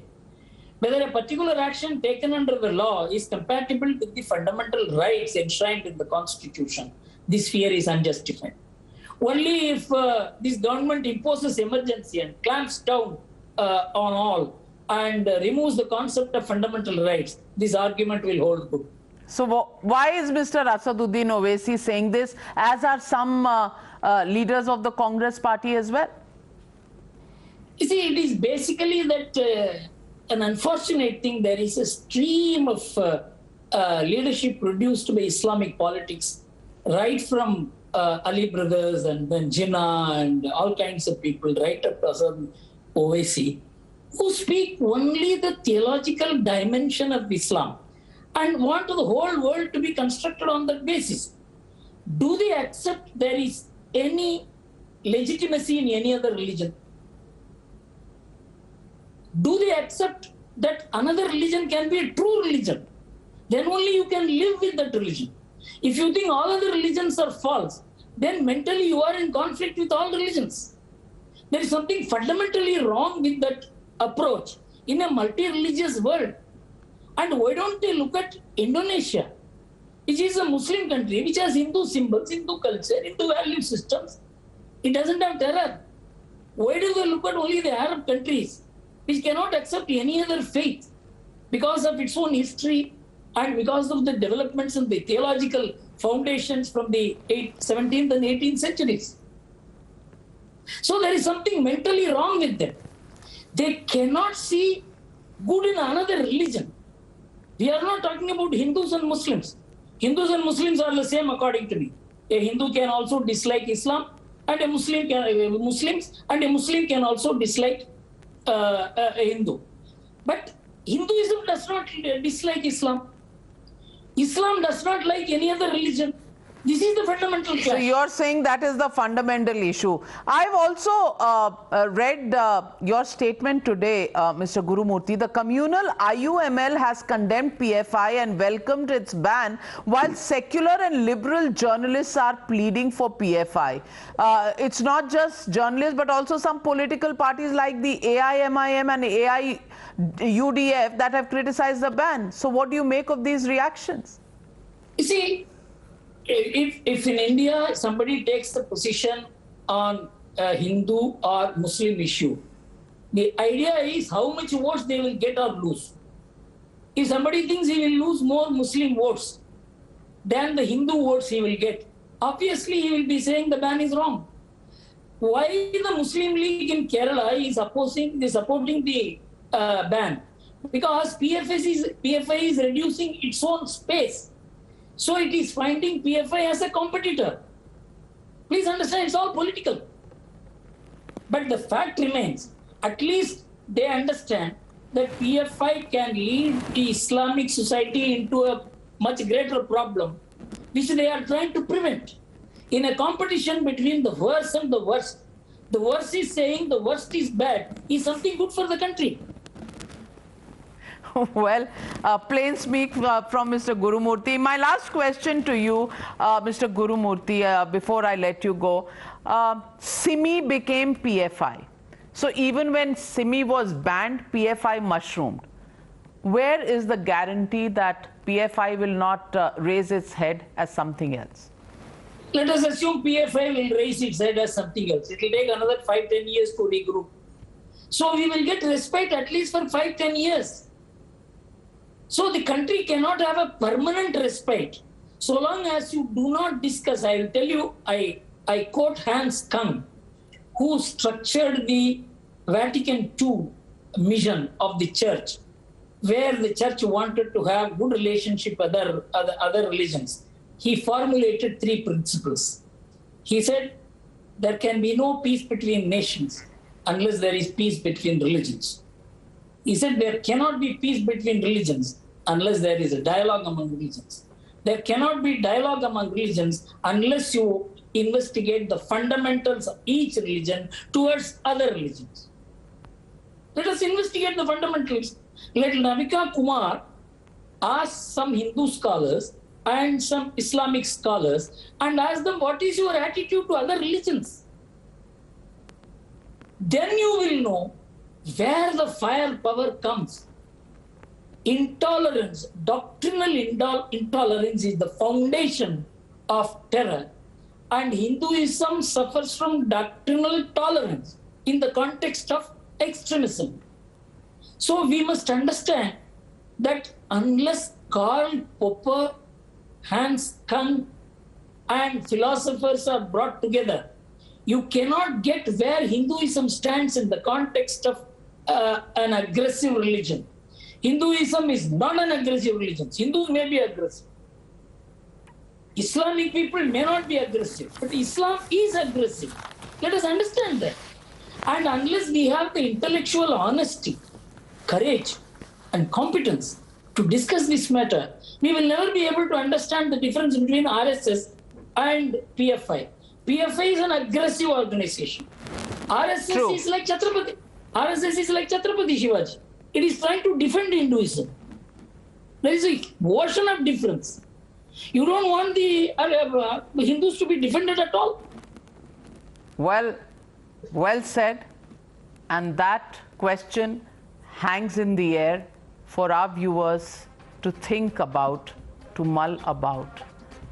whether a particular action taken under the law is compatible with the fundamental rights enshrined in the Constitution, this fear is unjustified. Only if this government imposes emergency and clamps down on all and removes the concept of fundamental rights, this argument will hold good. So why is Mr. Asaduddin Owaisi saying this, as are some leaders of the Congress party as well? You see, it is basically that an unfortunate thing, there is a stream of leadership produced by Islamic politics right from Ali brothers and then Jinnah and all kinds of people, right up to Hasan Owaisi, who speak only the theological dimension of Islam and want the whole world to be constructed on that basis. Do they accept there is any legitimacy in any other religion? Do they accept that another religion can be a true religion? Then only you can live with that religion. If you think all other religions are false, then mentally you are in conflict with all religions. There is something fundamentally wrong with that approach in a multi-religious world. And why don't they look at Indonesia, which is a Muslim country, which has Hindu symbols, Hindu culture, Hindu value systems. It doesn't have terror. Why do they look at only the Arab countries, which cannot accept any other faith because of its own history and because of the developments in the theological foundations from the 17th and 18th centuries? So there is something mentally wrong with them. They cannot see good in another religion. We are not talking about Hindus and Muslims. Hindus and Muslims are the same according to me. A Hindu can also dislike Islam, and a Muslim can also dislike a Hindu. But Hinduism does not dislike Islam. Islam does not like any other religion. This is the fundamental clash. So you're saying that is the fundamental issue. I've also read your statement today, Mr. Gurumurthy. The communal IUML has condemned PFI and welcomed its ban, while secular and liberal journalists are pleading for PFI. It's not just journalists, but also some political parties like the AIMIM and AIUDF that have criticized the ban. So what do you make of these reactions? You see, if in India somebody takes the position on a Hindu or Muslim issue, the idea is how much votes they will get or lose. If somebody thinks he will lose more Muslim votes than the Hindu votes he will get, obviously he will be saying the ban is wrong. Why the Muslim League in Kerala is supporting the ban? Because PFI is reducing its own space. So it is finding PFI as a competitor. Please understand, it's all political. But the fact remains, at least they understand that PFI can lead the Islamic society into a much greater problem, which they are trying to prevent. In a competition between the worst and the worst, the worst is saying the worst is bad, is something good for the country. Well, plain speak from Mr. Gurumurthy. My last question to you, Mr. Gurumurthy, before I let you go. SIMI became PFI. So even when SIMI was banned, PFI mushroomed. Where is the guarantee that PFI will not raise its head as something else? Let us assume PFI will raise its head as something else. It will take another 5-10 years to regroup. So we will get respite at least for 5-10 years. So the country cannot have a permanent respite so long as you do not discuss. I will tell you, I quote Hans Kung, who structured the Vatican II mission of the church, where the church wanted to have good relationship with other religions. He formulated 3 principles. He said, there can be no peace between nations unless there is peace between religions. He said there cannot be peace between religions unless there is a dialogue among religions. There cannot be dialogue among religions unless you investigate the fundamentals of each religion towards other religions. Let us investigate the fundamentals. Let Navika Kumar ask some Hindu scholars and some Islamic scholars and ask them, what is your attitude to other religions? Then you will know where the firepower comes. Intolerance, doctrinal intolerance is the foundation of terror. And Hinduism suffers from doctrinal tolerance in the context of extremism. So we must understand that unless Karl Popper, Hans Kung, and philosophers are brought together, you cannot get where Hinduism stands in the context of an aggressive religion. Hinduism is not an aggressive religion. Hindus may be aggressive. Islamic people may not be aggressive, but Islam is aggressive. Let us understand that. And unless we have the intellectual honesty, courage, and competence to discuss this matter, we will never be able to understand the difference between RSS and PFI. PFI is an aggressive organization. RSS is like Chhatrapati. RSS is like Chhatrapati Shivaji. It is trying to defend Hinduism. There is a version of difference. You don't want the Hindus to be defended at all? Well said. And that question hangs in the air for our viewers to think about, to mull about.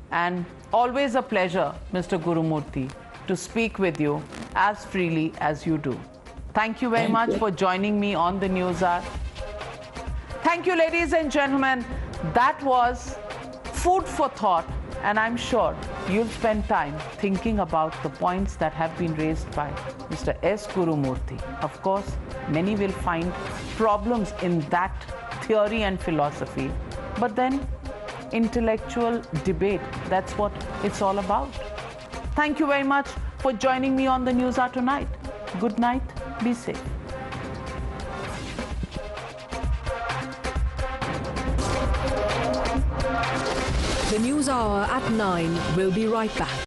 And always a pleasure, Mr. Gurumurthy, to speak with you as freely as you do. Thank you very much for joining me on the News Hour. Thank you, ladies and gentlemen. That was food for thought, and I'm sure you'll spend time thinking about the points that have been raised by Mr. S. Gurumurthy. Of course, many will find problems in that theory and philosophy, but then intellectual debate, that's what it's all about. Thank you very much for joining me on the News Hour tonight. Good night, be safe. The News Hour at 9 will be right back.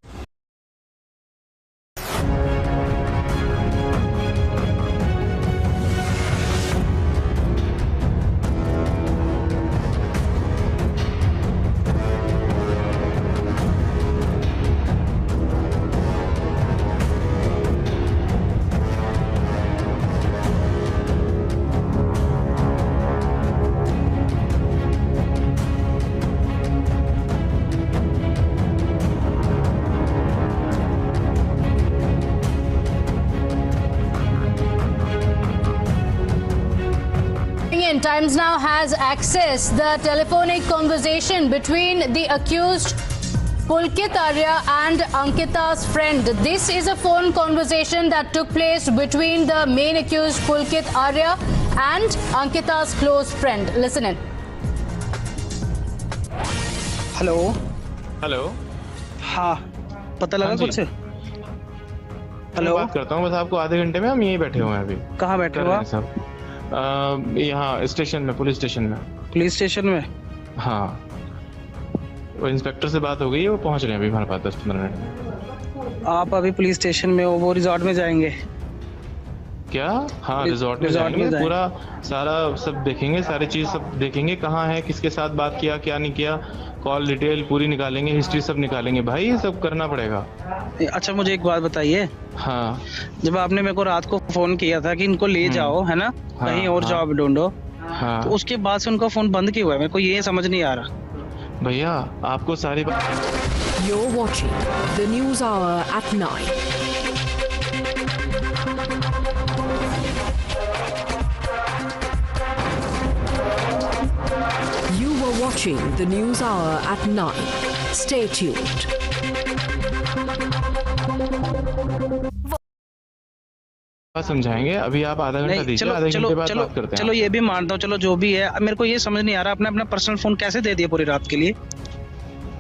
Times Now has accessed the telephonic conversation between the accused Pulkit Arya and Ankita's friend. This is a phone conversation that took place between the main accused Pulkit Arya and Ankita's close friend. Listen in. Hello hello हाँ पता लगा कुछ hello बात करता हूँ बस आपको आधे घंटे में हम यहीं बैठे हुए हैं अभी कहाँ बैठे हो आप यहाँ स्टेशन में पुलिस स्टेशन में हाँ वो इंस्पेक्टर से बात हो गई है वो पहुंच रहे हैं अभी हमारे पास 10-15 मिनट में आप अभी पुलिस स्टेशन में हो वो रिजॉर्ट में जाएंगे क्या हाँ रिजॉर्ट में जाएंगे पूरा सारा सब देखेंगे सारी चीज सब देखेंगे कहाँ है किसके साथ बात किया क्या नहीं किया कॉल डिटेल पूरी निकालेंगे हिस्ट्री सब निकालेंगे भाई ये सब करना पड़ेगा अच्छा मुझे एक बात बताइए हाँ जब आपने मेरे को रात को फोन किया था कि इनको ले जाओ है ना कहीं और जॉब ढूंढो हाँ तो उसके बाद से उनका फोन बंद क्यों हुआ है मेरे को ये समझ नहीं आ रहा भैया आपको सारी You're watching the News Hour at 9. You were watching the News Hour at 9. Stay tuned. समझाएंगे अभी आप आधा घंटा दीजिए आधे घंटे बाद बात करते हैं चलो ये भी मानता हूँ चलो जो भी है मेरे को ये समझ नहीं आ रहा आपने अपना पर्सनल फोन कैसे दे दिया पूरी रात के लिए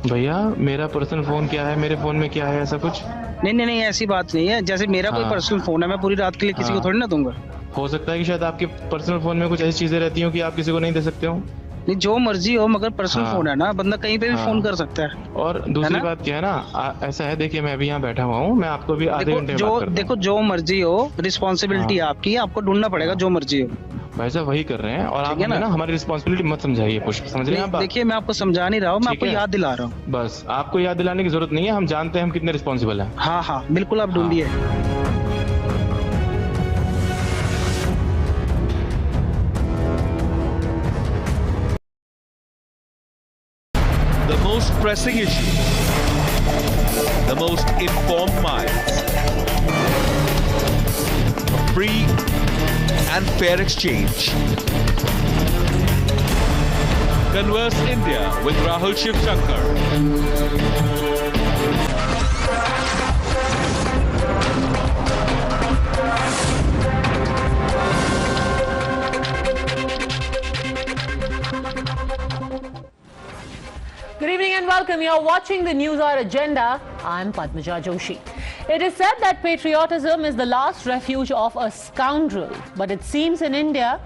भैया मेरा पर्सनल फोन क्या है मेरे फोन में क्या है ऐसा कुछ नहीं ऐसी बात नहीं है जैसे मेरा कोई पर्सनल फोन है मैं पूरी रात के लिए किसी को थोड़ी ना दूंगा हो सकता है कि शायद आपके पर्सनल फोन में कुछ ऐसी चीजें रहती हो कि आप किसी को नहीं दे सकते हो नहीं जो मर्जी हो मगर पर्सनल फोन है ना बंदा कहीं पे भी फोन कर सकता है और दूसरी बात क्या है ना ऐसा है देखिए मैं अभी यहाँ बैठा हुआ हूँ मैं आपको भी आधे घंटे में बात करता हूँ देखो जो मर्जी हो रिस्पॉन्सिबिलिटी आपकी आपको ढूंढना पड़ेगा जो मर्जी हो भाई साहब वही कर रहे हैं और आप ना हमारी रिस्पॉन्सिबिलिटी मत समझाइए पुष्प समझ रहे हैं आप देखिए मैं आपको समझा नहीं रहा हूँ मैं आपको याद दिला रहा हूँ बस आपको याद दिलाने की जरूरत नहीं है हम जानते हैं हम कितने रिस्पॉन्सिबल हैं हाँ बिल्कुल आप ढूंढिए most pressing issue, the most informed minds, a free and fair exchange. Converse India with Rahul Shivshankar. Good evening and welcome. you're watching the Newshour Agenda, I'm Padmaja Joshi. It is said that patriotism is the last refuge of a scoundrel. But it seems in India,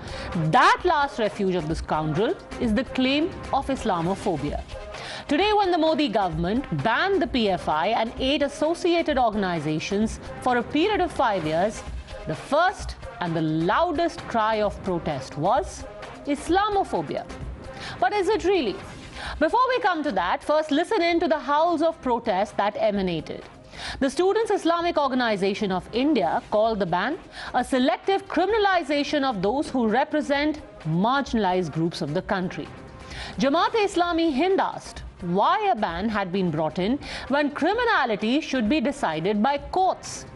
that last refuge of the scoundrel is the claim of Islamophobia. Today, when the Modi government banned the PFI and 8 associated organizations for a period of 5 years, the first and the loudest cry of protest was Islamophobia. But is it really? Before we come to that, first listen in to the howls of protest that emanated. The Students' Islamic Organization of India called the ban a selective criminalization of those who represent marginalized groups of the country. Jamaat-e-Islami Hind asked why a ban had been brought in when criminality should be decided by courts.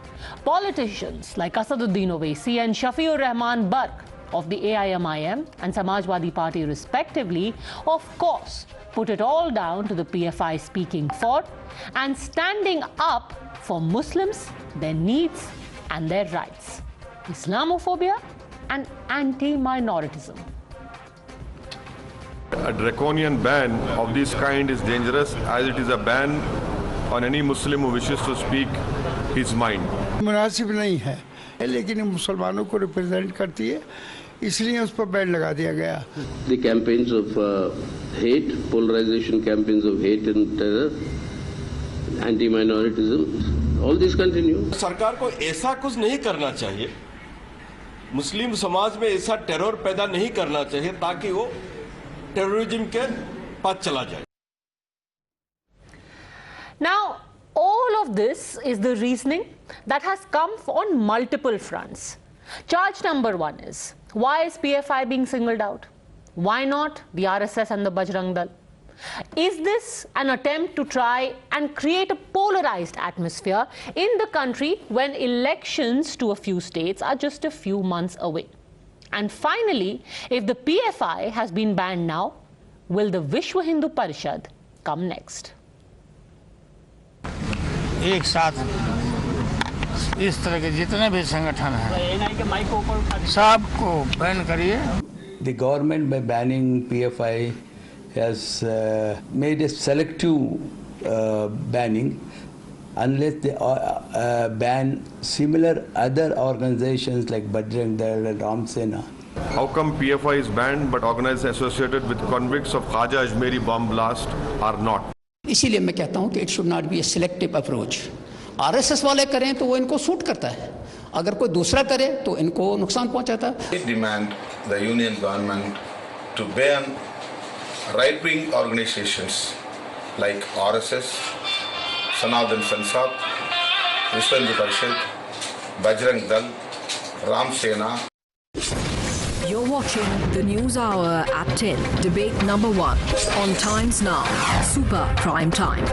Politicians like Asaduddin Owaisi and Shafiur Rahman Barq of the AIMIM and Samajwadi Party respectively, of course, put it all down to the PFI speaking for and standing up for Muslims, their needs and their rights. Islamophobia and anti-minoritism. A draconian ban of this kind is dangerous, as it is a ban on any Muslim who wishes to speak his mind. मुनासिब नहीं है, लेकिन मुसलमानों को represent करती है, इसलिए उस पर बैन लगा दिया गया. The campaigns of hate, polarization campaigns of hate and terror, anti-minoritism, all these continue. सरकार को ऐसा कुछ नहीं करना चाहिए, मुस्लिम समाज में ऐसा टेरर पैदा नहीं करना चाहिए ताकि वो टेररिज्म के पास चला जाए. Now, all of this is the reasoning that has come on multiple fronts. Charge number 1 is, why is PFI being singled out? Why not the RSS and the Bajrang Dal? Is this an attempt to try and create a polarized atmosphere in the country when elections to a few states are just a few months away? And finally, if the PFI has been banned now, will the Vishwa Hindu Parishad come next? एक साथ इस तरह के जितने भी संगठन हैं सबको बैन करिए. The government, by banning PFI, has made a selective banning unless they ban similar other organizations like Bajrang Dal and Ram Sena. How come PFI is banned but organizations associated with convicts of Khaja Ajmeri bomb blast are not? इसीलिए मैं कहता हूं कि it should not be A selective approach. RSS वाले करें तो वो इनको सूट करता है, अगर कोई दूसरा करे तो इनको नुकसान पहुंचाता है. We demand the union government to ban right-wing organizations like RSS, Sanatan Sansad, Vishwa Hindu Parishad, Bajrang Dal, Ram Sena. You're watching the News Hour at 10, debate number 1 on Times Now, Super Prime Time.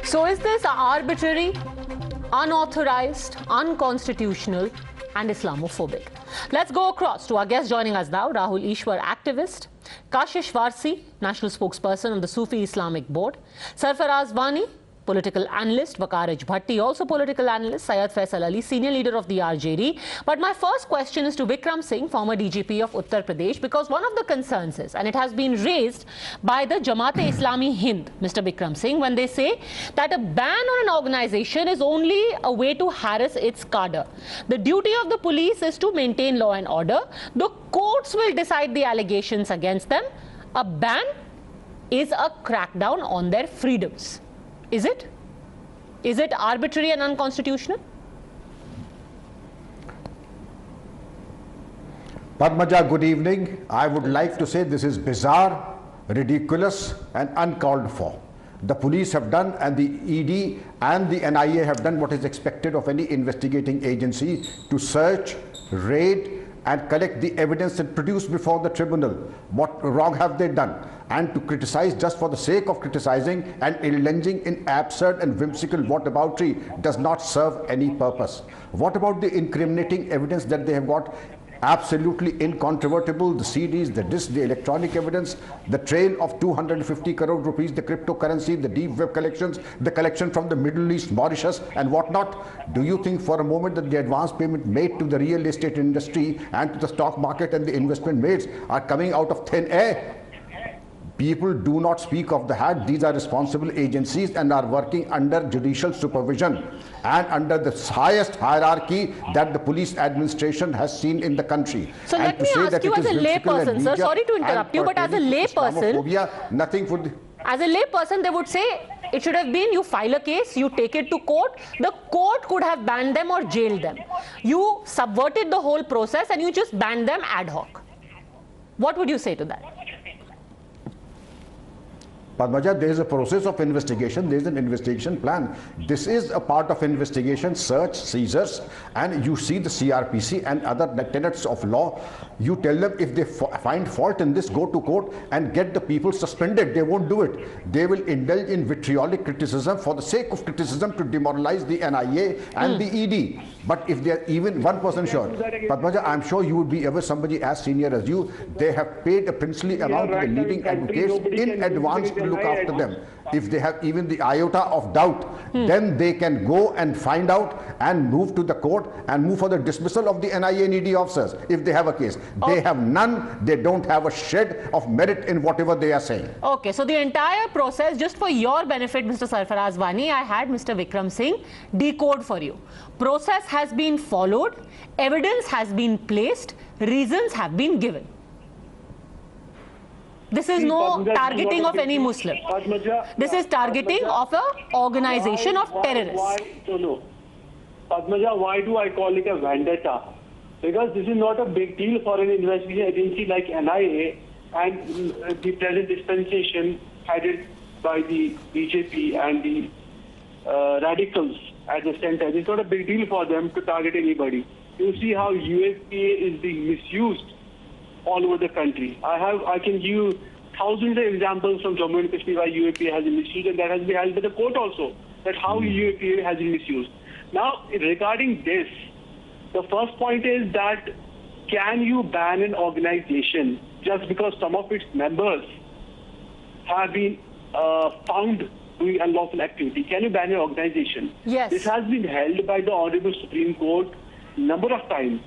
So is this arbitrary, unauthorized, unconstitutional and Islamophobic? Let's go across to our guest joining us now, Rahul Ishwar, activist, Kashish Varsi, national spokesperson of the Sufi Islamic Board, Sarfaraz Wani, political analyst, Vakaraj Bhatti, also political analyst, Syed Faisal Ali, senior leader of the RJD. But my first question is to Vikram Singh, former DGP of Uttar Pradesh, because one of the concerns is, and it has been raised by the Jamaat-e-Islami Hind, Mr. Vikram Singh, when they say that a ban on an organization is only a way to harass its cadre. The duty of the police is to maintain law and order. The courts will decide the allegations against them. A ban is a crackdown on their freedoms. Is it? Is it arbitrary and unconstitutional? Padmaja, good evening. I would like to say this is bizarre, ridiculous and uncalled for. The police have done, and the ED and the NIA have done what is expected of any investigating agency to search, raid and collect the evidence and produce before the tribunal. What wrong have they done? And to criticize just for the sake of criticizing and indulging in absurd and whimsical whataboutery does not serve any purpose. What about the incriminating evidence that they have got? Absolutely incontrovertible, the CDs, the discs, the electronic evidence, the trail of 250 crore rupees, the cryptocurrency, the deep web collections, the collection from the Middle East, Mauritius and whatnot. Do you think for a moment that the advance payment made to the real estate industry and to the stock market and the investment maids are coming out of thin air? People do not speak of the hat. These are responsible agencies and are working under judicial supervision and under the highest hierarchy that the police administration has seen in the country. So let me ask you as a layperson, sir, sorry to interrupt you, but as a layperson, nothing for the... As a layperson, they would say it should have been you file a case, you take it to court, the court could have banned them or jailed them. You subverted the whole process and you just banned them ad hoc. What would you say to that? Padmaja, there is a process of investigation, there is an investigation plan. This is a part of investigation, search, seizures, and you see the CRPC and other tenets of law. You tell them if they find fault in this, go to court and get the people suspended. They won't do it. They will indulge in vitriolic criticism for the sake of criticism to demoralize the NIA and the ED. But if they are even 1% sure, Padmaja, I'm sure you would be ever somebody as senior as you. They have paid a princely amount to the leading advocates in advance to look after them. If they have even the iota of doubt, then they can go and find out and move to the court and move for the dismissal of the NIA and ED officers if they have a case. They have none. They don't have a shred of merit in whatever they are saying. Okay, so the entire process, just for your benefit, Mr. Sarfaraz Wani, I had Mr. Vikram Singh decode for you. Process has been followed, evidence has been placed, reasons have been given. This is no targeting of any Muslim. This is targeting of an organization of terrorists. Padmaja, why do I call it a vendetta? Because this is not a big deal for an investigation agency like NIA and the present dispensation headed by the BJP and the radicals at the center. It's not a big deal for them to target anybody. You see how UAPA is being misused all over the country. I can give you thousands of examples from Jammu and Kashmir where UAPA has been misused, and that has been held by the court also, that how UAPA has been misused. Now, regarding this, the first point is that can you ban an organization just because some of its members have been found doing unlawful activity? Can you ban an organization? Yes. This has been held by the Honorable Supreme Court number of times,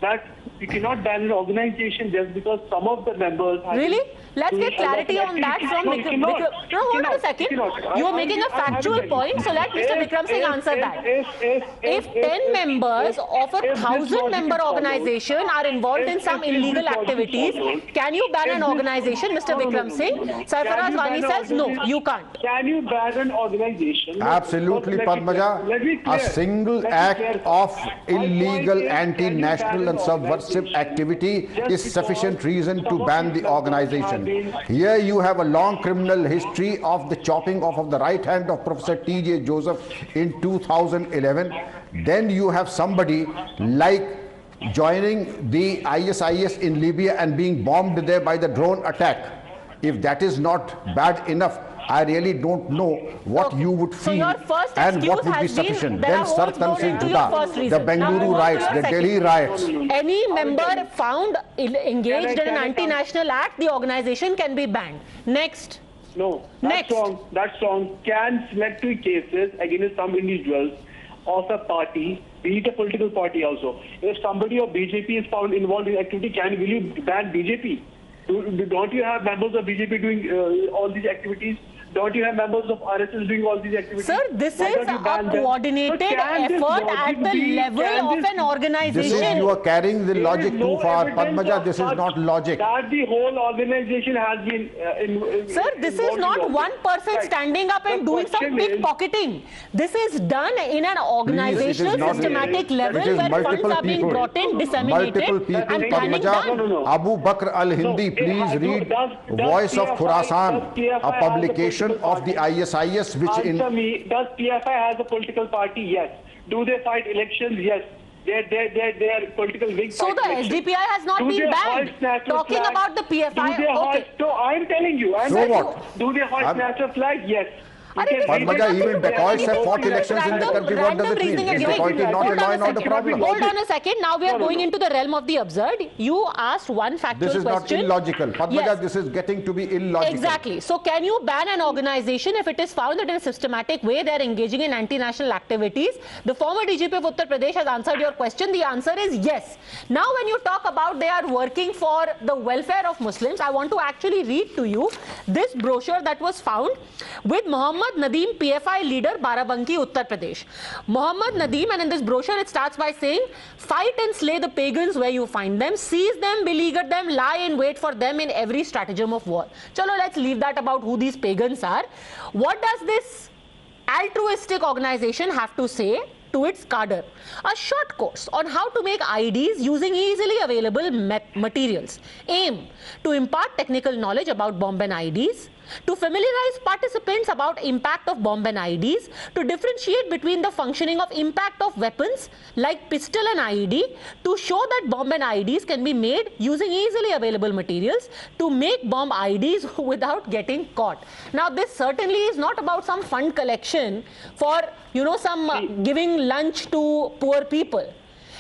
that you cannot ban an organization just because some of the members have... Really? Let's get clarity on that from Vikram. No, hold on a second. You are making a factual point, so let Mr. Vikram Singh answer that. If 10 members of a 1,000-member organization are involved in some illegal activities, can you ban an organization, Mr. Vikram Singh? Sarfaraz Wani says, no, you can't. Can you ban an organization? Absolutely, Padmaja. A single act of illegal, anti-national and subversive activity is sufficient reason to ban the organization. Here you have a long criminal history of the chopping off of the right hand of Professor T.J. Joseph in 2011. Then you have somebody like joining the ISIS in Libya and being bombed there by the drone attack. If that is not bad enough, I really don't know what you would feel and what would be sufficient. Then Sartan Singh Juda, the Bengaluru riots, the Delhi riots. Any member found engaged in an anti-national act, the organization can be banned. Next. No, that's wrong. That's wrong. Can selective cases against some individuals of a party, be it a political party also. If somebody of BJP is found involved in activity, will you ban BJP? Don't you have members of BJP doing all these activities? Don't you have members of RSS doing all these activities? Sir, this is a coordinated effort at the level of an organization. You are carrying the logic too far. Padmaja, this is not logic. That the whole organization has been... Sir, this is not one person standing up and doing some pickpocketing. This is done in an organizational, systematic level where funds are being brought in, disseminated, multiple people, and planning done. Abu Bakr al-Hindi, please read Voice of Khurasan, a publication of the ISIS, which Answer me, does PFI has a political party? Yes. Do they fight elections? Yes. Their political wing. So the SDPI has not been banned. Talking about the PFI. So I'm telling you. Do they hoist national flag? Yes. Padmaja, even dacoits have fought elections in the country. What does it mean? Is dacoit not a law and order problem? Hold on a second. Now we are going into the realm of the absurd. You asked one factual question. This is not illogical. Padmaja, this is getting to be illogical. Exactly. So can you ban an organization if it is found that in a systematic way they are engaging in anti-national activities? The former DGP of Uttar Pradesh has answered your question. The answer is yes. Now when you talk about they are working for the welfare of Muslims, I want to actually read to you this brochure that was found with Muhammad Nadeem, PFI leader, Barabanki, Uttar Pradesh. Muhammad Nadeem, and in this brochure it starts by saying, fight and slay the pagans where you find them, seize them, beleaguer them, lie in wait for them in every stratagem of war. Chalo, let's leave that about who these pagans are. What does this altruistic organization have to say to its cadre? A short course on how to make IDs using easily available materials. Aim to impart technical knowledge about bomb and IDs, to familiarize participants about impact of bomb and IDs, to differentiate between the functioning of impact of weapons like pistol and IED, to show that bomb and IDs can be made using easily available materials, to make bomb IDs without getting caught. Now this certainly is not about some fund collection for, you know, some giving lunch to poor people.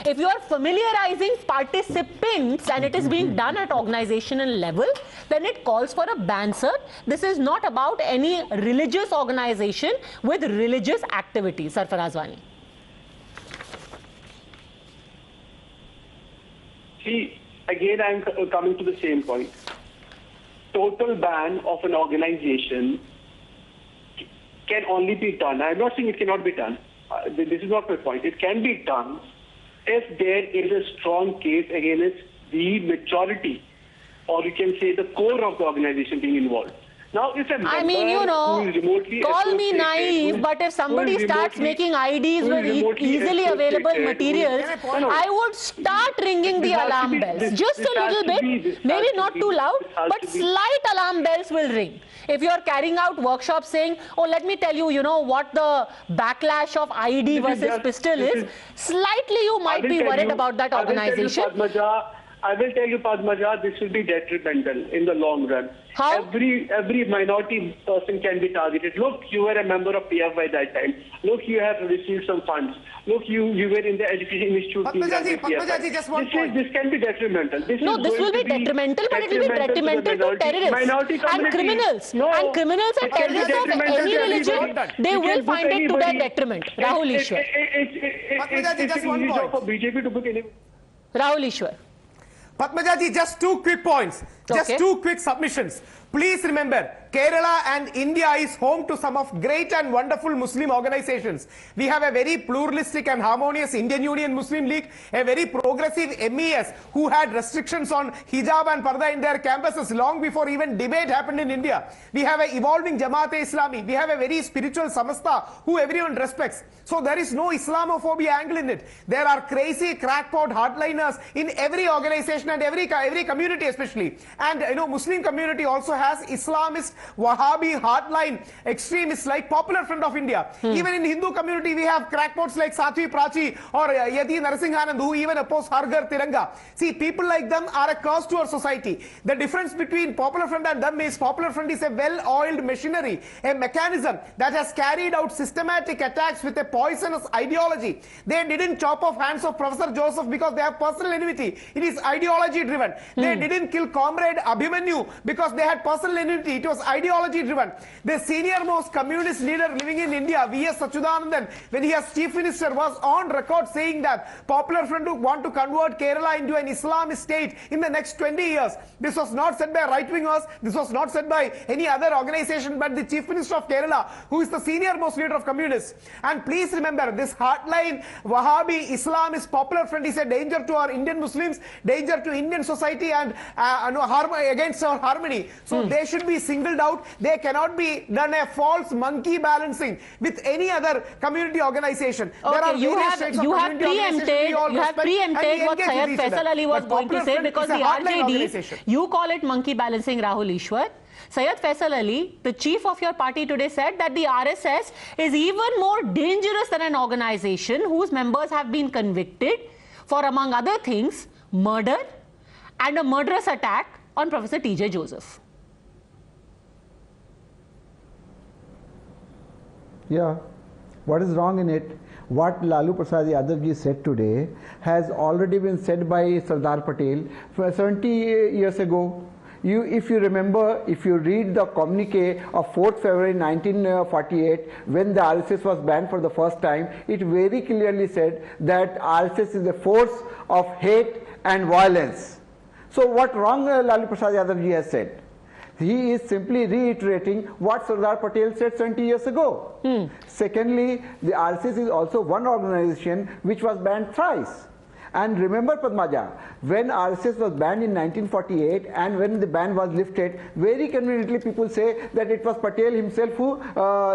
If you are familiarizing participants and it is being done at organizational level, then it calls for a ban, sir. This is not about any religious organization with religious activities, Sir Farazwani. See, again, I'm coming to the same point. Total ban of an organization can only be done. I'm not saying it cannot be done. This is not my point. It can be done if there is a strong case against the majority, or you can say the core of the organization being involved. Now, if a member who is remotely call me naive, but if somebody starts making IDs with easily available materials, I would start ringing the alarm bells. Just a little bit, maybe not too loud, but slight alarm bells will ring. If you are carrying out workshops saying, oh, let me tell you, you know, what the backlash of IED versus pistol is, slightly you might be worried about that organization. I will tell you, Padmaja, this will be detrimental in the long run. How? Every minority person can be targeted. Look, you were a member of PFI that time. Look, you have received some funds. Look, you were in the education institute. Padmajaji, just one point. This can be detrimental. This will be detrimental, but it will be detrimental to terrorists and criminals. And criminals and terrorists of any religion, they will find it to their detriment. Rahul Ishwar. Padmajaji, just one point. For BJP to book any. Rahul Ishwar. Padmajaji, just 2 quick points. Just 2 quick submissions. Please remember, Kerala and India is home to some of great and wonderful Muslim organizations. We have a very pluralistic and harmonious Indian Union Muslim League, a very progressive MES who had restrictions on hijab and parda in their campuses long before even debate happened in India. We have an evolving Jamaat-e-Islami. We have a very spiritual Samasta who everyone respects. So there is no Islamophobia angle in it. There are crazy crackpot hardliners in every organization and every community especially. And you know, Muslim community also has Islamist, Wahhabi, hardline extremists like Popular Front of India. Even in Hindu community, we have crackpots like Satvi Prachi or Yati Narasimhanand who even oppose Har Ghar Tiranga. See, people like them are a curse to our society. The difference between Popular Front and them is Popular Front is a well-oiled machinery, a mechanism that has carried out systematic attacks with a poisonous ideology. They didn't chop off hands of Professor Joseph because they have personal enmity. It is ideology driven. They didn't kill Comrade Abhimanyu because they had personal enmity. It was ideology driven. The senior most communist leader living in India, V.S. Sachudanandan, when he was chief minister, was on record saying that Popular Front want to convert Kerala into an Islamist state in the next 20 years. This was not said by right-wingers. This was not said by any other organization, but the chief minister of Kerala, who is the senior most leader of communists. And please remember, this hardline Wahhabi Islamist Popular Front is a danger to our Indian Muslims, danger to Indian society, and against our harmony. So they should be singled out. They cannot be done a false monkey balancing with any other community organization. Okay, you have preempted what Syed Faisal Ali was going to say, because the RJD, you call it monkey balancing, Rahul Ishwar. Syed Faisal Ali, the chief of your party today, said that the RSS is even more dangerous than an organization whose members have been convicted for, among other things, murder and a murderous attack on Professor T.J. Joseph. Yeah. What is wrong in it? What Lalu Prasad Yadav ji said today has already been said by Sardar Patel 70 years ago. If you remember, if you read the communique of 4th February 1948, when the RSS was banned for the first time, it very clearly said that RSS is a force of hate and violence. So what wrong Lalu Prasad Yadav ji has said? He is simply reiterating what Sardar Patel said 20 years ago. Secondly, the RSS is also one organization which was banned thrice. And remember, Padmaja, when RSS was banned in 1948 and when the ban was lifted, very conveniently people say that it was Patel himself who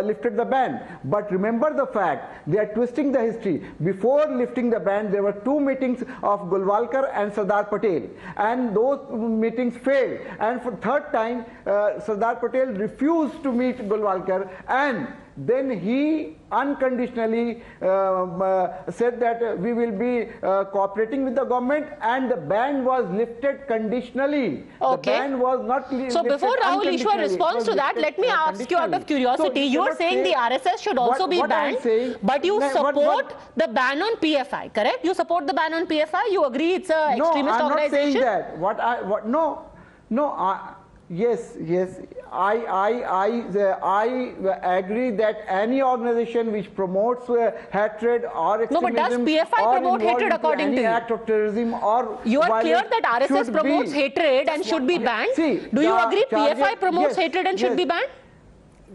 lifted the ban. But remember the fact, they are twisting the history. Before lifting the ban, there were 2 meetings of Golwalkar and Sardar Patel. And those meetings failed. And for third time, Sardar Patel refused to meet Golwalkar, and then he unconditionally said that we will be cooperating with the government, and the ban was lifted conditionally. Okay. The ban was not lifted. So before Rahul Ishwar responds to that, let me ask you out of curiosity. You are saying the RSS should also be banned, but you support the ban on PFI, correct? You support the ban on PFI? You agree it's an extremist organization? No, I'm not saying that. Yes, I agree that any organization which promotes hatred or extremism, no, but does PFI promote hatred according to you? Act of terrorism or you are clear that RSS promotes hatred and should be banned. See, do you agree PFI promotes hatred and should be banned?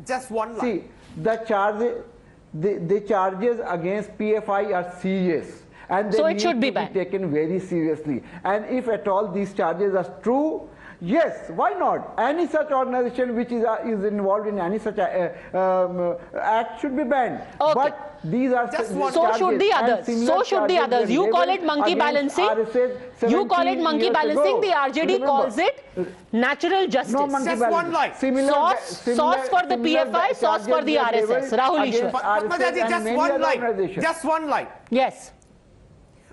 Just one line. See, the charges against PFI are serious, and they need to be taken very seriously. And if at all these charges are true, yes, why not? Any such organization which is involved in any such act should be banned. Okay. But these are so should the others. So should the others. You call it monkey balancing. You call it monkey balancing. The RJD calls it natural justice. No monkey balancing. Sauce for the PFI, sauce for the RSS. Rahul Ishwar. Padmaja, just one line. Just one line. Yes.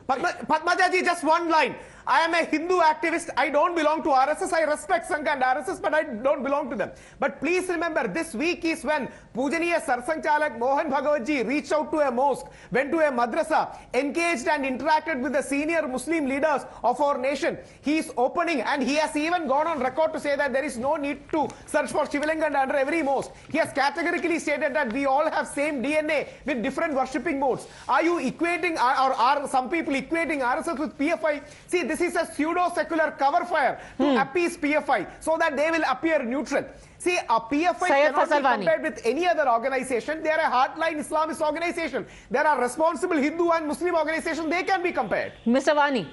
Padmaja, just one line. I am a Hindu activist. I don't belong to RSS. I respect Sangha and RSS, but I don't belong to them. But please remember, this week is when Pujaniya Sarsang Chalak Mohan Bhagawatji reached out to a mosque, went to a madrasa, engaged and interacted with the senior Muslim leaders of our nation. He is opening, and he has even gone on record to say that there is no need to search for Shivalingam under every mosque. He has categorically stated that we all have same DNA with different worshipping modes. Are you equating, or are some people equating RSS with PFI? See, this is a pseudo-secular cover fire to appease PFI so that they will appear neutral. See, a PFI cannot be compared with any other organization. They are a hardline Islamist organization. There are responsible Hindu and Muslim organizations. They can be compared. Mr. Wani,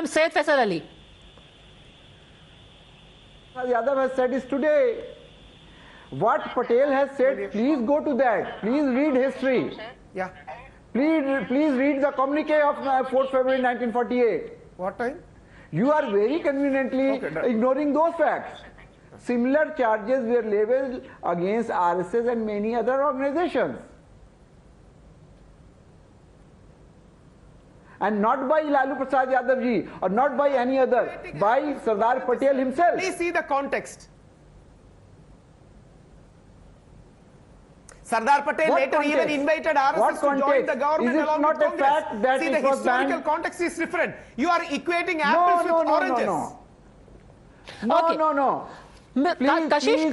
Syed Faisal Ali. Yadav has said is today. What Patel has said, please go to that. Please read history. Yeah. Please read the communique of 4th February 1948. What time? You are very conveniently ignoring those facts. Similar charges were leveled against RSS and many other organizations. And not by Lalu Prasad Yadav ji or not by any other, by Sardar Patel himself. Please see the context. Sardar Patel later even invited RSS to join the government along with Congress. Fact that see, the historical context is different. You are equating apples with oranges. No. Kashish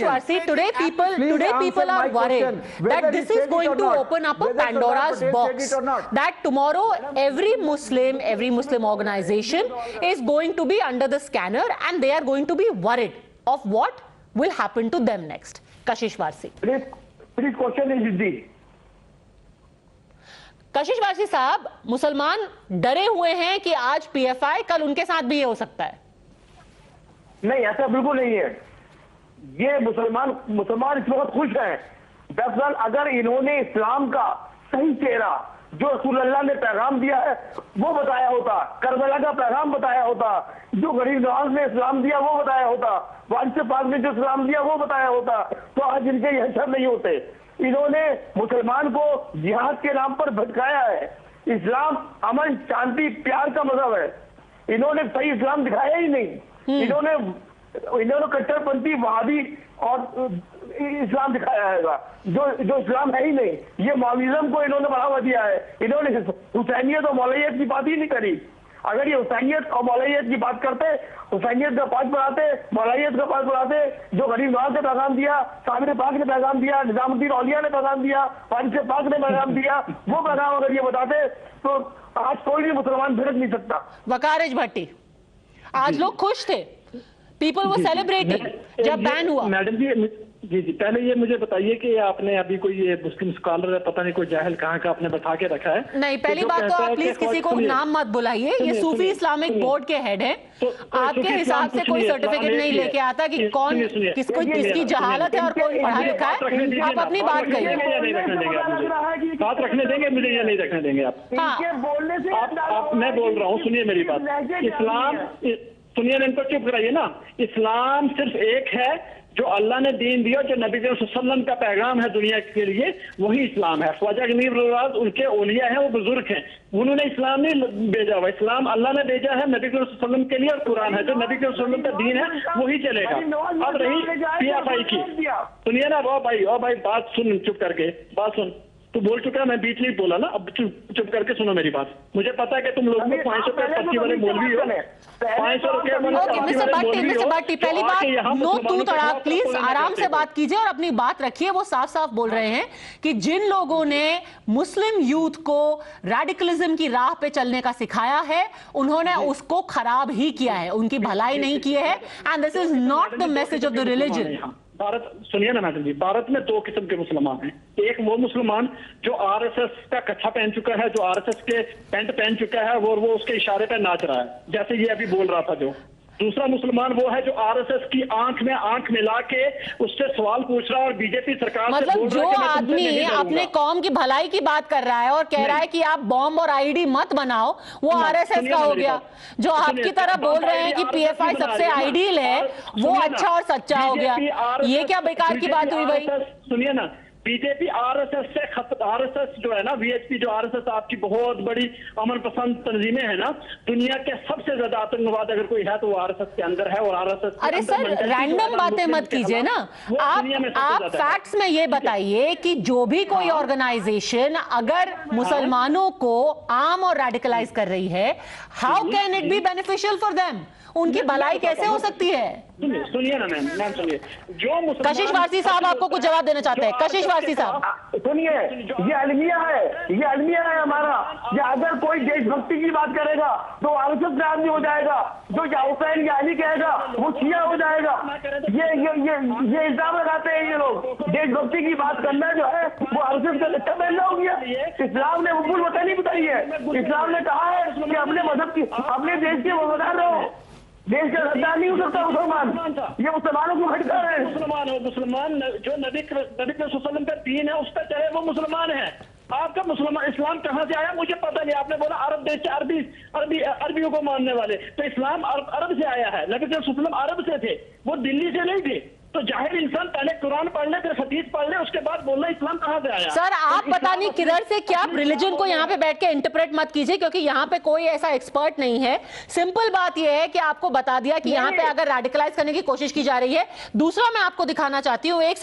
Varsi, today people are worried that this is going to open up a Pandora's box. That tomorrow every Muslim organization is going to be under the scanner, and they are going to be worried of what will happen to them next. Kashish Varsi. Please question is easy. कशिश वारसी साहब, मुसलमान डरे हुए हैं कि आज PFI, कल उनके साथ भी ये हो सकता है। नहीं, ऐसा बिल्कुल नहीं है। ये मुसलमान इस वक्त खुश हैं। दरअसल अगर इन्होंने इस्लाम का सही चेहरा जो रसूलुल्लाह ने पैगाम दिया है वो बताया होता, करबला का पैगाम बताया होता, जो गरीब नवाज ने इस्लाम दिया वो बताया होता, वारिस पाक ने जो इस्लाम दिया वो बताया होता, तो आज इनके यह सब नहीं होते। इन्होंने मुसलमान को जिहाद के नाम पर भटकाया है। इस्लाम अमन, शांति, प्यार का मजहब है। इन्होंने सही इस्लाम दिखाया ही नहीं। इन्होंने इन्होंने कट्टरपंथी वहाबी और इस्लाम दिखाया है, जो इस्लाम है ही नहीं। ये मौलविज्म को इन्होंने बढ़ावा दिया है। इन्होंने हुसैनियत और मौलवियत की बात ही नहीं करी। अगर ये हुसैनियत और मौलवियत की बात करते, हुसैनियत का पाठ पढ़ाते, मौलवियत का पाठ पढ़ाते, जो गरीब नवाज ने पैगाम दिया, साबिर पाक ने पैगाम दिया, निजामुद्दीन औलिया ने पैगाम दिया, वारिस पाक ने पैगाम दिया, वो पैगाम अगर ये बताते तो आज कोई भी मुसलमान भिड़क नहीं सकता। वकारिज भट्टी, आज लोग खुश थे, पीपल वो सेलिब्रेटिंग जब बैन हुआ। मैडम जी, पहले ये मुझे बताइए कि आपने अभी कोई ये मुस्लिम स्कॉलर है, पता नहीं कोई जाहिल कहाँ का आपने बैठा के रखा है। नहीं, पहली बात तो आप प्लीज किसी को नाम मत बुलाइए, ये सूफी इस्लामिक बोर्ड के हेड हैं। आपके हिसाब से कोई सर्टिफिकेट नहीं लेके आता कि कौन किसकी जहालत है और कौन पढ़ा लिखा है। आप अपनी बात कहिए। बात रखने देंगे मुझे या नहीं रखने देंगे आप? मैं बोल रहा हूँ, सुनिए मेरी बात। इस्लाम, सुनिए, इनको चुप कराइए ना। इस्लाम सिर्फ एक है, जो अल्लाह ने दीन दिया, जो नबी वसल्लम का पैगाम है दुनिया के लिए, वही इस्लाम है। ख्वाजा गनीब उनके औलिया हैं, वो बुजुर्ग हैं, उन्होंने इस्लाम नहीं भेजा हुआ। इस्लाम अल्लाह ने भेजा है नबी वसल्लम के लिए, और कुरान है जो नबी वसल्लम का दीन है वही चलेगा। अब रही PFI की, सुनिए ना, ओ भाई बात सुन, चुप करके बात सुन। तू बोल चुका है, मैं बीच नहीं बोला ना, अब चुप करके सुनो मेरी बात। मुझे पता है कि तुम लोगों को 500 रुपए पत्ती वाले मौलवी हो, 500 रुपए मिस्टर भट्टी, पहली बात, नो तू तड़ाक, प्लीज आराम से बात कीजिए और अपनी बात रखिए। वो साफ साफ बोल रहे हैं कि जिन लोगों ने मुस्लिम यूथ को रेडिकलिज्म की राह पे चलने का सिखाया है, उन्होंने उसको खराब ही किया है, उनकी भलाई नहीं की है। And this is not the message of the religion. Bharat, सुनिए ना मैडम जी, भारत में 2 किस्म के मुसलमान हैं। एक वो मुसलमान जो RSS का कच्छा पहन चुका है, जो RSS के पैंट पहन चुका है, वो उसके इशारे पे नाच रहा है, जैसे ये अभी बोल रहा था। जो दूसरा मुसलमान वो है जो RSS की आंख में आंख मिला के उससे सवाल पूछ रहा है और बीजेपी सरकार मतलब से बोल जो रहा है कि आदमी अपने कौम की भलाई की बात कर रहा है और कह रहा है कि आप बॉम्ब और आईडी मत बनाओ, वो RSS का हो गया। जो आपकी तरह बोल रहे हैं कि PFI सबसे आइडियल है, वो अच्छा और सच्चा हो गया। ये क्या बेकार की बात हुई भाई? सुनिए ना, बीजेपी RSS से RSS जो है ना, VHP जो RSS आपकी बहुत बड़ी अमन पसंद तंजीमें है ना, दुनिया के सबसे ज्यादा आतंकवाद अगर कोई है तो वो RSS के अंदर है। और RSS, अरे सर, रैंडम बातें मत कीजिए ना। आप फैक्ट्स में ये बताइए कि जो भी कोई ऑर्गेनाइजेशन अगर मुसलमानों को आर्म और रेडिकलाइज कर रही है, how can it be beneficial for them? उनकी भलाई कैसे हो सकती है? सुनिए ना मैम, सुनिए, जो कशिश वारसी साहब आपको कुछ जवाब देना चाहते हैं। कशिश वारसी साहब, सुनिए, ये अलमिया है हमारा। ये अगर कोई देशभक्ति की बात करेगा तो RSS का आदमी हो जाएगा, जो हुसैन या अली कहेगा वो शिया हो जाएगा। ये इल्जाम लगाते हैं ये लोग। देशभक्ति की बात करना जो है वो RSS का लट्टा पहनना हो गया। इस्लाम ने उबुल वतन नहीं बताई है। इस्लाम ने कहा है कि अपने मजहब की, अपने देश के वफादार रहो। देश का गद्दार नहीं हो सकता मुसलमान। ये मुसलमानों को भटका रहे हैं। मुसलमान जो नबी वसल्लम का दीन है उस पर चले, वो मुसलमान है। आपका मुसलमान इस्लाम कहाँ से आया मुझे पता नहीं। आपने बोला अरब देश से, अरबियों को मानने वाले, तो इस्लाम अरब से आया है। नबी वसल्लम अरब से थे, वो दिल्ली से नहीं थे। तो जाहिर इंसान पहले कुरान पढ़ ले, फिर हदीस पढ़ ले, उसके बाद बोलना इस्लाम कहाँ से आया। सर, आप पता नहीं किधर से क्या रिलीजन को यहाँ पे बैठ के इंटरप्रेट मत कीजिए, क्योंकि यहाँ पे कोई ऐसा एक्सपर्ट नहीं है। सिंपल बात यह है कि आपको बता दिया कि यहाँ पे अगर रेडिकलाइज करने की कोशिश की जा रही है। दूसरा मैं आपको दिखाना चाहती हूँ, एक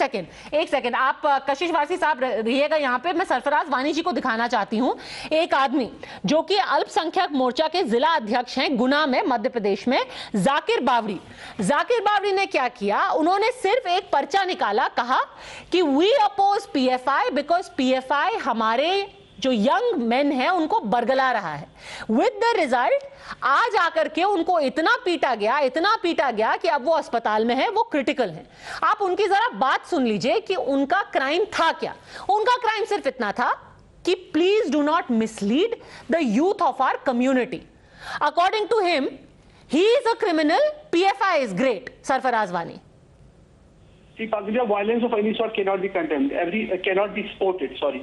सेकेंड आप कशिश वारसी साहब रहिएगा यहाँ पे। मैं सरफराज वानी जी को दिखाना चाहती हूँ, एक आदमी जो कि अल्पसंख्यक मोर्चा के जिला अध्यक्ष हैं गुना में, मध्य प्रदेश में, जाकिर बावरी ने क्या किया, उन्होंने सिर्फ एक पर्चा निकाला, कहा कि we oppose PFI because PFI हमारे जो यंग मेन है उनको बरगला रहा है। विद द रिजल्ट आज आकर के उनको इतना पीटा गया कि अब वो अस्पताल में है, वो क्रिटिकल है। आप उनकी जरा बात सुन लीजिए कि उनका क्राइम था क्या। उनका क्राइम सिर्फ इतना था कि please do not mislead the youth of our community. According to him he is a criminal, PFI is great. Sarfaraz Wani, See, Pakistan, violence of any sort cannot be condemned. Cannot be supported. Sorry,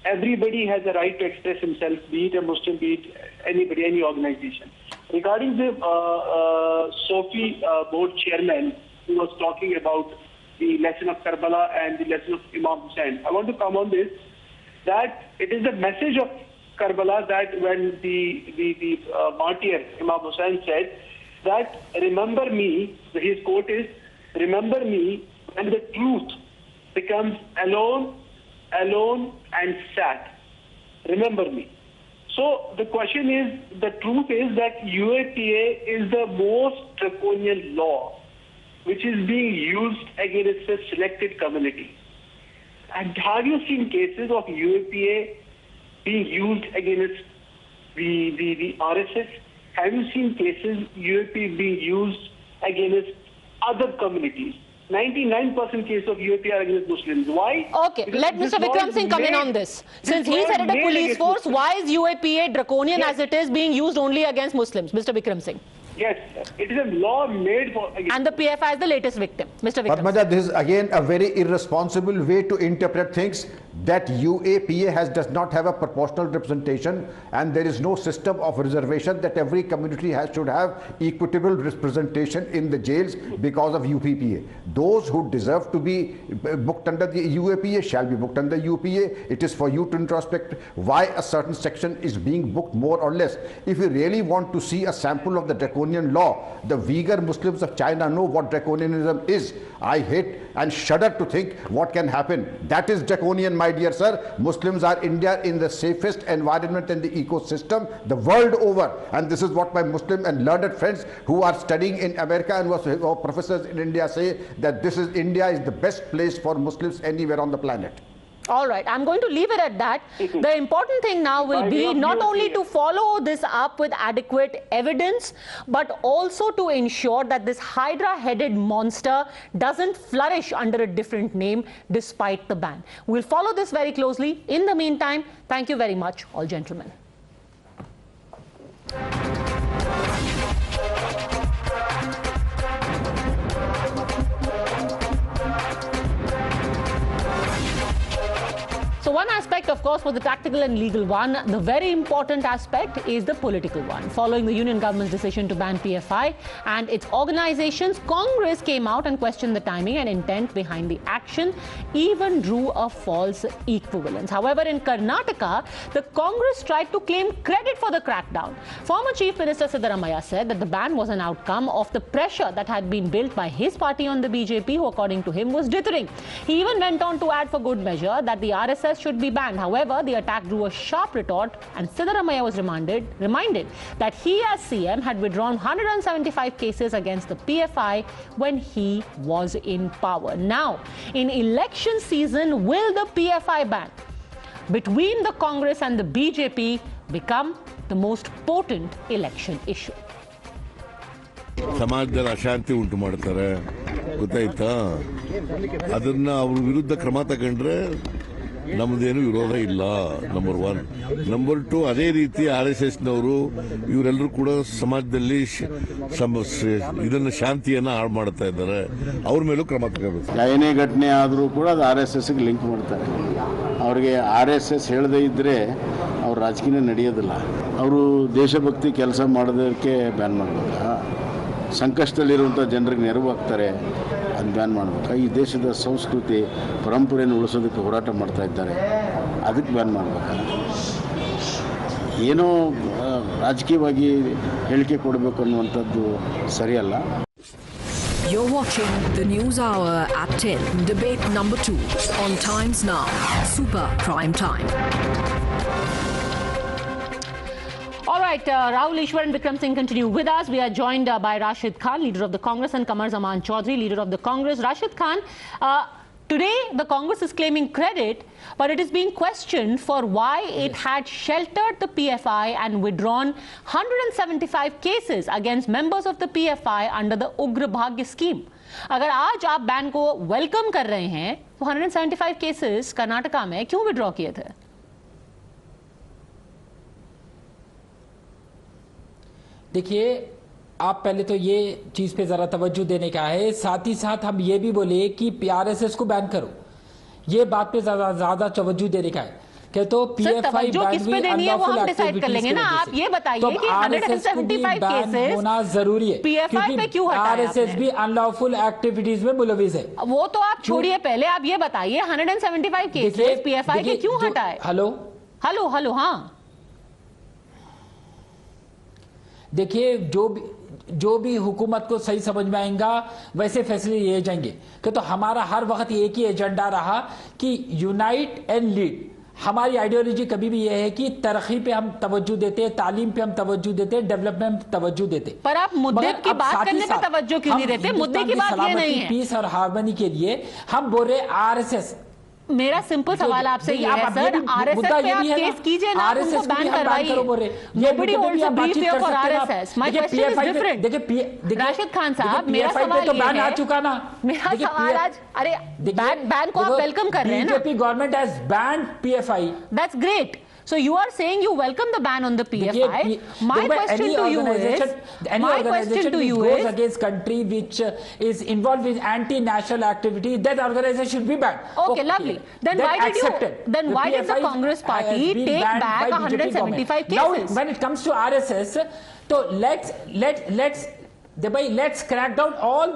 everybody has a right to express himself, be it a Muslim, be it anybody, any organization. Regarding the Sofi board chairman who was talking about the lesson of Karbala and the lesson of Imam Hussain, I want to come on this, that it is the message of Karbala that when the martyr Imam Hussain said that remember me, his quote is, remember me when the truth becomes alone and sad. Remember me. So the question is, the truth is that UAPA is the most draconian law which is being used against a selected community. And have you seen cases of UAPA being used against the RSS? Have you seen cases UAPA being used against other communities? 99% case of UAPA are against Muslims. Why? Okay, Because let Mr. Vikram Singh come in on this. Since he's headed a police force, why is UAPA draconian as it is being used only against Muslims? Mr. Vikram Singh. Yes, it is a law made for... And the PFI is the latest victim. Mr. Vikram. Padmaja, this is again a very irresponsible way to interpret things, that UAPA does not have a proportional representation, and there is no system of reservation that every community should have equitable representation in the jails because of UPPA. Those who deserve to be booked under the UAPA shall be booked under UAPA. It is for you to introspect why a certain section is being booked more or less. If you really want to see a sample of the draconian law, the Uyghur Muslims of China know what draconianism is. I hate and shudder to think what can happen. That is draconian, my dear sir. Muslims are India in the safest environment in the ecosystem the world over, and this is what my Muslim and learned friends who are studying in America and who are professors in India say, that this is India is the best place for Muslims anywhere on the planet. All right, I'm going to leave it at that. The important thing now will be not only to follow this up with adequate evidence, but also to ensure that this Hydra-headed monster doesn't flourish under a different name despite the ban. We'll follow this very closely. In the meantime, thank you very much, all gentlemen. So one aspect, of course, was the tactical and legal one. The very important aspect is the political one. Following the union government's decision to ban PFI and its organizations, Congress came out and questioned the timing and intent behind the action, even drew a false equivalence. However, in Karnataka, the Congress tried to claim credit for the crackdown. Former Chief Minister Siddaramaiah said that the ban was an outcome of the pressure that had been built by his party on the BJP, who according to him was dithering. He even went on to add for good measure that the RSS should be banned. However, the attack drew a sharp retort, and Siddaramaiah was reminded that he as CM had withdrawn 175 cases against the PFI when he was in power. Now, in election season, will the PFI ban between the Congress and the BJP become the most potent election issue? ಸಮಾಜದಲ್ಲಿ ಅಶಾಂತಿ ಉಂಟು ಮಾಡ್ತಾರೆ, ಗೊತ್ತಾಯ್ತಾ? ಅದನ್ನ ಅವ್ರ ವಿರುದ್ಧ ಕ್ರಮ ತಗೊಂಡ್ರೆ ನಮ್ಮದೇನು ವಿರೋಧ ಇಲ್ಲ, ನಂಬರ್ 1. ನಂಬರ್ 2, ಅದೇ ರೀತಿ RSSನವರು ಇವರೆಲ್ಲರೂ ಕೂಡ ಸಮಾಜದಲ್ಲಿ ಇದನ್ನ ಶಾಂತಿಯನ್ನ ಹಾಳು ಮಾಡ್ತಾ ಇದ್ದಾರೆ, ಅವ್ರ ಮೇಲೂ ಕ್ರಮ ತಗೋಬೇಕು. ಏನೇ ಘಟನೆ ಆದರೂ ಕೂಡ ಅದು RSSಗೆ ಲಿಂಕ್ ಮಾಡ್ತಾರೆ. ಅವ್ರಿಗೆ RSS ಹೇಳದೇ ಇದ್ದರೆ ಅವ್ರ ರಾಜಕೀಯ ನಡೆಯೋದಿಲ್ಲ. ಅವರು ದೇಶಭಕ್ತಿ ಕೆಲಸ ಮಾಡೋದಕ್ಕೆ ಬ್ಯಾನ್ ಮಾಡಬೇಕಾ? ಸಂಕಷ್ಟದಲ್ಲಿರುವಂಥ ಜನರಿಗೆ ನೆರವಾಗ್ತಾರೆ, ಅದು ಬ್ಯಾನ್ ಮಾಡಬೇಕಾ? ಈ ದೇಶದ ಸಂಸ್ಕೃತಿ ಪರಂಪರೆಯನ್ನು ಉಳಿಸೋದಕ್ಕೆ ಹೋರಾಟ ಮಾಡ್ತಾ ಇದ್ದಾರೆ, ಅದಕ್ಕೆ ಬ್ಯಾನ್ ಮಾಡಬೇಕಾ? ಏನೋ ರಾಜಕೀಯವಾಗಿ ಹೇಳಿಕೆ ಕೊಡಬೇಕು ಅನ್ನುವಂಥದ್ದು ಸರಿಯಲ್ಲ. You're watching the News Hour at 10, debate number 2 on Times Now, Super Prime Time. All right, Rahul Ishwar and Vikram Singh continue with us. We are joined by Rashid Khan, leader of the Congress, and Qamar Zaman Chaudhary, leader of the Congress. Rashid Khan, today the Congress is claiming credit, but it is being questioned for why it had sheltered the PFI and withdrawn 175 cases against members of the PFI under the Ugra Bhagya scheme. अगर आज आप ban को welcome कर रहे हैं, तो 175 cases Karnataka में क्यों विड्रॉ किए थे? देखिए, आप पहले तो ये चीज पे जरा तवज्जो देने का है, साथ ही साथ हम ये भी बोले कि PRSS को बैन करो, ये बात पे ज्यादा तवज्जो देने का है कि तो PFI किस पे देनी है वो हम डिसाइड कर लेंगे ना। आप ये बताइए कि 175 केसेस होना जरूरी है, PFI पे क्यों हटाया? RSS भी अनलॉफुल एक्टिविटीज में मुलविस है। वो तो आप छोड़िए, पहले आप ये बताइए 175 केसेस PFI के क्यों हटाए? हेलो, हाँ, देखिए, जो भी हुकूमत को सही समझ में आएगा वैसे फैसले लिए जाएंगे। कि तो हमारा हर वक्त एक ही एजेंडा रहा कि यूनाइट एंड लीड। हमारी आइडियोलॉजी कभी भी ये है कि तरक्की पे हम तवज्जो देते हैं, तालीम पे हम तवज्जो देते हैं, डेवलपमेंट पे तवज्जो देते हैं। पर आप मुद्दे की बात करने पे तवज्जो क्यों नहीं देते? मुद्दे की बात ये नहीं है। पीस और हार्मनी के लिए हम बोल रहे आरएसएस। मेरा सिंपल सवाल आपसे ये है सर, आरएसएस पे आप केस कीजिए ना, उनको बैन करवाइए। Nobody holds a brief here for RSS. My question is different. देखिए राशिद खान साहब, मेरा सवाल ये है, आ चुका ना, मेरा सवाल आज, अरे बैन को आप वेलकम कर रहे हैं ना? BJP government has banned PFI. That's great. So you are saying you welcome the ban on the PFI. My question to you is, goes against country which is involved with anti-national activity, that organization should be banned. Okay, lovely. Then why did the Congress party take back 175 cases? Now, when it comes to RSS, so let's crack down all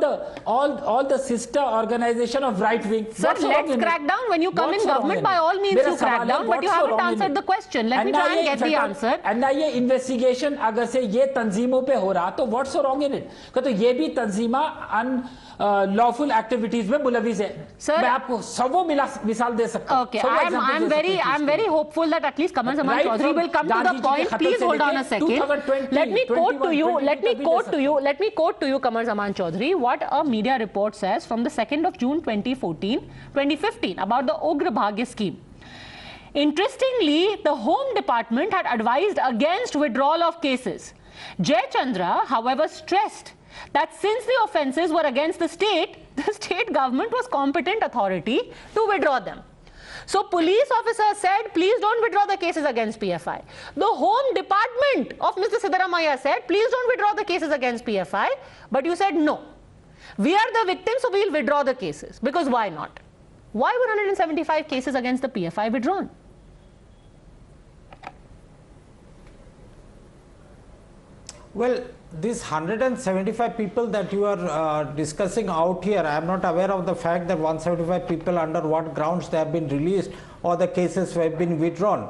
the sister organization of right wing. Sir, let's crack down. When you come in government, by all means you crack down, but you haven't answered the question. Let me try and get the answer. NIA investigation अगर से ये तंजीमों पे हो रहा तो what's so wrong in it? तो ये भी तंजीमा unlawful activities में मुलविस है। Sir, मैं आपको सौ मिसाल दे सकता हूँ। Okay, I'm very hopeful that at least Kamal Zaman Chaudhary will come to the point. Please hold on a second. Let me quote to you, Kamal Zaman Chaudhary, what a media report says from the 2nd of June 2015 about the Ugra Bhagya scheme. Interestingly, the Home Department had advised against withdrawal of cases. Jay Chandra, however, stressed that since the offences were against the state government was competent authority to withdraw them. So police officers said, please don't withdraw the cases against PFI. The Home Department of Mr. Siddaramaiah said, please don't withdraw the cases against PFI. But you said, no, we are the victims, so we'll withdraw the cases. Because why not? Why were 175 cases against the PFI withdrawn? Well, these 175 people that you are discussing out here, I am not aware of the fact that 175 people under what grounds they have been released or the cases have been withdrawn.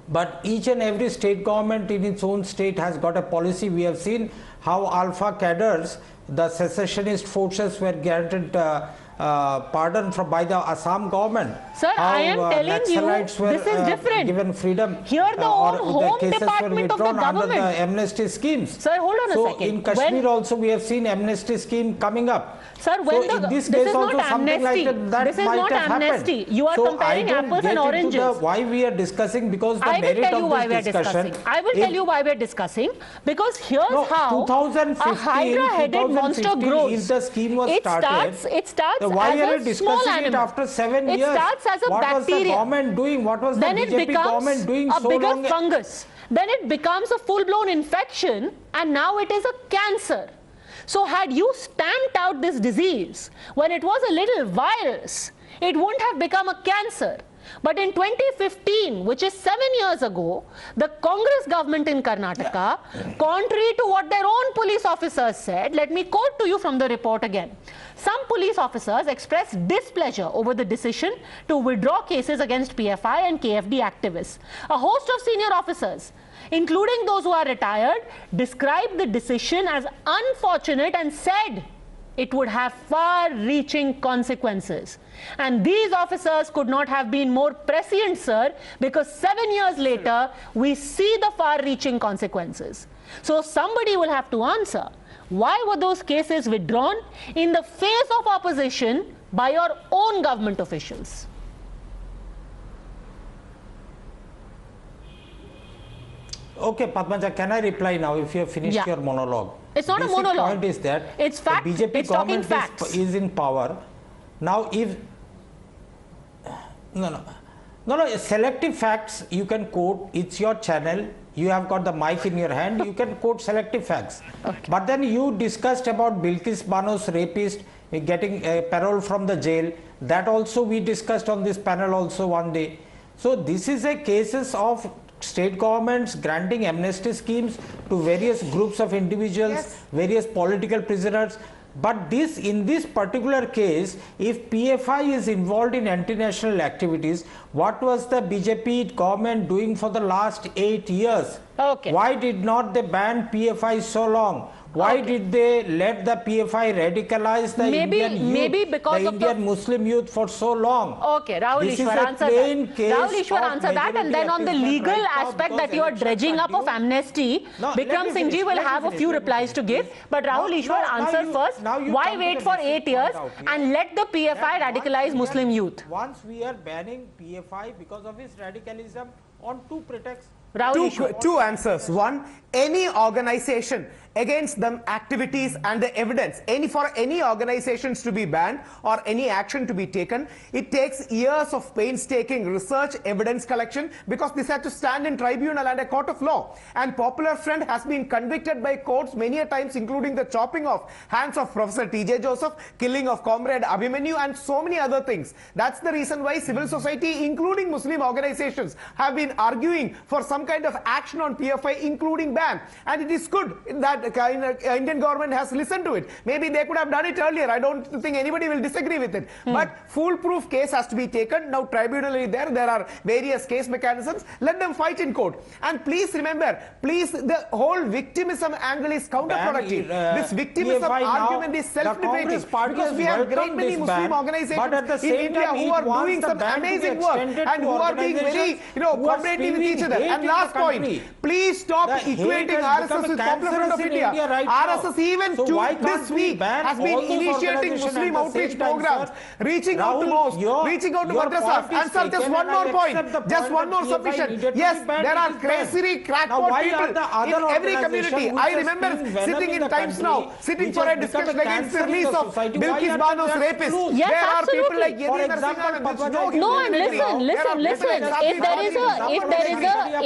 But each and every state government in its own state has got a policy. We have seen how Alpha cadres, the secessionist forces, were granted pardon by the Assam government. Sir, I am telling you, this is different. Given freedom. Here the Home Department of the government. Under the amnesty schemes. Sir, hold on a second. So in Kashmir also we have seen amnesty scheme coming up. Sir, when this is not amnesty. This is not amnesty. You are comparing apples and oranges. Why we are discussing, because the merit of this discussion. I will tell you why we are discussing. Because here's how a hydra-headed monster grows. If the scheme was it starts why are as you a small discussing it animal. after 7 years? It starts as a what bacteria. Was the government doing? What was then the BJP government doing a so bigger long? Fungus. Then it becomes a full-blown infection, and now it is a cancer. So had you stamped out this disease when it was a little virus, it wouldn't have become a cancer. But in 2015, which is 7 years ago, the Congress government in Karnataka, contrary to what their own police officers said, let me quote to you from the report again. Some police officers expressed displeasure over the decision to withdraw cases against PFI and KFD activists. A host of senior officers, including those who are retired, described the decision as unfortunate and said it would have far-reaching consequences. And these officers could not have been more prescient, sir, because 7 years later, we see the far-reaching consequences. So somebody will have to answer, why were those cases withdrawn in the face of opposition by your own government officials? Okay, Padmaja, can I reply now if you have finished your monologue? It's not a monologue. The point is that it's fact. The BJP it's government facts. is in power. Now if... No, selective facts you can quote. It's your channel. You have got the mic in your hand. You can quote selective facts. Okay. But then you discussed about Bilkis Banu's rapist getting parole from the jail. That also we discussed on this panel also one day. So this is a cases of state governments granting amnesty schemes to various groups of individuals, various political prisoners. But in this particular case, if PFI is involved in anti-national activities, what was the BJP government doing for the last 8 years? Okay. Why did not they ban PFI so long? Why did they let the PFI radicalize the Indian youth, maybe because the of Indian Muslim youth for so long? Okay, Rahul This is Ishwar, a answer plain that. case Rahul Ishwar, of answer that, and then on the majority legal appeasement right now aspect because that you are elections dredging are up of due. amnesty, No, Bikram let me Singh ji finish, will let me have a finish, few let me replies to finish. give. But Rahul Ishwar, answer first. Why wait for 8 years and let the PFI radicalize Muslim youth? Once we are banning PFI because of its radicalism on two pretexts. Two answers. One, any organization against them activities and the evidence, for any organizations to be banned or any action to be taken, it takes years of painstaking research, evidence collection, because this had to stand in tribunal and a court of law. And Popular Front has been convicted by courts many a times, including the chopping of hands of Professor T.J. Joseph, killing of Comrade Abhimanyu, and so many other things. That's the reason why civil society, including Muslim organizations, have been arguing for some kind of action on PFI, including ban. And it is good that Indian government has listened to it. Maybe they could have done it earlier. I don't think anybody will disagree with it. But foolproof case has to be taken. Now tribunal is there. There are various case mechanisms. Let them fight in court. And please remember, the whole victimism angle is counterproductive. This victimism argument is self-defeating. Because we have great many Muslim organizations in India who are doing some amazing work and who are being very cooperative with each other. And last point, please stop equating RSS with Popular Front of India. RSS even this week has been initiating Muslim outreach programs, reaching out to mosques, reaching out to madrasas. And sir, just one more point, just one more submission. Yes, there are crazy crackpot people in every community. I remember sitting in Times Now, sitting for a discussion against the release of Bilkis Banu's rapist. Yes, there are absolutely. people like Yeti Narasimhan. No, and listen.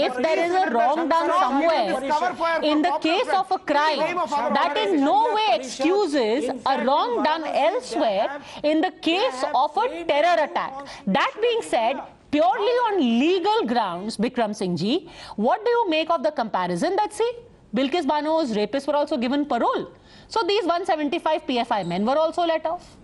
If there is a wrong done somewhere, in the case of a crime, that in no way excuses a wrong done elsewhere in the case of a terror attack. That being said, purely on legal grounds, Bikram Singh ji, what do you make of the comparison that, see, Bilkis Banu's rapists were also given parole? So these 175 PFI men were also let off.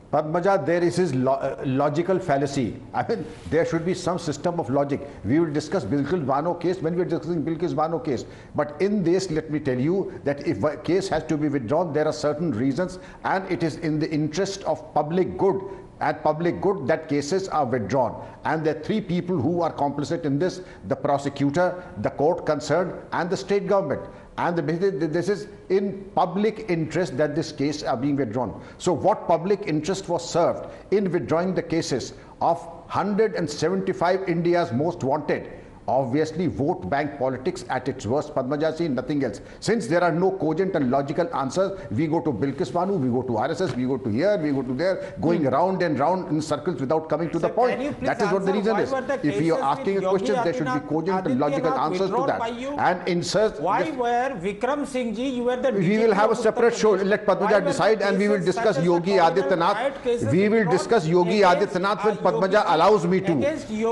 Padmaja, there is his logical fallacy. I mean, there should be some system of logic. We will discuss Bilkis Banu case when we are discussing Bilkis Banu case. But in this, let me tell you that if a case has to be withdrawn, there are certain reasons, and it is in the interest of public good. At public good, that cases are withdrawn. And there are three people who are complicit in this: the prosecutor, the court concerned, and the state government. And this is in public interest that this case are being withdrawn. So what public interest was served in withdrawing the cases of 175 India's most wanted? Obviously, vote bank politics at its worst, Padmaja ji, nothing else. Since there are no cogent and logical answers, we go to Bilkis Banu, we go to RSS, we go to here, we go to there, going round and round in circles without coming to the point. That is what the reason is. If you are asking a question, there should be cogent and logical answers to that. And insert. Why were Bikram Singh ji, you were the we will have a separate show. Let Padmaja decide, and we will discuss Yogi Adityanath. We will discuss Yogi Adityanath when Padmaja allows me to.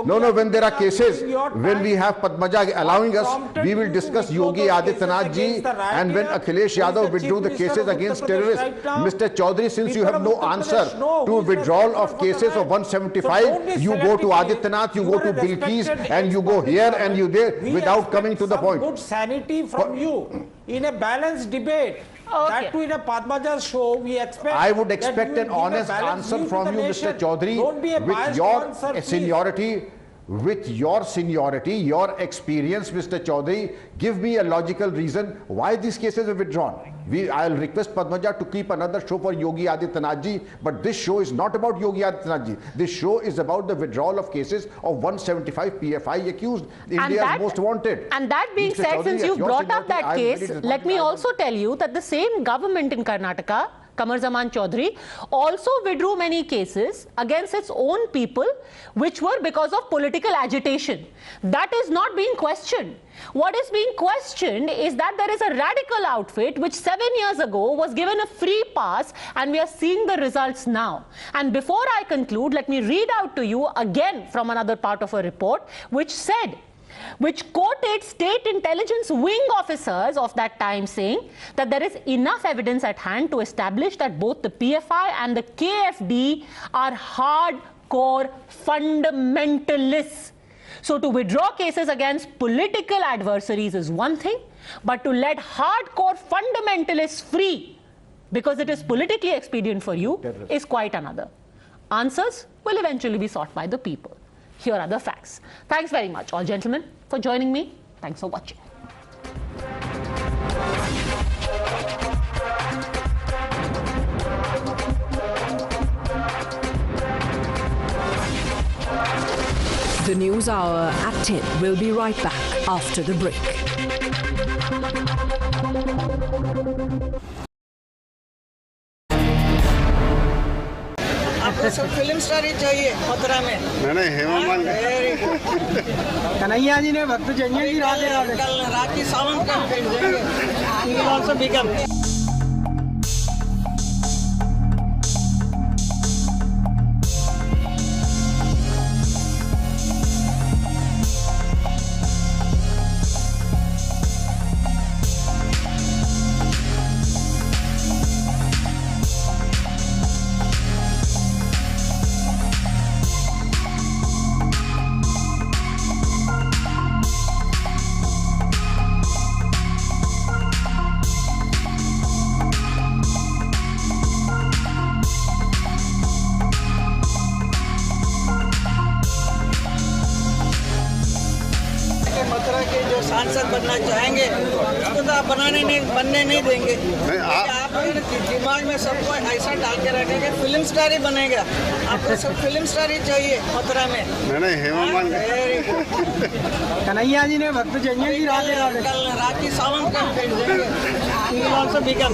No, when there are cases, when we have Padmaja allowing us, we will discuss Yogi Adityanath ji, and when Akhilesh Yadav withdrew the cases against terrorists. Mr. Chaudhary, since you have no answer to withdrawal of cases of 175, you go to Adityanath, you go to Bilkis, and you go here and you there without coming to the point. Good sanity from you in a balanced debate. That too in a Padmaja show, we expect. I would expect an honest answer from you, Mr. Chaudhary, with your seniority. With your seniority, your experience, Mr. Chaudhary, give me a logical reason why these cases are withdrawn. I'll request Padmaja to keep another show for Yogi Adityanath ji, but this show is not about Yogi Adityanath ji. This show is about the withdrawal of cases of 175 PFI accused, India's most wanted. And that being Mr. said, Chaudhary, since you brought up that case, let me also tell you that the same government in Karnataka, Kamar Zaman Chaudhary, also withdrew many cases against its own people, which were because of political agitation. That is not being questioned. What is being questioned is that there is a radical outfit which 7 years ago was given a free pass, and we are seeing the results now. And before I conclude, let me read out to you again from another part of a report which quoted state intelligence wing officers of that time saying that there is enough evidence at hand to establish that both the PFI and the KFD are hard hardcore fundamentalists. So to withdraw cases against political adversaries is one thing, but to let hardcore fundamentalists free because it is politically expedient for you is quite another. Answers will eventually be sought by the people. Here are the facts. Thanks very much, all gentlemen, for joining me. Thanks for watching. The News Hour at 10 will be right back after the break. आपको सब film star ही चाहिए मथुरा में। नहीं हेमा मालिनी कन्हैया जी ने भक्त Zanjan जी राधे राधे कल राखी सावंत का देंगे ऑल्सो बिकम सांसद बनना चाहेंगे उसको तो आप बनने नहीं देंगे। आप दिमाग में सबको ऐसा डाल के रखेंगे फिल्म स्टार ही बनेगा। आपको सब फिल्म स्टार ही चाहिए मथुरा में। नहीं हेमा मालिनी कन्हैया जी ने भक्त जंजन जी राधे राधे कल राखी सावंत का देंगे ऑल्सो बिकम